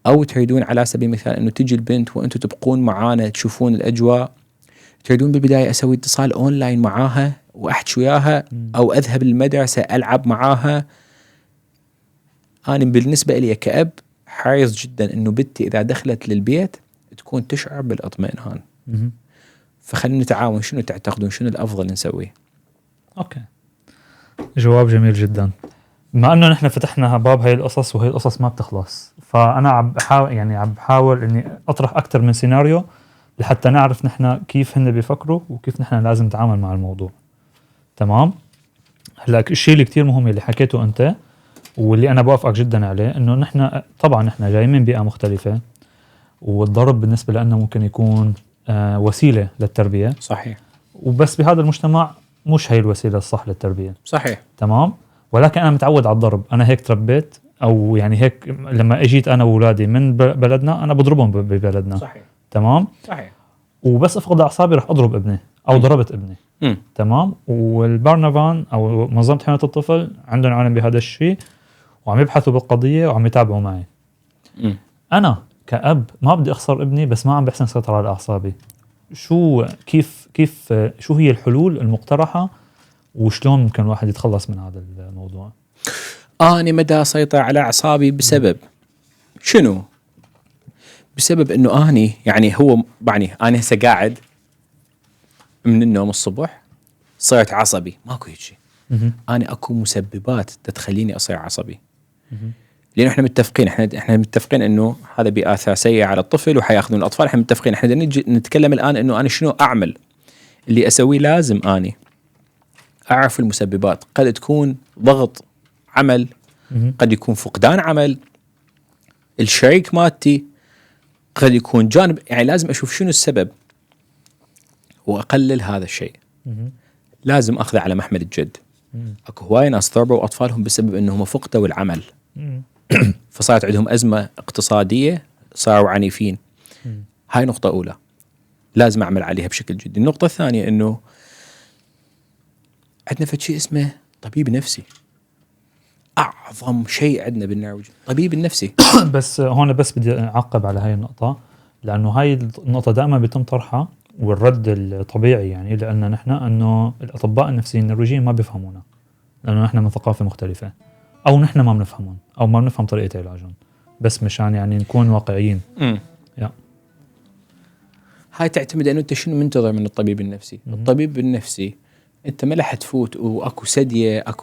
أو تريدون على سبيل المثال أنه تجي البنت وأنتم تبقون معانا تشوفون الأجواء، تريدون بالبداية أسوي اتصال أونلاين معاها وأحكي وياها، أو أذهب للمدرسة ألعب معاها. أنا بالنسبة لي كأب حريص جدا أنه بنتي إذا دخلت للبيت تكون تشعر بالإطمئنان. فخلينا نتعاون، شنو تعتقدون شنو الأفضل نسويه؟ أوكي، جواب جميل جدا. مع أنه نحن فتحنا باب هاي القصص وهي القصص ما بتخلص، فأنا عم بحاول إني أطرح أكتر من سيناريو لحتى نعرف نحن كيف هن بيفكروا وكيف نحن لازم نتعامل مع الموضوع. تمام؟ هلا الشيء اللي كتير مهم اللي حكيته أنت واللي أنا بوافقك جدا عليه، إنه نحن طبعا نحن جاي من بيئة مختلفة، والضرب بالنسبة لنا ممكن يكون وسيلة للتربية. صحيح. وبس بهذا المجتمع مش هي الوسيلة الصح للتربية. صحيح. تمام. ولكن أنا متعود على الضرب، أنا هيك تربيت، أو يعني هيك لما أجيت أنا وأولادي من بلدنا أنا بضربهم ببلدنا. صحيح. تمام. صحيح. وبس أفقد أعصابي رح أضرب ابني أو ضربت ابني. تمام. والبارنافان أو منظمة حماية الطفل عندهم علم بهذا الشيء، وعم يبحثوا بالقضية وعم يتابعوا معي. أنا كأب ما بدي أخسر ابني، بس ما عم بحسن سيطر على أعصابي. كيف شو هي الحلول المقترحة وشلون ممكن الواحد يتخلص من هذا الموضوع؟ أنا مدى أسيطر على أعصابي بسبب شنو؟ بسبب إنه أني يعني هو يعني أنا هسه قاعد من النوم الصبح صرت عصبي، ماكو هيك شيء. أنا أكو مسببات تخليني أصير عصبي. لأنه إحنا متفقين إنه هذا بآثار سيئة على الطفل وحياخذون الأطفال. إحنا متفقين. إحنا نتكلم الآن إنه أنا شنو أعمل. اللي أسويه لازم أني أعرف المسببات. قد تكون ضغط عمل، قد يكون فقدان عمل، الشريك مالتي قد يكون جانب، يعني لازم أشوف شنو السبب وأقلل هذا الشيء. لازم أخذه على محمل الجد. أكو هواي ناس ضربوا أطفالهم بسبب أنهم فقدوا العمل فصارت عندهم أزمة اقتصادية، صاروا عنيفين. هاي نقطة أولى لازم أعمل عليها بشكل جدي. النقطة الثانية أنه عندنا فشي اسمه طبيب نفسي. أعظم شيء عندنا بالنرويج طبيب النفسي. بس هون بس بدي أعقب على هاي النقطة، لأنه هاي النقطة دائما بيتم طرحها والرد الطبيعي يعني لأن نحن أنه الأطباء النفسيين النرويجيين ما بيفهمونا، لأنه نحن من ثقافة مختلفة، أو نحن ما بنفهمون أو ما بنفهم طريقة علاجهم. بس مشان يعني نكون واقعيين. هاي تعتمد أنه أنت شنو منتظر من الطبيب النفسي. الطبيب النفسي أنت ما لح تفوت وأكو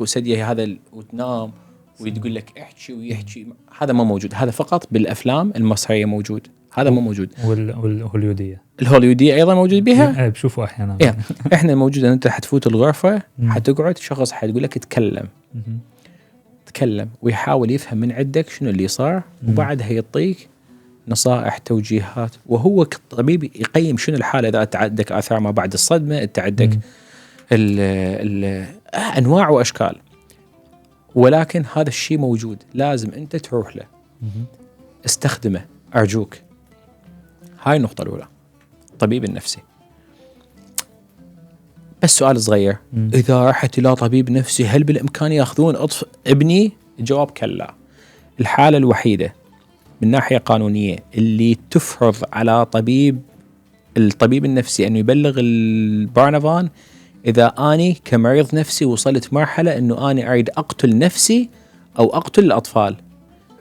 سدية هذا وتنام ويتقول لك احكي ويحكي. هذا ما موجود. هذا فقط بالأفلام المصرية موجود. هذا ما موجود. الهوليودية أيضا موجود بها. بشوفوا أحيانا. إحنا موجود أن أنت حتفوت الغرفة حتقعد شخص حتقول لك تكلم ويحاول يفهم من عندك شنو اللي صار، وبعدها يعطيك نصائح توجيهات، وهو كطبيب يقيم شنو الحالة. إذا أنت عندك آثار ما بعد الصدمة، أنت عندك أنواع وأشكال. ولكن هذا الشيء موجود، لازم أنت تروح له استخدمه أرجوك. هاي النقطة الأولى، طبيب النفسي. بس سؤال صغير، إذا رحت إلى طبيب نفسي هل بالإمكان يأخذون ابني؟ الجواب كلا. الحالة الوحيدة من ناحية قانونية اللي تفرض على الطبيب النفسي أنه يبلغ البارنافان إذا أني كمريض نفسي وصلت مرحلة أنه أنا أريد أقتل نفسي أو أقتل الأطفال.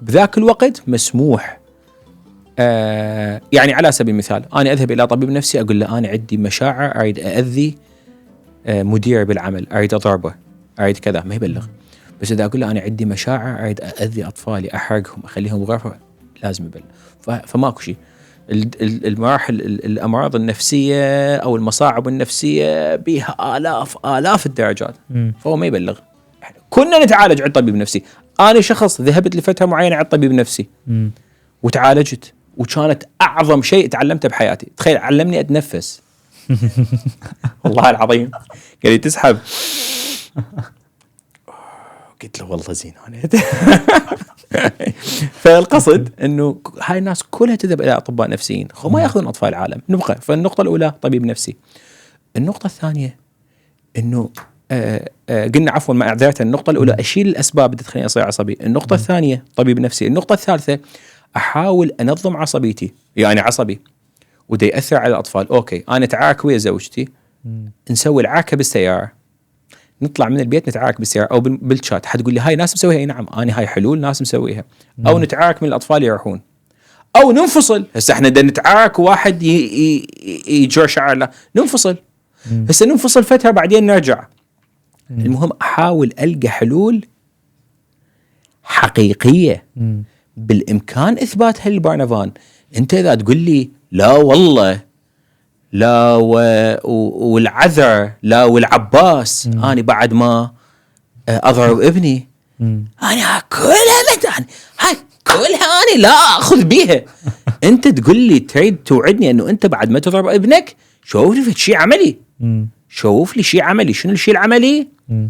بذاك الوقت مسموح. يعني على سبيل المثال أنا أذهب إلى طبيب نفسي أقول له أنا عندي مشاعر أريد أأذي مدير بالعمل، أريد أضربه، أريد كذا، ما يبلغ. بس إذا أقول له أنا عندي مشاعر أريد أأذي أطفالي، أحرقهم، أخليهم بغرفة، لازم يبلغ. فماكو شيء. المراحل الأمراض النفسية أو المصاعب النفسية بها آلاف الدرجات، فهو ما يبلغ. كنا نتعالج عند طبيب نفسي. أنا شخص ذهبت لفترة معينة عند طبيب نفسي وتعالجت، وكانت أعظم شيء تعلمته بحياتي. تخيل، علمني أتنفس. والله العظيم قال لي تسحب. قلت له والله زين انا. فالقصد انه هاي الناس كلها تذهب الى اطباء نفسيين، هم ما ياخذون اطفال العالم. نبقى فالنقطه الاولى طبيب نفسي. النقطه الثانيه انه قلنا عفوا ما اعذرت، النقطه الاولى اشيل الاسباب اللي تخليني اصير عصبي، النقطه الثانيه طبيب نفسي، النقطه الثالثه احاول انظم عصبيتي. يعني عصبي وده ياثر على الاطفال. اوكي انا اتعارك ويا زوجتي، نسوي العركه بالسياره، نطلع من البيت نتعارك بالسياره او بالشات. حتقول لي هاي ناس مسويها. اي نعم انا هاي حلول ناس مسويها. او نتعارك من الاطفال يروحون، او ننفصل. هسه احنا بدنا نتعارك وواحد يجر شعر، لا ننفصل. هسه ننفصل فتره بعدين نرجع. المهم احاول القى حلول حقيقيه بالامكان اثباتها للبرنابان. انت اذا تقول لي لا والله لا والعذر لا والعباس انا بعد ما اضرب ابني انا كلها هاي كلها انا لا اخذ بيها. انت تقول لي تريد توعدني انه انت بعد ما تضرب ابنك شوف لي شيء عملي. شوف لي شيء عملي. شنو الشيء العملي؟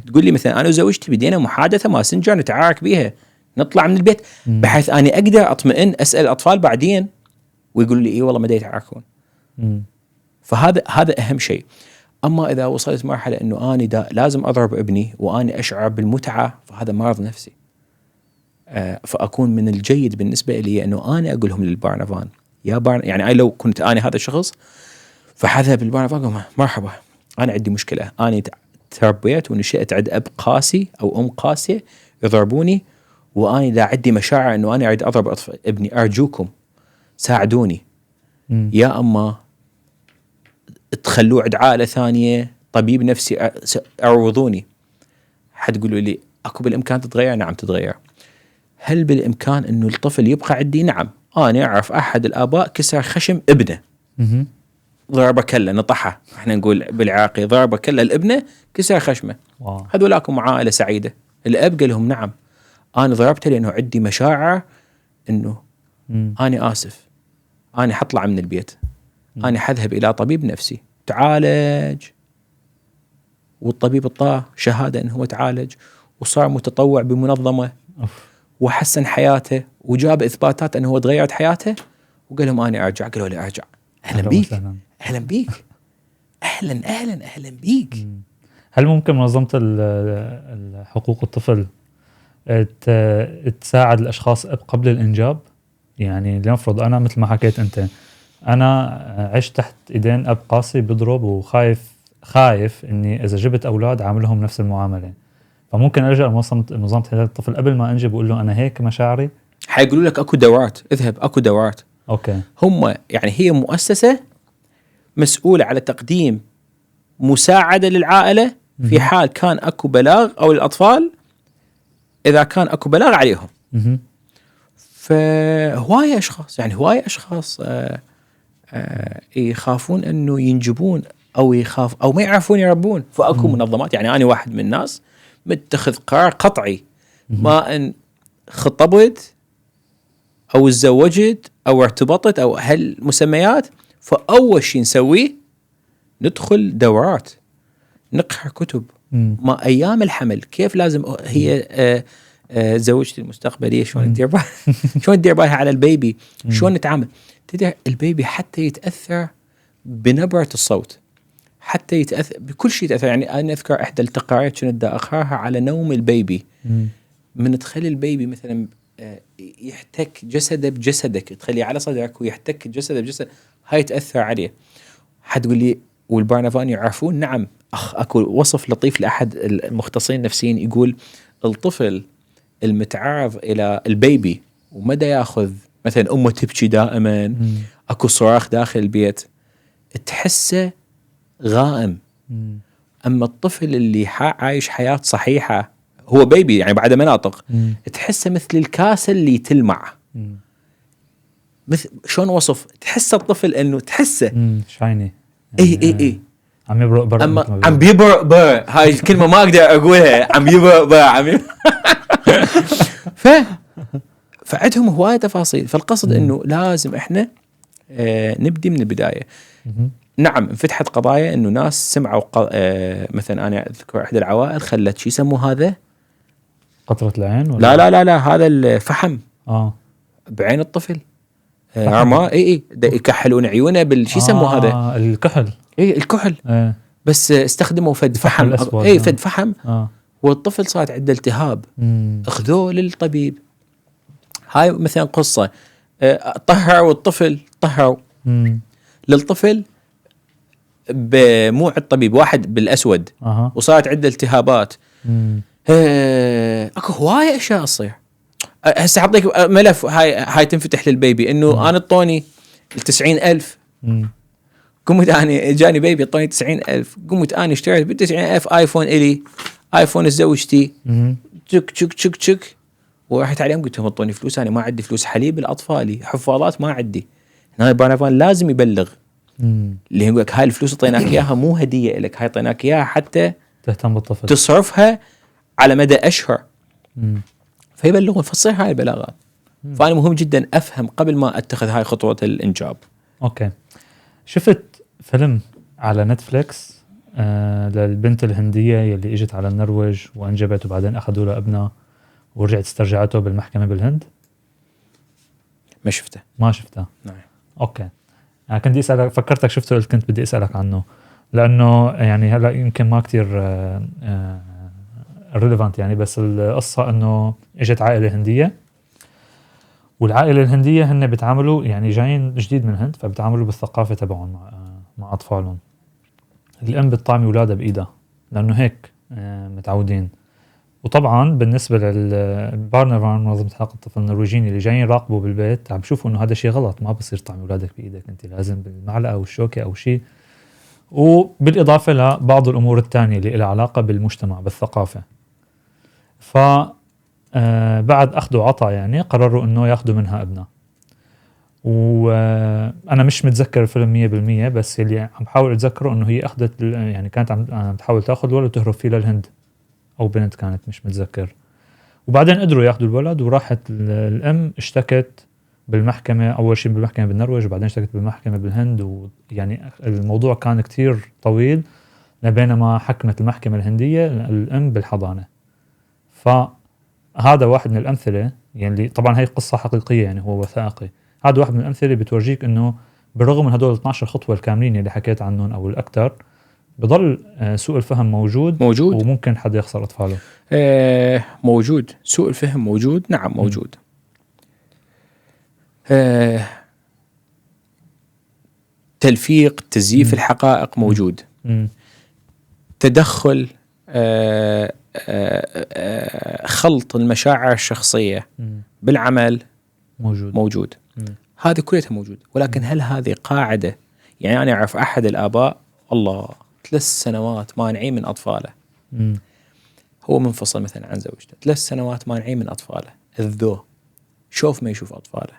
تقول لي مثلا انا وزوجتي بدينا محادثه ماسنجر نتعارك بيها، نطلع من البيت بحيث اني اقدر اطمئن اسال الاطفال بعدين ويقولوا لي اي والله ما دا يتعاركون. فهذا اهم شيء. اما اذا وصلت مرحله انه اني لازم اضرب ابني واني اشعر بالمتعه، فهذا مرض نفسي. فاكون من الجيد بالنسبه لي انه انا اقول لهم للبرنابان يا يعني اي لو كنت انا هذا الشخص فحذهب للبرنابان اقول مرحبا انا عندي مشكله، انا تربيت ونشأت عند اب قاسي او ام قاسيه يضربوني، واني لا عندي مشاعر انه انا اريد اضرب ابني، ارجوكم ساعدوني. يا اما تخلوه عند عائله ثانيه طبيب نفسي اعوضوني. حتقولوا لي اكو بالامكان تتغير؟ نعم تتغير. هل بالامكان انه الطفل يبقى عندي؟ نعم. انا اعرف احد الاباء كسر خشم ابنه، ضربه كله نطحه، احنا نقول بالعراقي ضربه كله الابنه كسر خشمه. هذولاكم عائله سعيده. الاب قال لهم نعم انا ضربته لانه عندي مشاعر انه انا اسف، انا حطلع من البيت، انا حذهب الى طبيب نفسي تعالج. والطبيب اعطاه شهاده انه هو تعالج وصار متطوع بمنظمه وحسن حياته وجاب اثباتات انه هو تغيرت حياته، وقال لهم انا ارجع. قالوا لي ارجع. اهلا بيك اهلا بيك اهلا اهلا اهلا بيك. هل ممكن منظمه حقوق الطفل تساعد الاشخاص قبل الانجاب؟ يعني لنفرض انا مثل ما حكيت انت، انا عشت تحت ايدين اب قاسي بيضرب وخايف اني اذا جبت اولاد عاملهم نفس المعامله، فممكن ارجع لمنظمه حمايه الطفل قبل ما انجب واقول له انا هيك مشاعري؟ حيقولوا لك اكو دورات، اذهب اكو دورات. اوكي. هم يعني هي مؤسسه مسؤوله على تقديم مساعده للعائله في حال كان اكو بلاغ او الاطفال اذا كان اكو بلاغ عليهم. فهوايه اشخاص يخافون انه ينجبون او يخاف او ما يعرفون يربون. فاكو منظمات، يعني انا واحد من الناس متخذ قرار قطعي، ما ان خطبت او تزوجت او ارتبطت او هالمسميات، فاول شيء نسويه ندخل دورات، نقرأ كتب. ما ايام الحمل كيف لازم هي زوجتي المستقبليه شلون تدير بالها شلون تدير بالها على البيبي، شلون نتعامل. تدري البيبي حتى يتاثر بنبره الصوت، حتى يتاثر بكل شيء يتاثر. يعني انا اذكر احدى التقارير كنت اقراها على نوم البيبي. من تخلي البيبي مثلا يحتك جسده بجسدك، تخليه على صدرك ويحتك جسده بجسد، هاي تاثر عليه. حتقول لي والبرنابان يعرفون؟ نعم. اكو وصف لطيف لاحد المختصين النفسيين يقول الطفل المتعرض الى البيبي ومدى ياخذ مثلا امه تبكي دائما، اكو صراخ داخل البيت، تحسه غائم. اما الطفل اللي عايش حياه صحيحه هو بيبي يعني بعد ما ناطق، تحسه مثل الكاسه اللي تلمع. مثل شلون وصف؟ تحس الطفل انه تحسه شايني اي عم يبرق برا. اما عم بيبرق برا، هاي الكلمه ما اقدر اقولها، عم يبرق برا فعندهم هوايه تفاصيل. فالقصد انه لازم احنا نبدي من البدايه. نعم انفتحت قضايا انه ناس سمعوا مثلا انا اذكر احد العوائل خلت شو يسموه هذا قطرة العين ولا؟ لا هذا الفحم بعين الطفل عما اي يكحلون عيونه بالشي يسموه هذا الكحل. الكحل بس استخدموا فد فحم فد فحم والطفل صارت عنده التهاب اخذوه للطبيب. هاي مثلا قصة طهروا الطفل للطفل بموع الطبيب واحد بالأسود وصارت عنده التهابات. اكو هواية اشياء تصير. هسه اعطيك ملف هاي تنفتح للبيبي انه انا اعطوني 90,000 قمت اني جاني بيبي اعطوني 90,000 قمت اني اشتريت ب 90,000 ايفون الي ايفون زوجتي تشك ورحت عليهم قلت لهم اعطوني فلوس انا ما عندي فلوس حليب الاطفالي حفاضات ما عندي. هنا بانافان لازم يبلغ اللي يقول لك هاي الفلوس اعطيناك اياها مو هديه لك هاي اعطيناك اياها حتى تهتم بالطفل تصرفها على مدى اشهر فيبلغون فتصير هاي البلاغات. فانا مهم جدا افهم قبل ما اتخذ هاي خطوه الانجاب. اوكي شفت فيلم على نتفليكس للبنت الهنديه يلي اجت على النرويج وانجبت وبعدين اخذوا لها ابنها ورجعت استرجعته بالمحكمه بالهند؟ ما شفته نعم. اوكي انا كنت بدي اسالك فكرتك شفته قلت كنت بدي اسالك عنه لانه يعني هلا يمكن ما كتير ريليفانت يعني بس القصه انه اجت عائله هنديه والعائله الهنديه هن بيتعاملوا يعني جايين جديد من الهند فبيتعاملوا بالثقافه تبعهم مع اطفالهم. الام بتطعمي اولادها بايدها لانه هيك متعودين. وطبعا بالنسبه للبارنرفان منظمه حقوق الطفل النرويجيين اللي جايين يراقبوا بالبيت عم بشوفوا انه هذا شيء غلط ما بصير تطعمي اولادك بايدك انت لازم بالمعلقه او الشوكه او شيء. وبالاضافه لبعض الامور الثانيه اللي لها علاقه بالمجتمع بالثقافه. ف بعد أخذ وعطا يعني قرروا إنه يأخذوا منها ابنها. وأنا مش متذكر الفيلم 100% بس اللي عم بحاول أتذكره إنه هي أخذت يعني كانت عم تحاول تأخذ الولد وتهرب فيه للهند أو بنت كانت مش متذكر. وبعدين قدروا يأخذوا الولد وراحت الأم اشتكت بالمحكمة أول شيء بالمحكمة بالنرويج وبعدين اشتكت بالمحكمة بالهند. ويعني الموضوع كان كتير طويل لبينما حكمت المحكمة الهندية الأم بالحضانة. فهذا واحد من الأمثلة يعني طبعا هي قصة حقيقية يعني هو وثائقي. هذا واحد من الأمثلة بتورجيك إنه بالرغم من هدول 12 خطوة الكاملين اللي حكيت عنهم أو الأكثر بضل سوء الفهم موجود وممكن حد يخسر أطفاله. موجود سوء الفهم موجود. نعم موجود. تلفيق تزييف الحقائق موجود. تدخل خلط المشاعر الشخصية بالعمل موجود. هذه كلها موجود. ولكن هل هذه قاعدة؟ يعني أنا أعرف أحد الآباء الله 3 سنوات مانعين من أطفاله. هو منفصل مثلا عن زوجته 3 سنوات مانعين من أطفاله. الذو شوف ما يشوف أطفاله.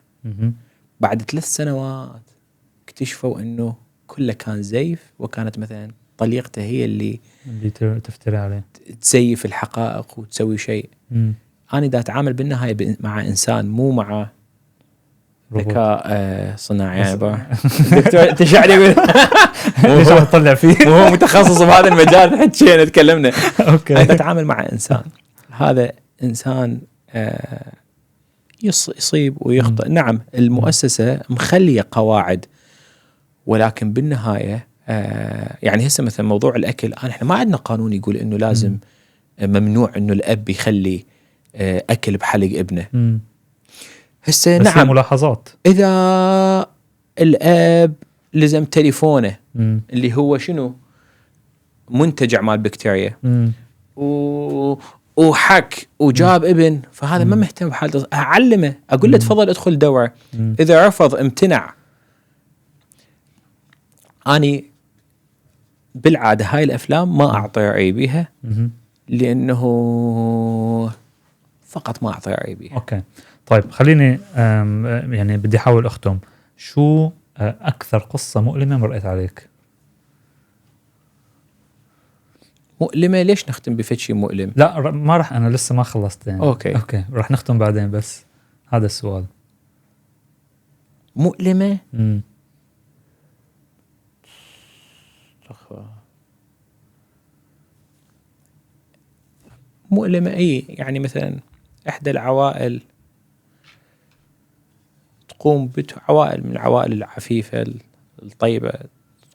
بعد 3 سنوات اكتشفوا أنه كله كان زيف وكانت مثلا طليقته هي اللي تفتري عليه تزيف الحقائق وتسوي شيء. أنا دا أتعامل بالنهاية مع إنسان مو مع ذكاء صناعي. دكتور تشعري ليش عم تطلع فيه وهو متخصص بهذا المجال حكينا تكلمنا. أنت تتعامل مع إنسان هذا إنسان يصيب ويخطئ. نعم المؤسسة مخلية قواعد ولكن بالنهاية يعني هسه مثلا موضوع الأكل احنا ما عندنا قانون يقول انه لازم ممنوع انه الاب يخلي اكل بحلق ابنه. هسه نعم ملاحظات اذا الاب لزم تليفونه اللي هو شنو منتج اعمال بكتيريا وحك وجاب ابن فهذا ما مهتم بحالته. اعلمه اقول له تفضل ادخل دور. اذا رفض امتنع. اني بالعادة هاي الأفلام ما أعطي رأيي بيها لأنه فقط ما أعطي رأيي بيها. أوكي طيب خليني يعني بدي أحاول أختم. شو أكثر قصة مؤلمة مرقت عليك؟ مؤلمة؟ ليش نختم بفتشي مؤلم؟ لا ما رح أنا لسه ما خلصت يعني. أوكي رح نختم بعدين بس هذا السؤال. مؤلمة؟ مؤلمة. أي يعني مثلا إحدى العوائل تقوم عوائل من العوائل العفيفة الطيبة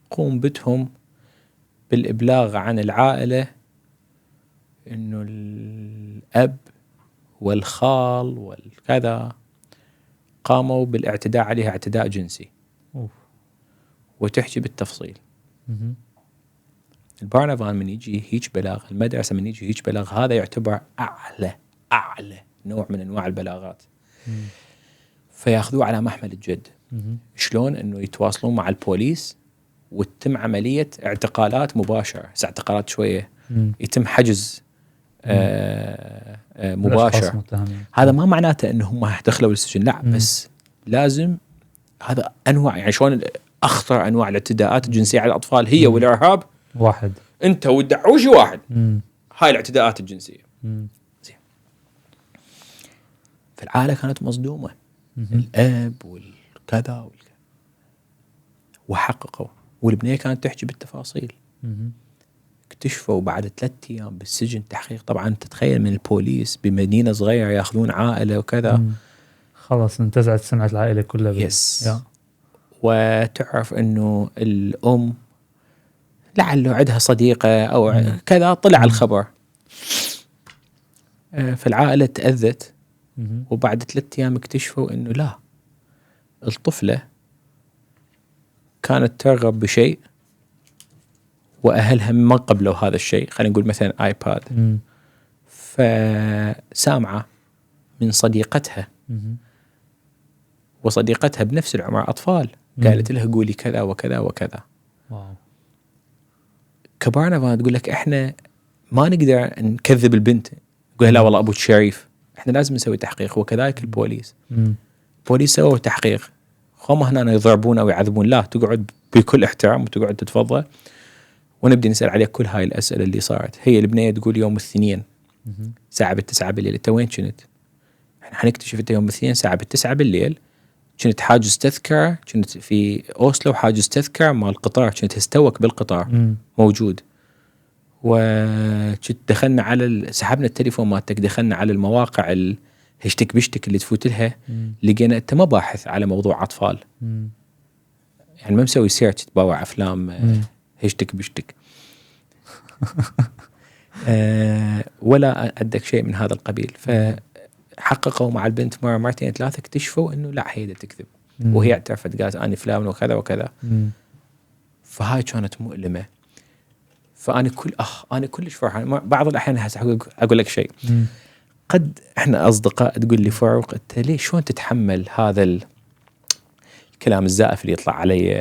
تقوم بتهم بالإبلاغ عن العائلة إنه الأب والخال والكذا قاموا بالاعتداء عليها اعتداء جنسي. وتحكي بالتفصيل. البارنفان من يجي هيج بلاغ، المدرسة من يجي هيج بلاغ، هذا يعتبر أعلى نوع من أنواع البلاغات. فياخذوه على محمل الجد. شلون أنه يتواصلون مع البوليس وتتم عملية اعتقالات مباشرة. اعتقالات شوية يتم حجز مباشر. هذا ما معناته أنهم دخلوا للسجن، لا، بس لازم هذا أنواع، يعني شلون أخطر أنواع الاعتداءات الجنسية على الأطفال هي والإرهاب واحد، أنت والدعوشي واحد. هاي الاعتداءات الجنسية. زين. فالعائلة كانت مصدومة، الأب والكذا وحققوا، والبنية كانت تحكي بالتفاصيل. اكتشفوا بعد 3 أيام بالسجن تحقيق. طبعا تتخيل من البوليس بمدينة صغيرة ياخذون عائلة وكذا، خلاص انتزعت سمعة العائلة كلها. يس. وتعرف انه الام لعله عندها صديقة او كذا، طلع الخبر. فالعائلة تأذت. وبعد 3 أيام اكتشفوا انه لا، الطفلة كانت ترغب بشيء واهلها ما قبلوا هذا الشيء. خلينا نقول مثلا ايباد. فسامعة من صديقتها، وصديقتها بنفس العمر أطفال، قالت لها قولي كذا وكذا وكذا. واو. كبارنفان تقول لك احنا ما نقدر نكذب البنت، تقول لا والله ابوك شريف، احنا لازم نسوي تحقيق. وكذلك البوليس. البوليس سووا تحقيق، هم هنا يضربون او يعذبون، لا، تقعد بكل احترام وتقعد تتفضل ونبدي نسأل عليك كل هاي الأسئلة اللي صارت. هي البنية تقول يوم الاثنين ساعة 9 بالليل، انت وين كنت؟ احنا حنكتشف انت يوم الاثنين ساعة 9 بالليل كنت حاجز تذكرة، كنت في أوسلو حاجز تذكرة مع القطار، كنت استوك بالقطار موجود. وكنت دخلنا على سحبنا التليفون مالتك، دخلنا على المواقع الهشتك بشتك اللي تفوت لها، لقينا انت ما باحث على موضوع أطفال، يعني ما مسوي سيرش تباوع أفلام هشتك بشتك ولا عندك شيء من هذا القبيل. فحققوا مع البنت مرة مرتين 3، اكتشفوا انه لا، هي تكذب. وهي اعترفت قالت أنا فلان وكذا وكذا. فهاي كانت مؤلمة. فأنا أنا كلش فرحان. بعض الأحيان أقول لك شيء، قد إحنا أصدقاء تقول لي فاروق أنت ليش شلون تتحمل هذا الكلام الزائف اللي يطلع علي،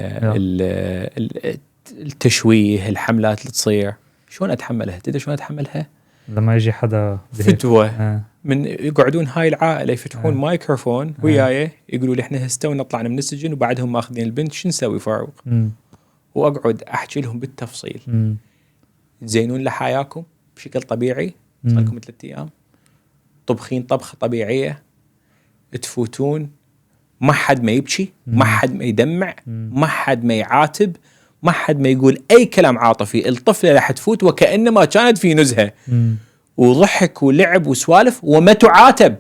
التشويه، الحملات اللي تصير، شلون أتحملها؟ تدري شلون أتحملها؟ لما يجي حدا فتوى من يقعدون هاي العائلة يفتحون مايكروفون وياي يقولوا لي إحنا هستونا طلعنا من السجن وبعدهم ماخذين البنت، شو نسوي فاروق؟ وأقعد أحكي لهم بالتفصيل. تزينون لحياكم بشكل طبيعي، صار لكم 3 أيام طبخين طبخة طبيعية، تفوتون ما حد ما يبكي، ما حد ما يدمع، ما حد ما يعاتب، ما حد ما يقول أي كلام عاطفي. الطفلة راح تفوت وكأنما كانت في نزهة وضحك ولعب وسوالف، وما تعاتب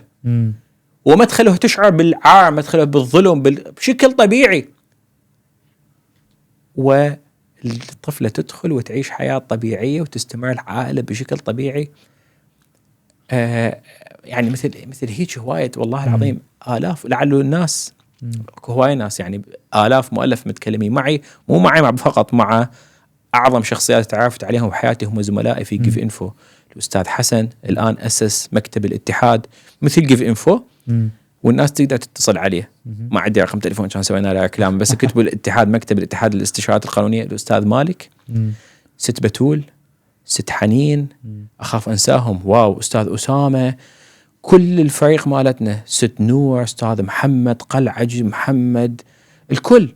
وما تخلوه تشعر بالعار، ما تخلوه بالظلم، بشكل طبيعي. والطفلة تدخل وتعيش حياة طبيعية وتستمر العائلة بشكل طبيعي. يعني مثل هيك هواية والله العظيم آلاف، لعله الناس هواية ناس، يعني آلاف مؤلف متكلمين معي، مو معي فقط، مع أعظم شخصيات تعرفت عليهم بحياتي هم زملائي في جيف إنفو. الأستاذ حسن الآن أسس مكتب الاتحاد مثل جيف إنفو، والناس تقدر تتصل عليه. ما عندي رقم تليفون كان سوينا له كلام، بس كتبوا الاتحاد، مكتب الاتحاد للاستشارات القانونية. الأستاذ مالك، ست بتول، ست حنين، أخاف أنساهم، واو، أستاذ أسامة، كل الفريق مالتنا، ست نور، أستاذ محمد قلعج، محمد، الكل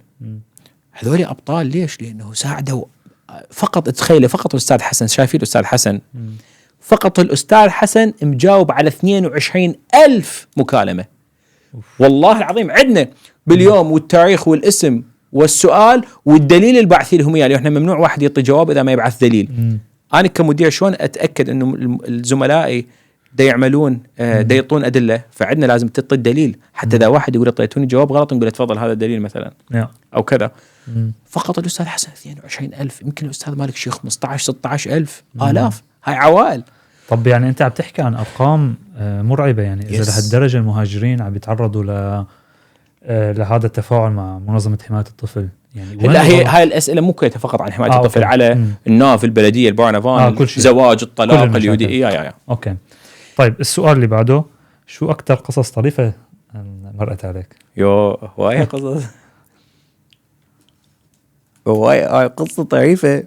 هذول أبطال. ليش؟ لأنه ساعدوا. فقط تخيل، فقط الأستاذ حسن، شايفين الأستاذ حسن، فقط الأستاذ حسن مجاوب على 22,000 مكالمة. والله العظيم عندنا باليوم والتاريخ والاسم والسؤال والدليل البعثي لهم، يعني احنا ممنوع واحد يعطي جواب إذا ما يبعث دليل. انا كمدير شلون اتاكد انه الزملائي دا يعملون دا يعطون ادله؟ فعندنا لازم تعطي الدليل، حتى اذا واحد يقول اعطيتوني جواب غلط نقول تفضل هذا الدليل مثلا او كذا. فقط الاستاذ حسن 22,000، يمكن الاستاذ مالك شيء 15-16,000 آلاف، هاي عوائل. طب يعني انت عم تحكي عن ارقام مرعبه، يعني اذا لهالدرجه المهاجرين عم بيتعرضوا لهذا التفاعل مع منظمه حمايه الطفل. يعني لا، هاي الاسئله مو كلها فقط عن حمايه الطفل، على الناف، البلديه، البرنافان، الزواج، الطلاق، اليودي. اوكي. طيب السؤال اللي بعده، شو اكثر قصص طريفه مرقت عليك؟ هواي قصص هواي قصه طريفه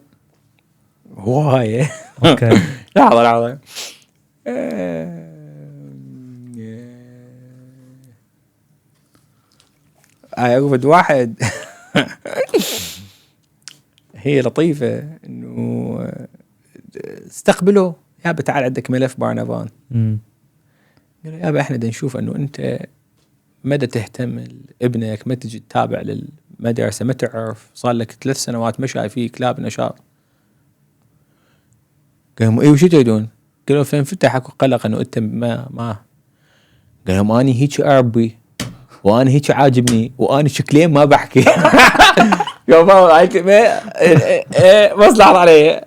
هواي. اوكي. لحظه عرفت واحد هي لطيفة، انه استقبله يابا تعال عندك ملف برنافان. قال له يابا احنا بدنا نشوف انه انت مدى تهتم ابنك، ما تجي تتابع للمدرسة، ما تعرف صار لك 3 سنوات ما شايف فيك لا بنشاط. قال لهم وشو تريدون؟ قالوا فانفتح قلق انه انت ما قال لهم اني هيك اربي وانا هيك عاجبني وانا شكلين ما بحكي. يا بابا هاي كلمه مصلحه علي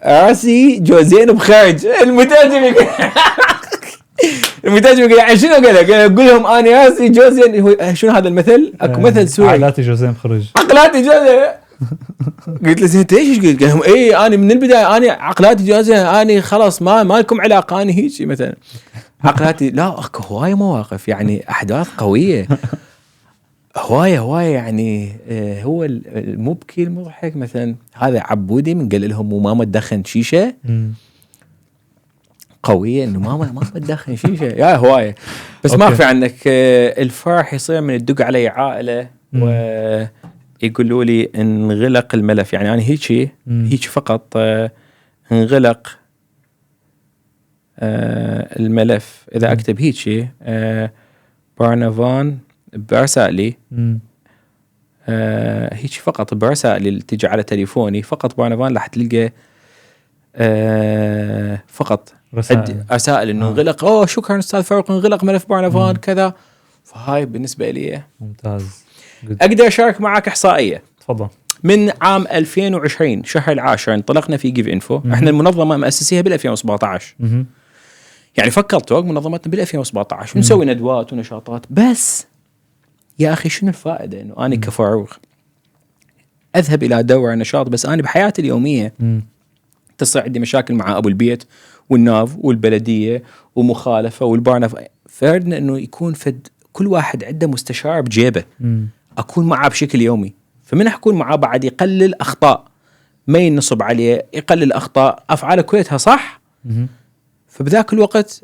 راسي جوزين بخارج. المترجم يقول يعني شنو؟ قال لهم انا راسي جوزين. شنو هذا المثل؟ اكو مثل سوري عقلاتي جوزين بخرج. عقلاتي جوزين. قلت له زين انت ايش قلت؟ قال لهم انا من البدايه انا عقلاتي جوزين، انا خلاص ما لكم علاقه، انا هيك مثلا عقلاتي. لا اكو هوايه مواقف، يعني احداث قويه هوايه يعني. هو المبكي المضحك مثلا هذا عبودي من قال لهم وماما تدخن شيشه قويه، انه ماما تدخن شيشه يا هوايه. بس ما في عنك الفرح يصير من الدق علي عائله ويقولوا لي انغلق الملف. يعني انا هيك فقط انغلق الملف اذا اكتب هيك برنافان برسالي هيك فقط برسالي اللي تجي على تليفوني فقط برنافان راح تلقى فقط رسائل انه انغلق. شكرا استاذ فاروق انغلق ملف برنافان كذا. فهاي بالنسبه لي ممتاز. اقدر اشارك معك احصائيه. تفضل. من عام 2020 شهر العاشر انطلقنا في جيف انفو. احنا المنظمه مؤسسيها بال 2017. يعني فكرت وقت منظمتنا بال 2017 ونسوي ندوات ونشاطات. بس يا اخي شنو الفائده انه انا كفاروق اذهب الى دوره نشاط، بس انا بحياتي اليوميه تصير عندي مشاكل مع ابو البيت والناف والبلديه ومخالفه والبرنف. فردنا انه يكون كل واحد عنده مستشار بجيبه اكون معه بشكل يومي. فمن اكون معه بعد يقلل اخطاء، ما ينصب عليه، يقلل اخطاء، افعاله كلها صح. فبذاك الوقت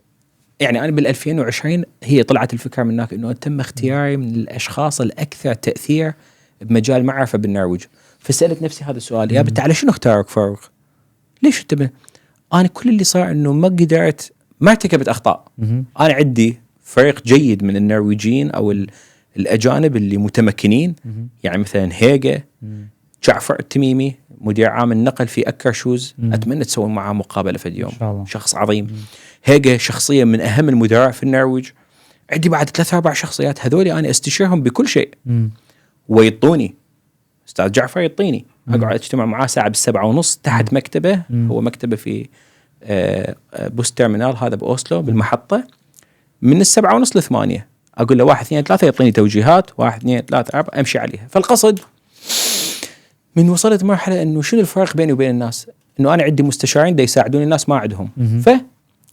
يعني انا بال 2020 هي طلعت الفكره من هناك انه تم اختياري من الاشخاص الاكثر تاثير بمجال معرفه بالنرويج. فسالت نفسي هذا السؤال، يا بنت على شنو اختارك فاروق؟ ليش انت انا كل اللي صار انه ما قدرت، ما ارتكبت اخطاء. انا عندي فريق جيد من النرويجيين او الاجانب اللي متمكنين. يعني مثلا هيجا جعفر التميمي مدير عام النقل في أكر شوز، اتمنى تسوي معه مقابله في اليوم. شخص عظيم. هيجا شخصيه من اهم المدراء في النرويج. عندي بعد 3-4 شخصيات هذول انا استشيرهم بكل شيء ويطوني. استاذ جعفر يعطيني، اقعد اجتمع معاه ساعه 7:30 تحت مكتبه. هو مكتبه في بوس تيرمينال هذا باوسلو بالمحطه، من 7:30 ل8 اقول له 1 2 3 يعطيني توجيهات 1 2 3 4 امشي عليها. فالقصد من وصلت مرحله انه شنو الفرق بيني وبين الناس؟ انه انا عندي مستشارين دا يساعدوني، الناس ما عندهم.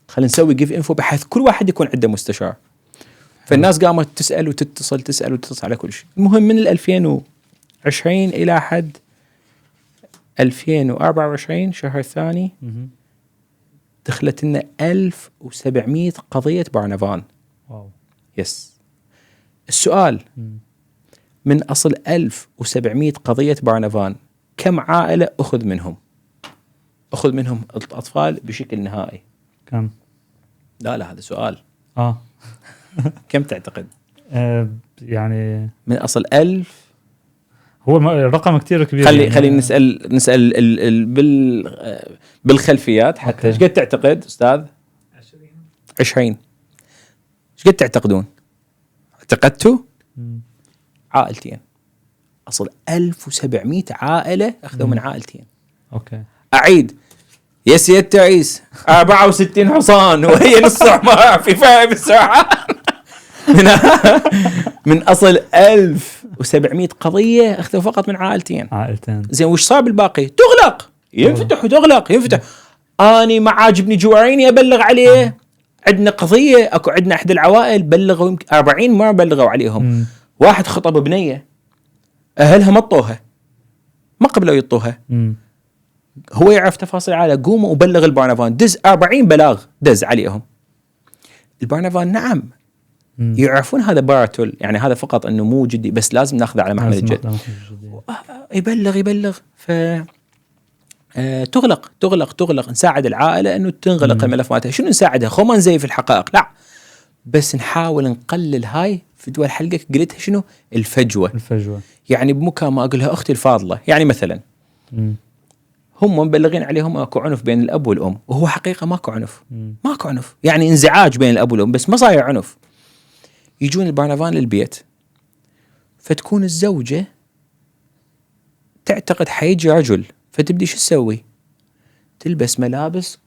خلينا نسوي جيف انفو بحيث كل واحد يكون عنده مستشار. فالناس قامت تسال وتتصل على كل شيء. المهم من 2020 الى حد 2024 شهر الثاني دخلت لنا 1700 قضيه برنافان. واو. يس. السؤال من اصل 1700 قضيه برنافان كم عائله اخذ منهم الاطفال بشكل نهائي؟ كم؟ لا هذا سؤال. كم كم تعتقد؟ يعني من اصل 1000 هو الرقم كتير كبير. خلي نسال بالخلفيات حتى. ايش قد تعتقد استاذ؟ 20. ايش قد تعتقدون؟ اعتقدتوا؟ عائلتين. اصل 1700 عائله اخذوا من عائلتين. اوكي اعيد يا سيادة الرئيس 64 حصان وهي نص عمار في فهم الساعة من اصل 1700 قضية اخذوا فقط من عائلتين. زين وش صار بالباقي؟ تغلق ينفتح وتغلق ينفتح. اني ما عاجبني جواريني ابلغ عليه. عندنا قضية اكو عندنا احد العوائل بلغوا يمكن 40 مرة بلغوا عليهم. واحد خطب بنية اهلها مطوها ما قبلوا يطوها. هو يعرف تفاصيل عائلة. قوموا وبلغ البرنابان. دز 40 بلاغ دز عليهم. البرنابان نعم يعرفون هذا بارتول يعني هذا فقط انه مو جدي بس لازم ناخذه على محمل الجد. يبلغ ف تغلق نساعد العائلة انه تنغلق الملف مالتها. شنو نساعدها؟ خو ما نزيف الحقائق لا بس نحاول نقلل هاي في دول حلقة قلتها شنو الفجوة. يعني بمكان ما اقولها اختي الفاضلة يعني مثلا هم مبلغين عليهم اكو عنف بين الاب والام وهو حقيقة ماكو عنف يعني انزعاج بين الاب والام بس ما صاير عنف. يجون البرنابان للبيت فتكون الزوجة تعتقد حيجي رجل فتبدي شو تسوي؟ تلبس ملابس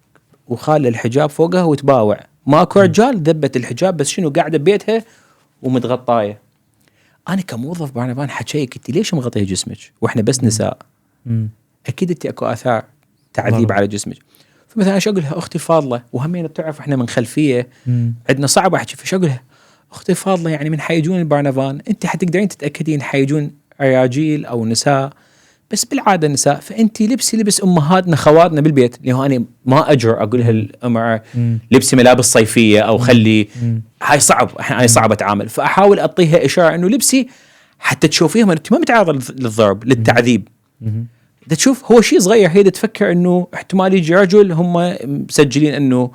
وخالة الحجاب فوقها وتباوع. ماكو رجال ذبت الحجاب بس شنو قاعدة ببيتها ومتغطاية. أنا كموظف برنابان حكيك أنت ليش مغطية جسمك وإحنا بس نساء؟ أكيد أنت أكو آثار تعذيب على جسمك. فمثلا أشو أقولها أختي فاضلة وهمين بتعرف إحنا من خلفية عندنا صعب أحكي فشو أقولها أختي فاضلة يعني من حيجون البرنابان أنت حتقدرين تتأكدين حيجون رجاجيل أو نساء بس بالعادة النساء فأنتي لبسي لبس أمهاتنا خواتنا بالبيت اللي هو أنا ما أجر أقولها الأمر لبسي ملابس صيفية أو خلي هاي صعب هاي صعب أتعامل. فأحاول أعطيها إشارة إنه لبسي حتى تشوفيهم أنت ما متعرض للضرب للتعذيب. دا تشوف هو شيء صغير هي دا تفكر إنه احتمال يجي رجل هم مسجلين إنه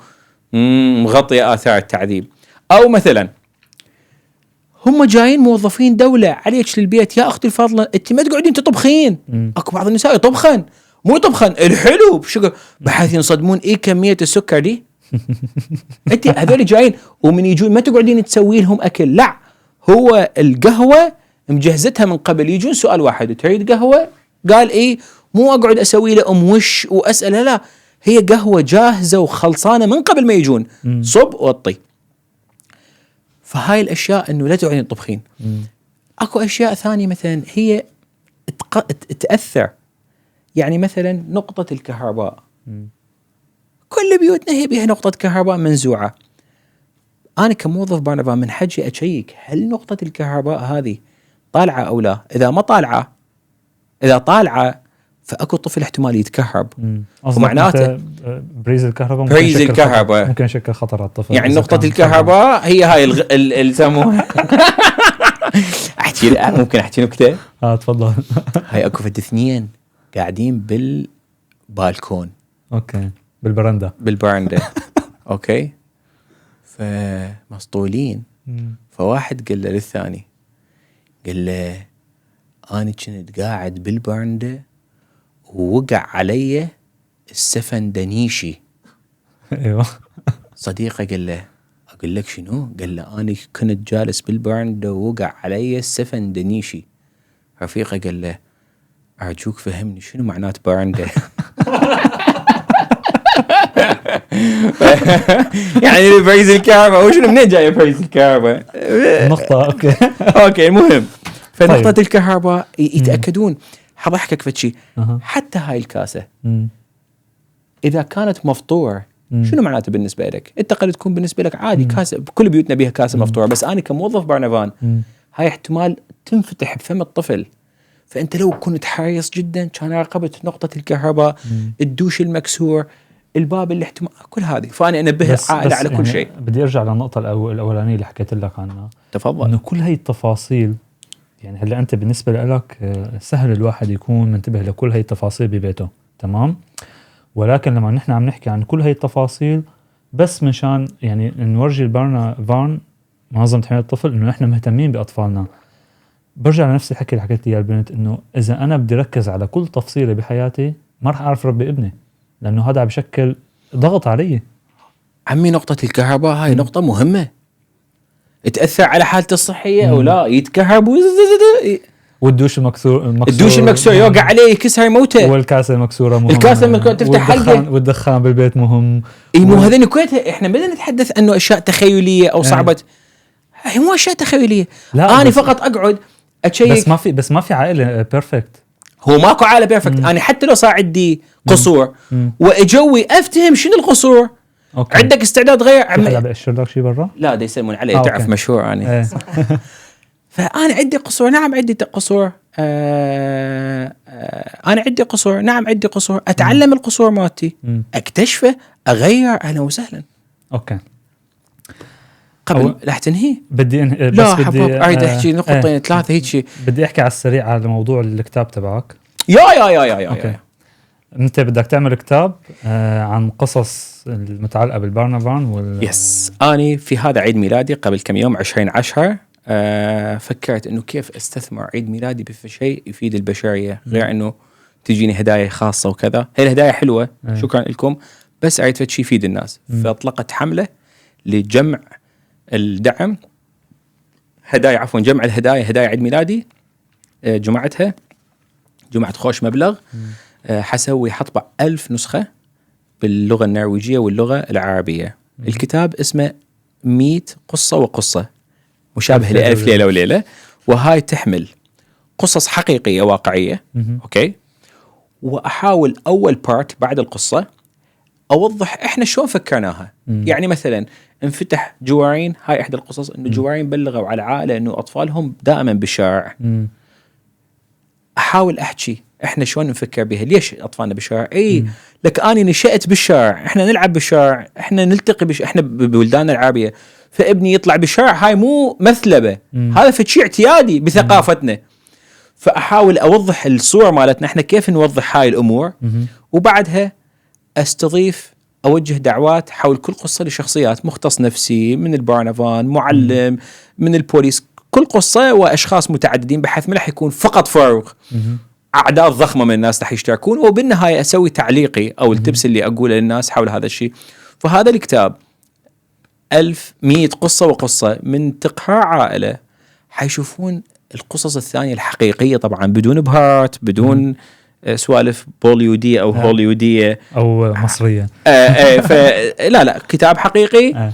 مغطية آثار التعذيب. أو مثلا هم جايين موظفين دولة عليك للبيت يا أختي الفاضلة أنت ما تقعدين تطبخين. أكو بعض النساء يطبخن مو يطبخن الحلو بشكل بحيث ينصدمون إيه كمية السكر دي. أنت هذول جايين ومن يجون ما تقعدين تسوي لهم أكل لا هو القهوة مجهزتها من قبل. يجون سؤال واحد تريد قهوة قال إيه مو أقعد أسوي له وش وأسأله لا هي قهوة جاهزة وخلصانة من قبل ما يجون صب وطي. فهاي الأشياء إنه لا تقعدين تطبخين. أكو أشياء ثانية مثلا هي تأثر يعني مثلا نقطة الكهرباء كل بيوتنا هي بيها نقطة كهرباء منزوعة. أنا كموظف برنابان من حجي أشيك هل نقطة الكهرباء هذه طالعة أو لا. إذا ما طالعة إذا طالعة فأكو طفل احتمال يتكهرب ومعناته بريز الكهرباء ممكن يشكل خطر على الطفل. يعني نقطة الكهرباء هي هاي اللي يسموها ممكن أحكي نكتة. تفضل. هاي أكو فد اثنين قاعدين بالبالكون أوكي بالبرندة أوكي فمسطولين. فواحد قال له للثاني قال له أنا كنت قاعد بالبرندة ووقع علي السفندنيشي. ايوه صديقه قال له اقول لك شنو؟ قال له انا كنت جالس بالبرندة ووقع علي السفندنيشي. رفيقه قال له ارجوك فهمني شنو معنات برندة. يعني بريز الكهرباء وشنو منين جاي بريز الكهرباء النقطه اوكي المهم فنقطه الكهرباء يتاكدون. حضحكك فتشي حتى هاي الكاسة إذا كانت مفطورة شنو معناته بالنسبة لك؟ أنت قد تكون بالنسبة لك عادي كاسة بكل بيوتنا بيها كاسة مفطورة بس أنا كموظف برنابان هاي احتمال تنفتح بفم الطفل. فأنت لو كنت حريص جدا كان راقبت نقطة الكهرباء الدوش المكسور الباب اللي احتمال كل هذه. فأنا أنبه عائلة على كل يعني شيء. بدي أرجع للنقطة الأولانية اللي حكيت لك عنها. تفضل. إنه كل هاي التفاصيل يعني هلا أنت بالنسبة لك سهل الواحد يكون منتبه لكل هاي التفاصيل ببيته تمام. ولكن لما نحن عم نحكي عن كل هاي التفاصيل بس مشان يعني نورجي البرنابان منظمة حماية الطفل إنه نحن مهتمين بأطفالنا. برجع لنفس الحكي اللي حكيت لي البنت، انه اذا انا بدي ركز على كل تفصيله بحياتي ما راح اعرف ربي ابني، لانه هذا بشكل ضغط علي. عمي نقطة الكهرباء هاي نقطة مهمة، تأثر على حالته الصحية أو لا، يتكهرب والدوش المكسور الدوش المكسور يوقع عليه يكسر موته، والكاسه المكسوره مهم، الكاسة المكسورة تفتح حلقة، والدخان بالبيت مهم. مو هذين كويتها احنا بدنا نتحدث انه اشياء تخيليه او صعبه، هي مو اشياء تخيليه. انا فقط اقعد اتشيك، بس ما في عائله بيرفكت، هو ماكو عائله بيرفكت. انا حتى لو صار عندي قصور واجوي افتهم شنو القصور. أوكي. عندك استعداد تغير حدا بيأشر لك شيء برا؟ لا ده يسلمون علي، تعرف مشهور انا. فانا عندي قصور، نعم عندي قصور، انا عندي قصور، نعم عندي قصور، اتعلم القصور مالتي، اكتشفه، اغير، اهلا وسهلا. اوكي. قبل لا تنهي بدي بس لا بدي اريد احكي نقطتين ثلاثه هيك. بدي احكي على السريع على موضوع الكتاب تبعك. يا انت بدك تعمل كتاب عن قصص المتعلقه بالبرنابان يس. اني في هذا عيد ميلادي قبل كم يوم 20/10 فكرت انه كيف استثمر عيد ميلادي بشيء يفيد البشريه، غير انه تجيني هدايا خاصه وكذا. هي الهدايا حلوه شكرا لكم، بس اريد شيء يفيد الناس. فاطلقت حمله لجمع الدعم هدايا، عفوا جمع الهدايا، هدايا عيد ميلادي. جمعت خوش مبلغ. حسوي حطبع 1000 نسخة باللغة النرويجية واللغة العربية. الكتاب اسمه 100 قصة وقصة، مشابه لألف ليلة وليلة. وهاي تحمل قصص حقيقية واقعية. أوكي. وأحاول أول بارت بعد القصة أوضح إحنا شلون فكرناها. يعني مثلا انفتح جوارين، هاي إحدى القصص، إنه جوارين بلغوا على عائلة إنه أطفالهم دائما بالشارع. أحاول أحكي إحنا شلون نفكر بها، ليش أطفالنا بالشارع. لك أنا نشأت بالشارع، إحنا نلعب بالشارع، إحنا نلتقي إحنا ببلداننا العربية، فابني يطلع بالشارع، هاي مو مثلبة، هذا فشي اعتيادي بثقافتنا. فأحاول أوضح الصورة مالتنا إحنا كيف نوضح هاي الأمور. وبعدها أستضيف، أوجه دعوات حول كل قصة لشخصيات، مختص نفسي من البرنابان، معلم من البوليس، كل قصة وأشخاص متعددين، بحيث ما راح يكون فقط فاروق، أعداد ضخمة من الناس راح يشتركون. وبالنهاية أسوي تعليقي أو التبس اللي أقوله للناس حول هذا الشيء. فهذا الكتاب 1100 قصة وقصة من تقرأ عائلة حيشوفون القصص الثانية الحقيقية، طبعا بدون بهارت، بدون سوالف بوليودية أو هوليودية أو مصرية. لا كتاب حقيقي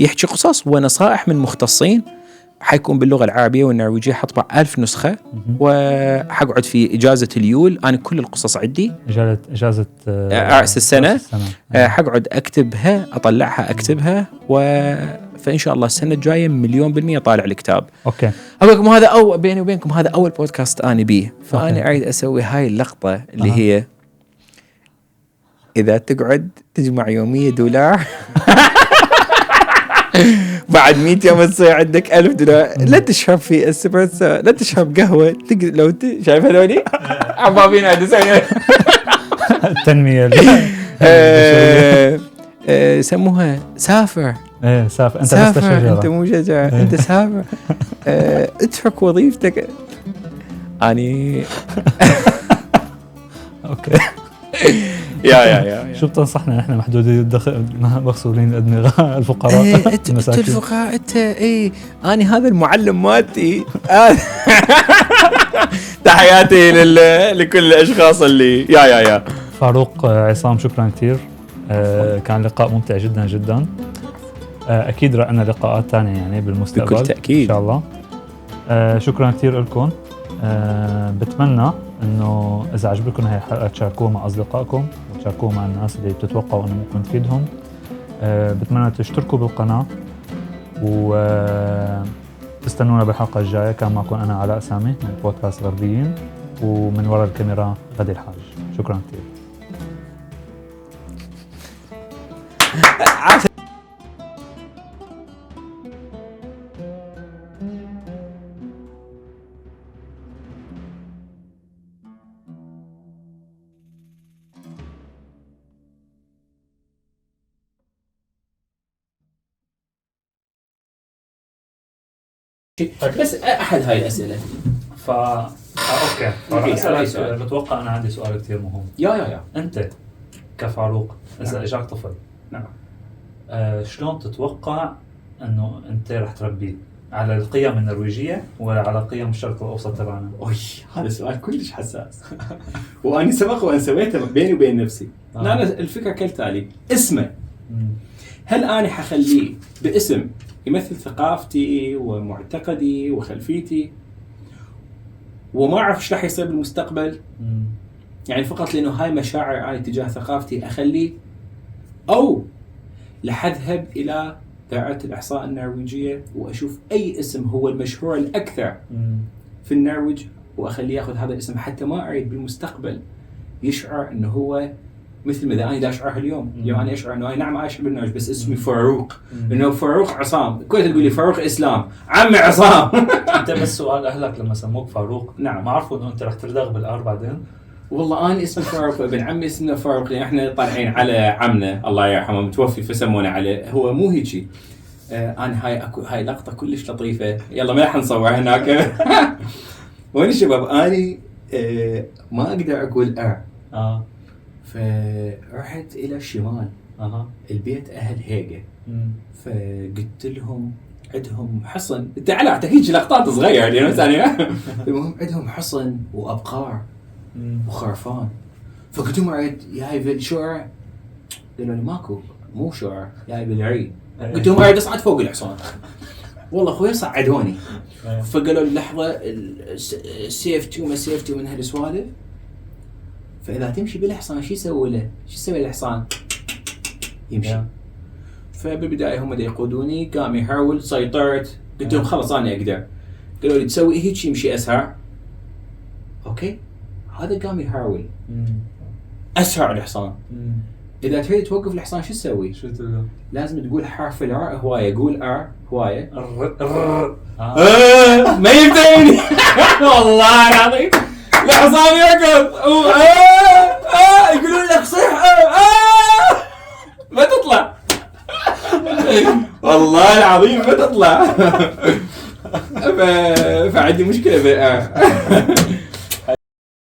يحكي قصص ونصائح من مختصين. حيكون باللغة العربية والنرويجية. حطبع 1000 نسخة وحقعد في إجازة اليول. أنا كل القصص عندي إجازة رأس السنة. حقعد أكتبها، أطلعها أكتبها، فإن شاء الله السنة الجاية 100% طالع الكتاب. أوكي. أقول لكم هذا بيني وبينكم هذا أول بودكاست أنا بيه، فأنا أريد أسوي هاي اللقطة اللي هي إذا تقعد تجمع يومية $1 بعد 100 يوم تصير عندك $1000. لا تشرب في اسبريسو، لا تشرب قهوة، لو شايف هذولي عبابين هذا التنمية سموها سافر. سافر. أنت سافر، أنت مو شجاع، أنت سافر. اترك وظيفتك. أني أوكي. يا شو بتنصحنا نحن محدودي الدخل مغسولين الأدمغة الفقراء؟ انت الفقراء انت. أنا هذا المعلم مالتي. تحياتي لكل الأشخاص اللي يا فاروق عصام، شكرا كثير. كان لقاء ممتع جدا جدا. أكيد رأينا لقاءات تانية يعني بالمستقبل بكل تأكيد إن شاء الله. شكرا كثير لكم. بتمنى انه اذا عجبكم هاي الحلقه تشاركوها مع اصدقائكم وتشاركوها مع الناس اللي بتتوقعوا انه ممكن تفيدهم. بتمنى تشتركوا بالقناه وتستنونا بالحلقه الجايه. كان معكم انا علاء سامي من بودكاست غربيين، ومن وراء الكاميرا غدي الحاج. شكرا كثير. بس احد هاي الاسئله. اوكي، أي اسالك سؤال. بتوقع انا عندي سؤال كثير مهم. يا انت كفاروق اذا نعم. اجاك طفل، نعم. شلون تتوقع انه انت رح تربيه؟ على القيم النرويجيه ولا على قيم الشرق الاوسط تبعنا؟ هذا سؤال كلش حساس. واني سبق وان سويته بيني وبين نفسي. لا الفكره كالتالي، اسمه هل انا حخليه باسم يمثل ثقافتي ومعتقدي وخلفيتي وما اعرف ايش راح يصير بالمستقبل، يعني فقط لانه هاي مشاعر انا تجاه ثقافتي اخليه، او رح اذهب الى دائرة الإحصاء النرويجية وأشوف أي اسم هو المشهور الأكثر في النرويج وأخليه يأخذ هذا الاسم، حتى ما أريد بالمستقبل يشعر أنه هو مثل ما أنا دا أشعره اليوم. اليوم أنا أشعر أنه نعم عايش بالنرويج بس اسمي فاروق، أنه فاروق عصام. كنت تقول لي فاروق إسلام، عمي عصام. أنت بس سؤال أهلك لما سموك فاروق، نعم، ما عرفوا أنه أنت رح تلدغ بالآر بعدين؟ والله أنا اسمي فاروق وابن عمي اسمه فاروق، لأن إحنا طالعين على عمنا الله يرحمه متوفي فسمونا عليه. هو مو هيجي. أنا هاي لقطة كلش لطيفة، يلا ما راح نصور هناك. وين الشباب أني ما أقدر أقول فرحت إلى الشمال البيت أهل هيجة، فقلت لهم عندهم حصن. أنت على تحكيش لقطات صغيرة يعني مثلا. المهم عندهم حصن وأبقار وخرفان، فقلت لهم عيد ياي بالشعر، قالوا لي ماكو مو شعر ياي بالعيد. قلت لهم عيد اصعد فوق الحصان. والله اخوي صعدوني، فقالوا لي لحظه سيفتي وما سيفتي من هالسوالف، فاذا تمشي بالحصان شو يسوي له؟ شو يسوي الحصان؟ يمشي. فبالبدايه هم يقودوني، قام يحاول، سيطرت، قلت لهم خلاص انا اقدر. قالوا لي تسوي هيك يمشي اسرع. اوكي، هذا قام يحاول اسرع الحصان. اذا تريد توقف الحصان شو تسوي؟ شو تقول؟ لازم تقول حرف الار هوايه، قول ار هوايه. ما يبدأني. والله العظيم الحصان يركض يقولون لك صح ما تطلع. والله العظيم ما تطلع. فعندي مشكله بالار.